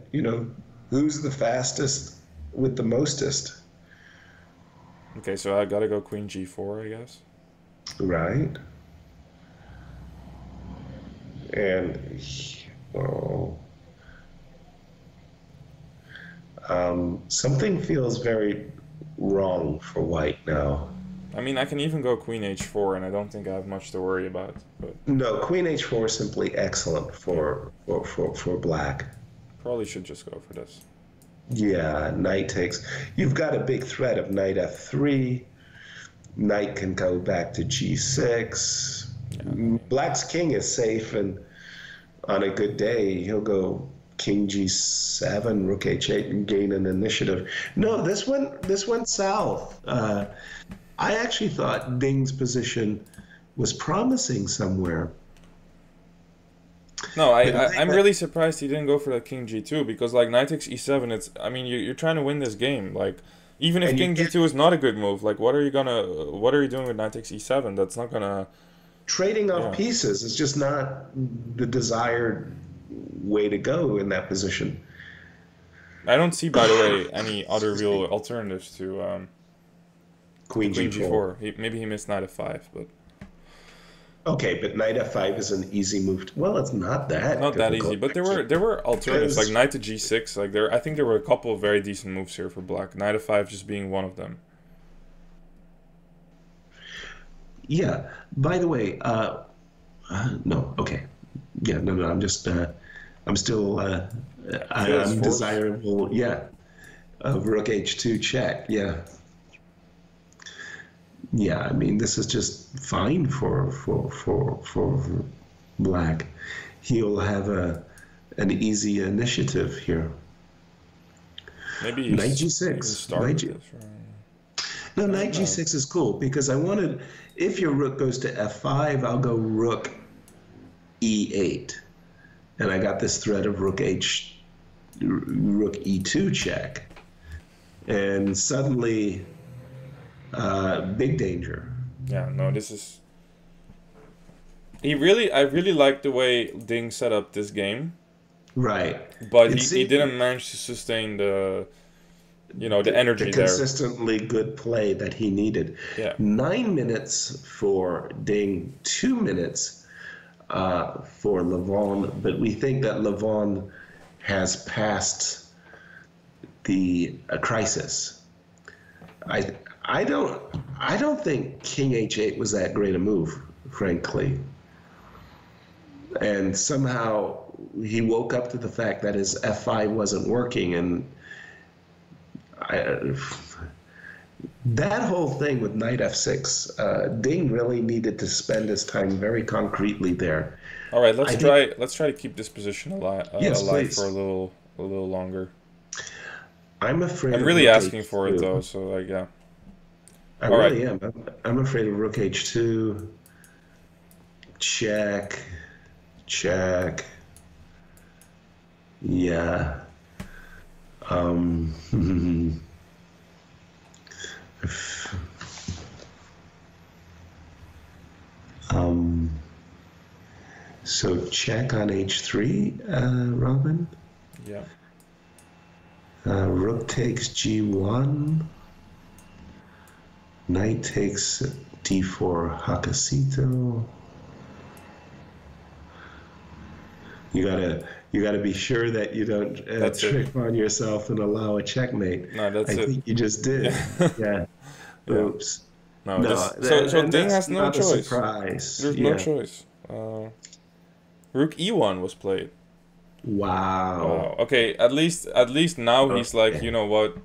who's the fastest with the mostest, Okay, so I gotta go queen g4, I guess. right? And, well, something feels very wrong for white now. I mean, I can even go queen h4, and I don't think I have much to worry about. But No, queen h4 is simply excellent yeah, for black. probably should just go for this. Yeah, knight takes. You've got a big threat of knight f3. Knight can go back to g6. Yeah, I mean, Black's king is safe, and on a good day, he'll go king g7, rook h8, and gain an initiative. No, this went south. I actually thought Ding's position was promising somewhere. no, I'm really surprised he didn't go for that king g2 because like knight takes e7. I mean, you're trying to win this game. Like, even if And king g2 is not a good move, like what are you doing with knight takes e7? That's not gonna. Trading off Yeah. pieces is just not the desired way to go in that position. I don't see, by the way, any other real alternatives to Queen queen g4. g4. Maybe he missed knight f5, but Okay, but knight f5 is an easy move. Well, it's not that not that difficult, easy. But there actually. were alternatives like Because- knight to g6. Like I think there were a couple of very decent moves here for black. Knight f5 just being one of them. Yeah. By the way, no. Okay. Yeah. No. I'm still. I'm forced. desirable. Yeah. Rook h2 check. Yeah. Yeah. I mean, this is just fine for black. He'll have an easy initiative here. Maybe Knight he's g6. even started Knight G- this, right? No, knight No. g6 is cool because I wanted, if your rook goes to f5, I'll go rook e8. And I got this threat of rook e2 check. And suddenly, big danger. Yeah, no, this is. I really like the way Ding set up this game, Right. but And he see- didn't manage to sustain the energy The there. consistently good play that he needed. Yeah. 9 minutes for Ding, 2 minutes for Levon, but we think that Levon has passed the crisis. I don't think King h8 was that great a move, frankly. And somehow he woke up to the fact that his f5 wasn't working, and that whole thing with knight f6, Ding really needed to spend his time very concretely there. All right, let's try to keep this position alive, Yes, alive please. for a little longer. I'm afraid. I'm really of rook asking for it h2. though, so like yeah. I All really am. I'm afraid of rook h2. Check. Check. Yeah. So check on h3, Robin. Yeah. Rook takes g1. Knight takes d4 Hakasito. You gotta be sure that you don't trick on yourself and allow a checkmate. No, that's I it. think you just did. Yeah. Yeah. Oops. No, No, so and Ding that's has no not a choice. surprise. There's Yeah. no choice. Rook e1 was played. Wow. Oh, okay. At least now he's like, Okay. you know what?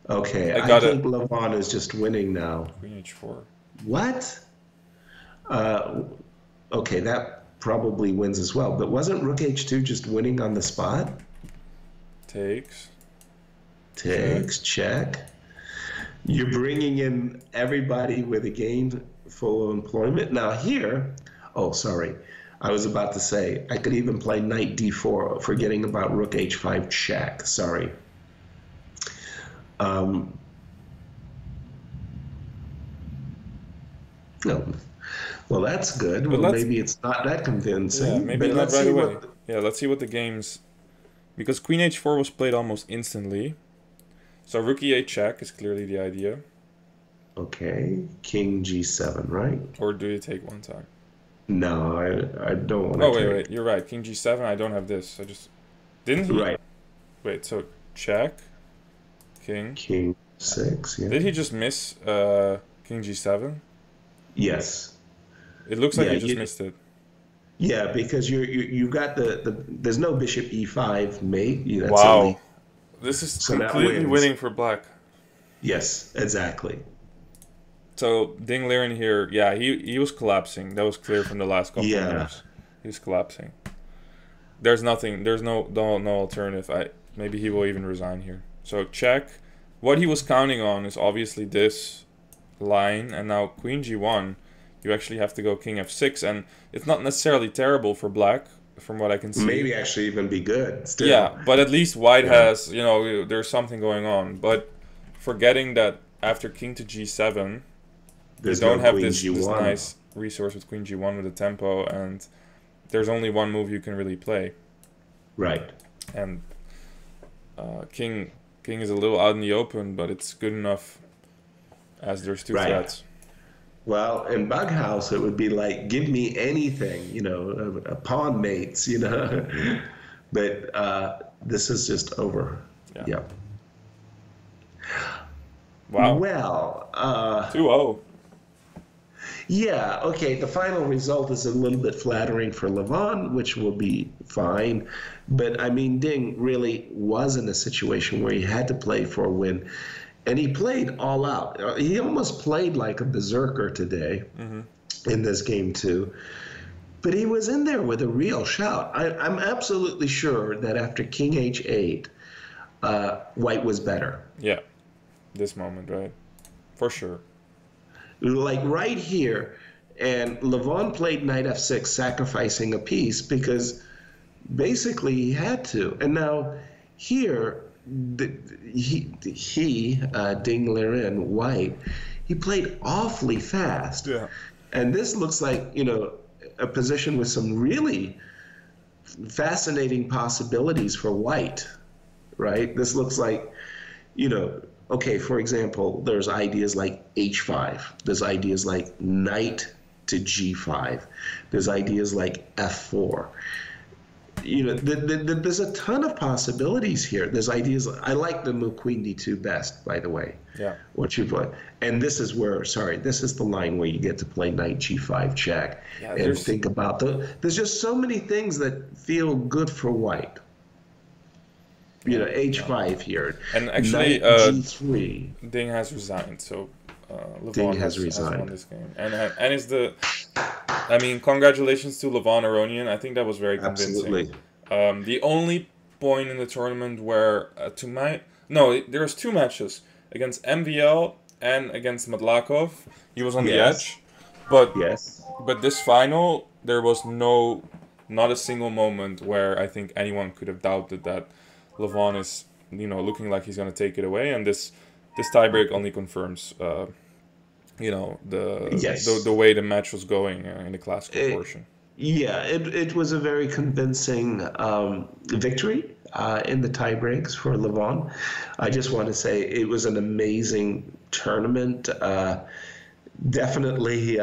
Okay, I I gotta- think Levon is just winning now. Queen h4. What? Okay, that probably wins as well. But wasn't Rook h2 just winning on the spot? Takes. Takes, check. You're bringing in everybody with a gainful employment. Now here, oh, sorry. I was about to say, I could even play knight d4, forgetting about rook h5 check. Sorry. No. Well, that's good. But Well, let's, maybe it's not that yeah, convincing, maybe but not let's right see away. what. Yeah, let's see what the game's, because queen h4 was played almost instantly. So rook e8 check is clearly the idea. Okay, king g7, right? Or do you take one time? No, I don't want Oh, to wait, take. you're right. King g7, I don't have this. I just... Didn't he? Right, Wait, so check, king. king 6, yeah. Did he just miss king g7? Yes. It looks like Yeah, he just missed it. yeah, because you got there's no bishop e5 mate. That's only Wow. This is so that completely wins. winning for black. Yes, exactly. So Ding Liren here, yeah, he was collapsing. That was clear from the last couple of moves. He was collapsing. There's nothing. There's no alternative. Maybe he will even resign here. So check. What he was counting on is obviously this line, and now queen g1. You actually have to go king f6, and it's not necessarily terrible for black, from what I can see. Maybe actually even be good. Still. Yeah, but at least white has, there's something going on. But forgetting that after king to g7, they don't have this nice resource with queen g1 with the tempo, and there's only one move you can really play. Right. And king is a little out in the open, but it's good enough as there's two threats. Well, in Bughouse, it would be like, give me anything, a pawn mates, But this is just over. Yeah. Wow. Well, 2-0. Yeah, okay, the final result is a little bit flattering for Levon, which will be fine. But, I mean, Ding really was in a situation where he had to play for a win. And he played all out. He almost played like a berserker today in this game, too. But he was in there with a real shout. I'm absolutely sure that after king h8, white was better. Yeah, this moment, right? For sure. Like right here, and Levon played knight f6, sacrificing a piece because basically he had to. And now here, he Ding Liren, white, he played awfully fast. Yeah. And this looks like, a position with some really fascinating possibilities for white, right? This looks like, okay, for example, there's ideas like h5. There's ideas like knight to g5. There's ideas like f4. There's a ton of possibilities here. There's ideas. I like the move queen d2 best, by the way. Yeah. What you put, and this is the line where you get to play knight g5 check and think about there's just so many things that feel good for white. H5 here. And actually, G3. Ding has resigned, so Ding Levon has resigned. won this game. And is congratulations to Levon Aronian. I think that was very convincing. Absolutely. The only point in the tournament where there was two matches against MVL and against Madlakov. He was on the edge, but this final there was not a single moment where I think anyone could have doubted that Levon is, looking like he's going to take it away, and this tiebreak only confirms, the way the match was going in the classical portion. Yeah, it was a very convincing victory in the tiebreaks for Levon. I just want to say it was an amazing tournament. Definitely,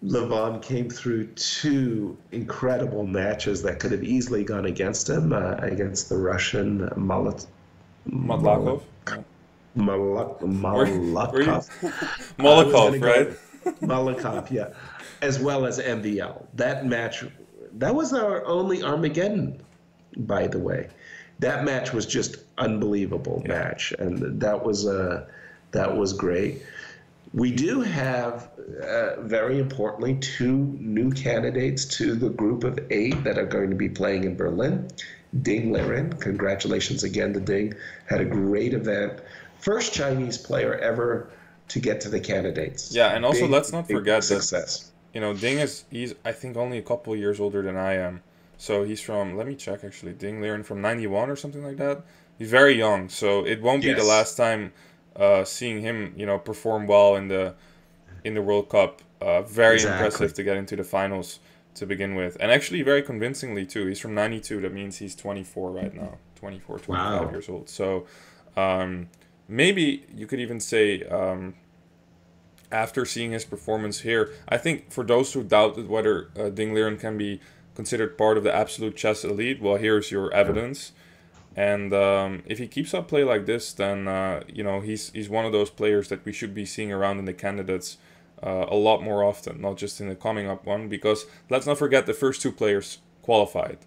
Levon came through two incredible matches that could have easily gone against him, against the Russian Madlakov. Molotov, right? Molotov, yeah. As well as MVL. That match, that was our only Armageddon, by the way. That match was just unbelievable match, and that was great. We do have, very importantly, two new candidates to the group of 8 that are going to be playing in Berlin. Ding Liren, congratulations again to Ding. Had a great event. First Chinese player ever to get to the candidates. Yeah, and also let's not forget success. you know, he's I think only a couple of years older than I am. So he's from, let me check actually, Liren from 91 or something like that. He's very young, so it won't be the Yes, last time seeing him, you know, perform well in the World Cup. Very exactly. impressive to get into the finals to begin with. And actually very convincingly too. He's from 92. That means he's 24 right now. 24, 25 Wow. years old. So um, maybe you could even say after seeing his performance here, I think for those who doubted whether Ding Liren can be considered part of the absolute chess elite, well, here's your evidence. And if he keeps up play like this, then you know he's one of those players that we should be seeing around in the candidates a lot more often, not just in the coming up one. Because let's not forget the first two players qualified,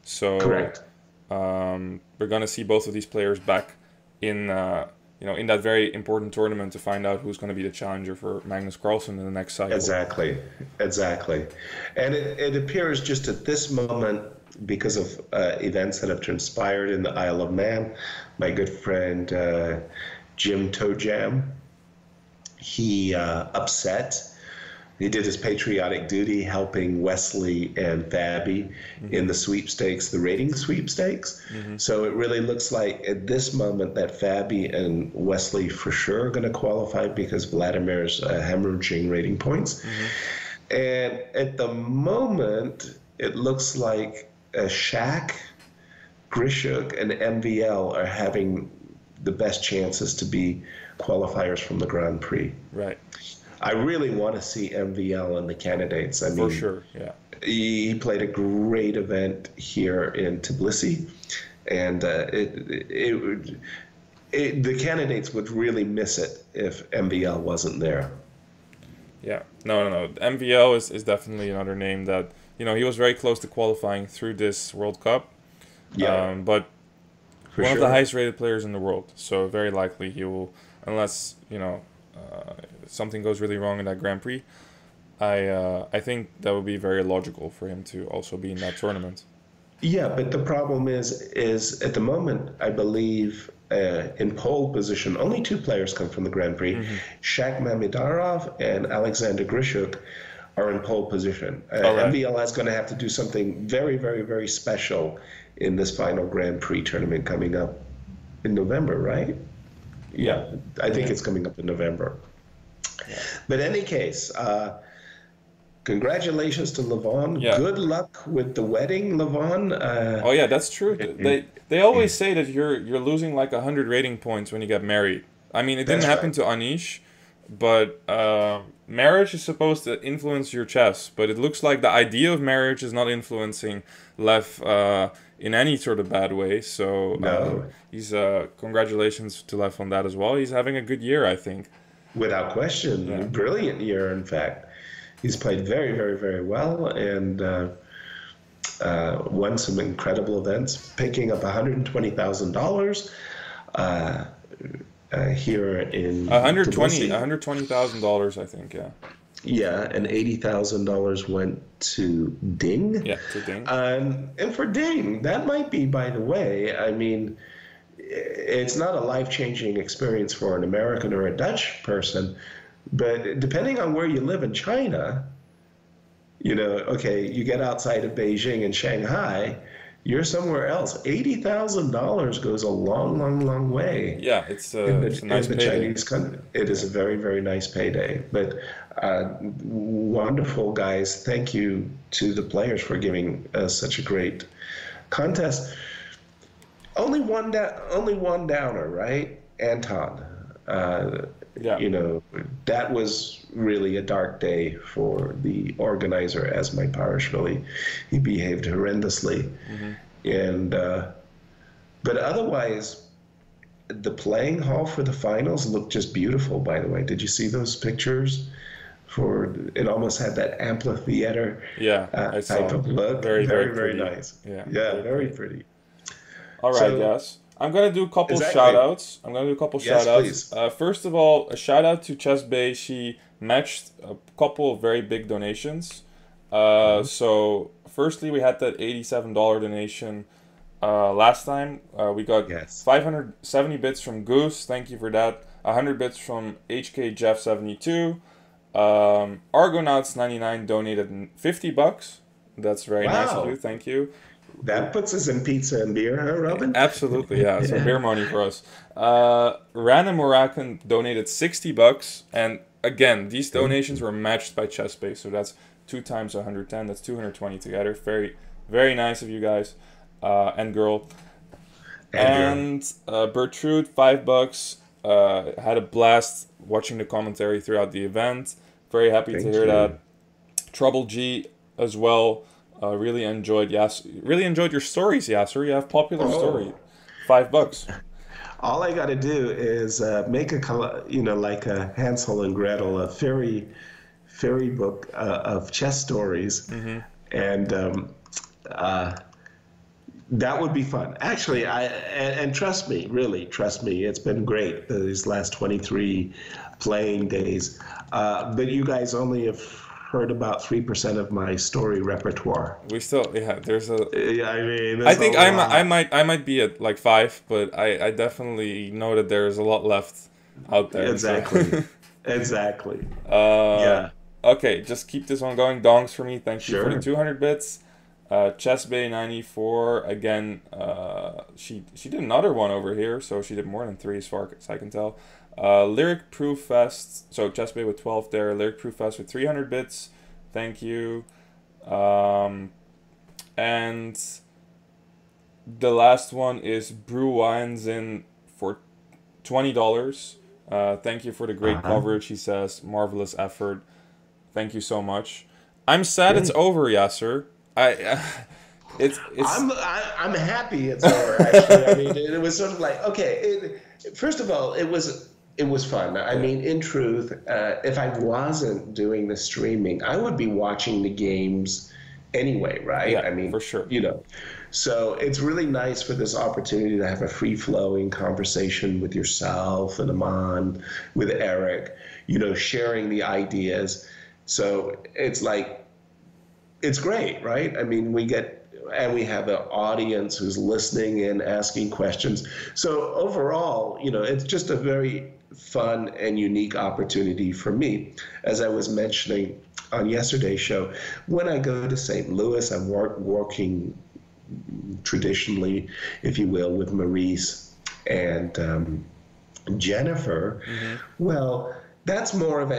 so Correct. we're gonna see both of these players back in you know in that very important tournament to find out who's going to be the challenger for Magnus Carlsen in the next cycle. Exactly, exactly. And it appears just at this moment, because of events that have transpired in the Isle of Man, my good friend Jim Tojam, he upset. He did his patriotic duty helping Wesley and Fabi in the sweepstakes, the rating sweepstakes. Mm-hmm. So it really looks like at this moment that Fabi and Wesley for sure are going to qualify because Vladimir's hemorrhaging rating points. Mm-hmm. And at the moment, it looks like Shaq, Grishuk, and MVL are having the best chances to be qualifiers from the Grand Prix. Right. I really want to see MVL in the candidates. I For mean, sure. Yeah. he played a great event here in Tbilisi, and the candidates would really miss it if MVL wasn't there. Yeah, no. MVL is definitely another name that, you know, he was very close to qualifying through this World Cup, Yeah, but for one of the sure. highest rated players in the world. So very likely he will, unless you know something goes really wrong in that Grand Prix. I think that would be very logical for him to also be in that tournament. Yeah, but the problem is at the moment, I believe in pole position, only two players come from the Grand Prix. Mm-hmm. Shaq Mamidarov and Alexander Grishuk are in pole position. All right. MVL is going to have to do something very, very, very special in this final Grand Prix tournament coming up in November, right? Yeah. Yeah, I think Yeah. it's coming up in November. Yeah. But in any case, congratulations to Levon. Yeah. Good luck with the wedding, Levon. Oh yeah, that's true. They always say that you're losing like 100 rating points when you get married. I mean, it didn't That's happen right. to Anish, but marriage is supposed to influence your chess. But it looks like the idea of marriage is not influencing Lev in any sort of bad way. So No, he's congratulations to Lev on that as well. He's having a good year, I think. without question. A Yeah. brilliant year, in fact. He's played very, very, very well and won some incredible events, picking up $120,000 uh, here in 120, Tbilisi. $120,000, I think. Yeah. Yeah, and $80,000 went to Ding. Yeah. To Ding. And for Ding, that might be, by the way, I mean, it's not a life-changing experience for an American or a Dutch person, but depending on where you live in China, you know, okay, you get outside of Beijing and Shanghai, you're somewhere else. $80,000 goes a long, long, long way Yeah, it's a nice in the payday. Chinese country. It is a very, very nice payday. But wonderful, guys. Thank you to the players for giving us such a great contest. Only one downer, right? Anton. Yeah. You know, that was really a dark day for the organizer, as my parish really, he behaved horrendously. Hmm. And, but otherwise, the playing hall for the finals looked just beautiful, by the way. Did you see those pictures? It almost had that amphitheater Yeah, I type saw. of look. Very, very Very, very pretty. nice. Yeah, Yeah, very very pretty. pretty. All right, So, guys. I'm gonna do a couple shout exactly. outs. I'm gonna do a couple shout Yes, outs. please. First of all, a shout out to Chess Bay. She matched a couple of very big donations. So firstly, we had that $87 donation last time. We got Yes. 570 bits from Goose. Thank you for that. 100 bits from HK Jeff 72. Argonauts99 donated $50. That's very nice of you. Wow. Thank you. That puts us in pizza and beer, huh, Robin? Absolutely, yeah. So beer money for us. Random Moroccan donated $60, and again, these donations were matched by ChessBase, so that's 2 times 110. That's 220 together. Very, very nice of you guys, and girl. And Bertrude, $5. Had a blast watching the commentary throughout the event. Very happy to hear that. Trouble G as well. Really enjoyed Really enjoyed your stories, Yasser. You have popular story. $5. All I got to do is make like a Hansel and Gretel, a fairy book of chess stories, and that would be fun. Actually, and trust me, really trust me, it's been great these last 23 playing days. But you guys only have heard about 3% of my story repertoire. We still, there's a. Yeah, I mean, I think I might be at like 5, but I definitely know that there's a lot left out there. Exactly. So. Exactly. Yeah. Okay, just keep this one going. Dongs for me. Thank you for the 200 bits. ChessBay94 again. She did another one over here, so she did more than 3 as far as I can tell. Lyric Proof Fest, so ChessBay with 12 there. Lyric Proof Fest with 300 bits. Thank you. And the last one is Brew Wines in for $20. Thank you for the great coverage, he says. Marvelous effort. Thank you so much. I'm sad it's over, Yasser. It's I'm happy it's over, actually. I mean, it was sort of like, okay, first of all, it was fun. I mean, in truth, if I wasn't doing the streaming, I would be watching the games anyway, right? Yeah, I mean, for sure. So it's really nice for this opportunity to have a free-flowing conversation with yourself and Aman, with Eric, sharing the ideas. So it's like, it's great, right? I mean, we have an audience who's listening and asking questions. So overall, it's just a very fun and unique opportunity for me. As I was mentioning on yesterday's show, when I go to St. Louis, I'm working traditionally, if you will, with Maurice and Jennifer. Well, that's more of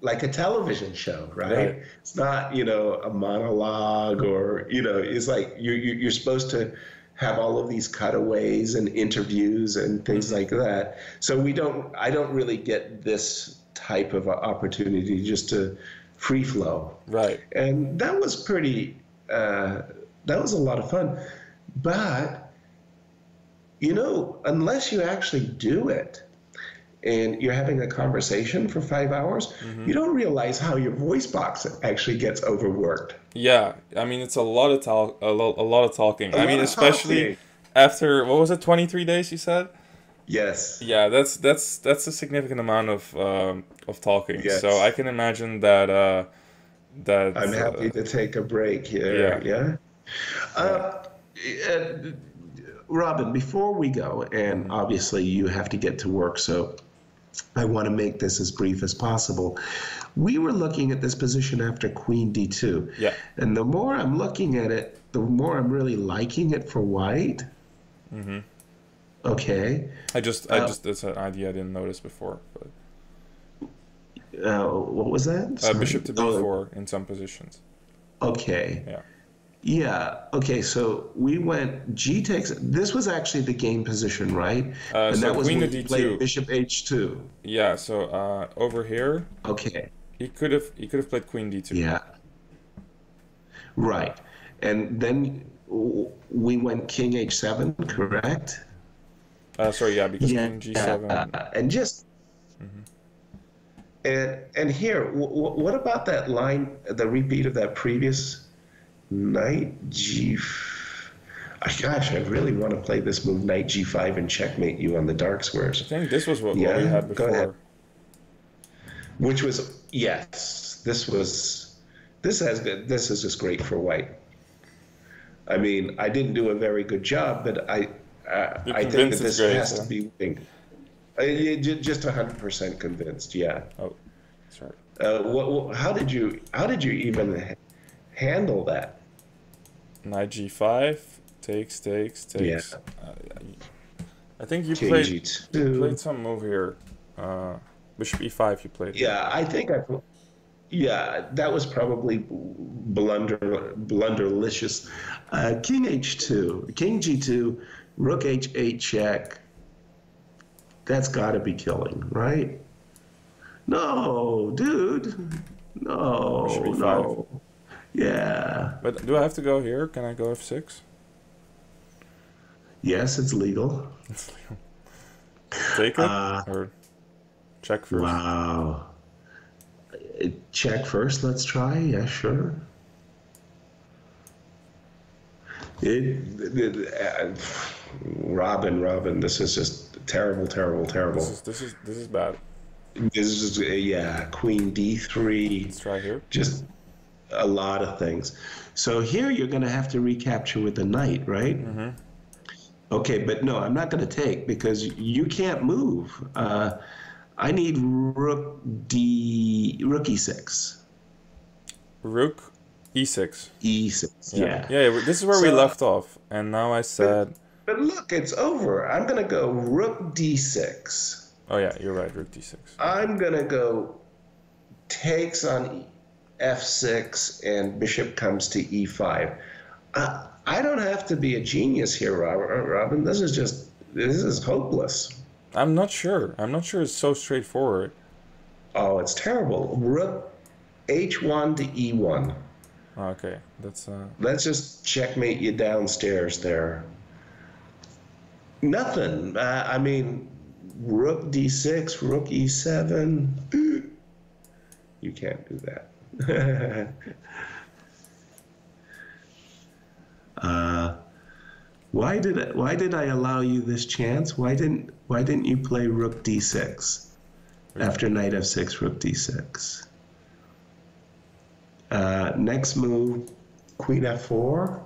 like a television show, right? It's not, a monologue or, it's like you're supposed to have all of these cutaways and interviews and things like that. So I don't really get this type of opportunity just to free flow. Right. And that was that was a lot of fun. But, unless you actually do it, and you're having a conversation for 5 hours, you don't realize how your voice box actually gets overworked. Yeah, I mean, it's a lot of talking. I mean, especially after, what was it, 23 days you said? Yes. Yeah, that's a significant amount of talking. Yes. So I can imagine that I'm happy to take a break here. Yeah. Robin, before we go, and obviously you have to get to work, so I want to make this as brief as possible. We were looking at this position after Queen D2. Yeah. And the more I'm looking at it, the more I'm really liking it for white. Okay. I just it's an idea I didn't notice before. But what was that? Bishop to B4 in some positions. Okay. Yeah. Yeah. Okay. So we went G takes. This was actually the game position, right? And so that was Queen when to we D2. played Bishop H2. Yeah. So over here. Okay. He could have played Queen D2. Yeah. Right. And then we went King H7, correct? Sorry. Yeah, because King G7. And just. And here, what about that line? The repeat of that previous. Knight G. Gosh, I really want to play this move, Knight G5, and checkmate you on the dark squares. I think this was what we had before. Go ahead. Which was this is just great for white. I mean, I didn't do a very good job, but I think that this has to be winning. Just 100% convinced. Yeah. Oh. Sorry. How did you even handle that? Knight g5 takes. Yeah, I think you king played g2. some move here. Bishop e5 you played here. Yeah, I think I. Yeah, that was probably blunderlicious. King h2, king g2, rook h8 check. That's got to be killing, right? No, dude. Bishop No, e5. no. Yeah. But do I have to go here? Can I go f6? Yes, it's legal. Take it Uh, or check first? wow. Check first, let's try. Yeah, sure. Robin, this is just terrible, terrible, terrible. This is bad. This is, yeah, Queen D3, Let's try here. just a lot of things. So here you're going to have to recapture with the knight, right? Mm-hmm. Okay, but no, I'm not going to take because you can't move. I need rook e6. Rook e6. E6, Yeah. yeah. Yeah, this is where we So, left off. And now I said... but look, it's over. I'm going to go rook d6. Oh yeah, you're right, rook d6. I'm going to go takes on f6 and bishop comes to e5. I don't have to be a genius here, Robin. This is hopeless. I'm not sure. I'm not sure it's so straightforward. Oh, it's terrible. Rook h1 to e1. Okay, that's... Let's just checkmate you downstairs there. Nothing. I mean, rook d6, rook e7. You can't do that. Why did I allow you this chance? Why didn't you play rook d6 after knight f6, rook d6? Next move, queen f4,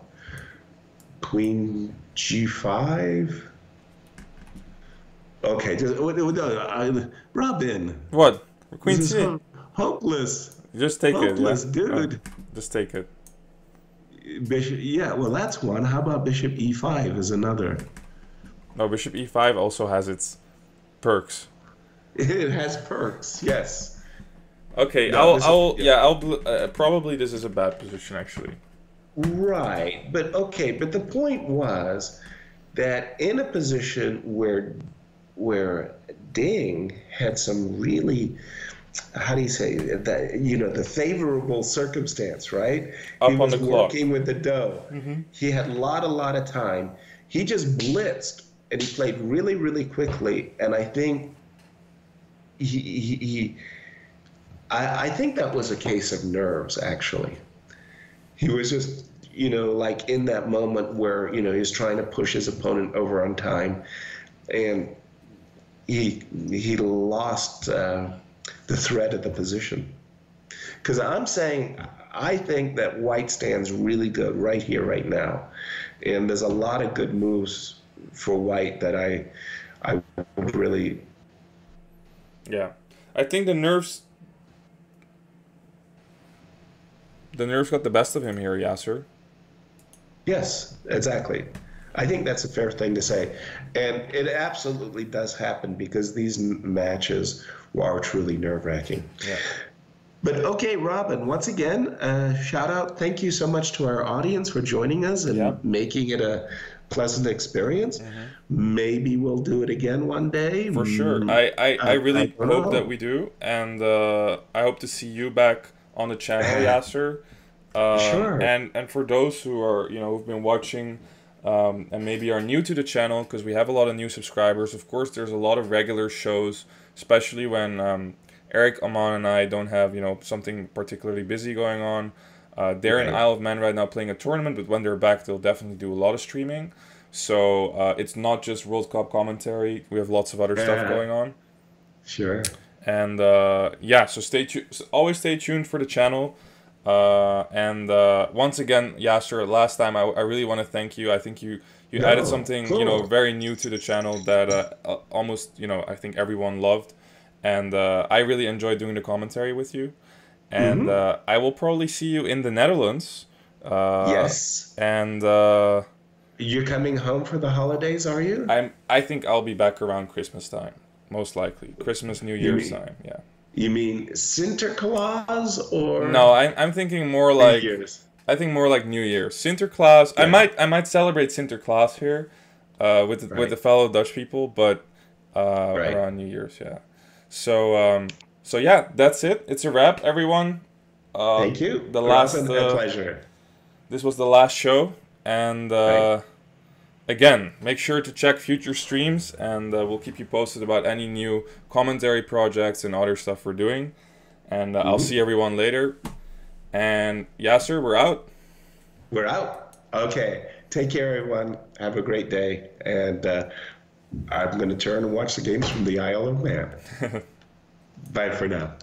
queen g5. Okay, Robin. What? Queen This c? is hopeless. Just take Hopeless, it, yeah? dude. Just take it. Bishop, yeah, well, that's one. How about bishop e5 is another? No, bishop e5 also has its perks. It has perks, yes. Okay, No, probably this is a bad position, actually. Right, but the point was that in a position where Ding had some really, how do you say that, the favorable circumstance, right? Up He on was the clock. working with the dough. Mm-hmm. He had a lot of time. He just blitzed and he played really, really quickly. And I think I think that was a case of nerves, actually. He was just, like in that moment where, he was trying to push his opponent over on time. And he lost the thread of the position. Because I think that white stands really good right here, right now. And there's a lot of good moves for white that I would really... Yeah. I think the nerves got the best of him here, Yasser. Yes, exactly. I think that's a fair thing to say. And it absolutely does happen because these matches are truly nerve-wracking. Yeah. But okay, Robin, once again, shout out. Thank you so much to our audience for joining us and making it a pleasant experience. Mm-hmm. Maybe we'll do it again one day. For sure. I really hope that we do. And I hope to see you back on the channel, Yasser. Sure. And for those who are, who've been watching and maybe are new to the channel, because we have a lot of new subscribers. Of course, there's a lot of regular shows, especially when Eric, Aman, and I don't have, something particularly busy going on. They're in Isle of Man right now playing a tournament, but when they're back, they'll definitely do a lot of streaming. So it's not just World Cup commentary. We have lots of other stuff going on. Sure. And so stay tuned. Always stay tuned for the channel. And once again, Yasser, last time I really want to thank you. I think you added something, very new to the channel that almost, I think everyone loved. and I really enjoyed doing the commentary with you. And Mm-hmm. I will probably see you in the Netherlands. Uh, Yes. and You're coming home for the holidays, are you? I think I'll be back around Christmas time, most likely. Christmas, New You Year's mean time, yeah. you mean Santa Claus No, or I'm thinking more New like Year's? New Year. Sinterklaas. Yeah. I might celebrate Sinterklaas here, with the Right. fellow Dutch people, but Right. around New Year's, yeah. So so yeah, that's it. It's a wrap, everyone. Thank you. The It was last my pleasure. This was the last show, and Right. again, make sure to check future streams, and we'll keep you posted about any new commentary projects and other stuff we're doing. And I'll Hmm. see everyone later. And Yasser, we're out. We're out. Okay. Take care, everyone. Have a great day. And I'm going to turn and watch the games from the Isle of Man. Bye for now.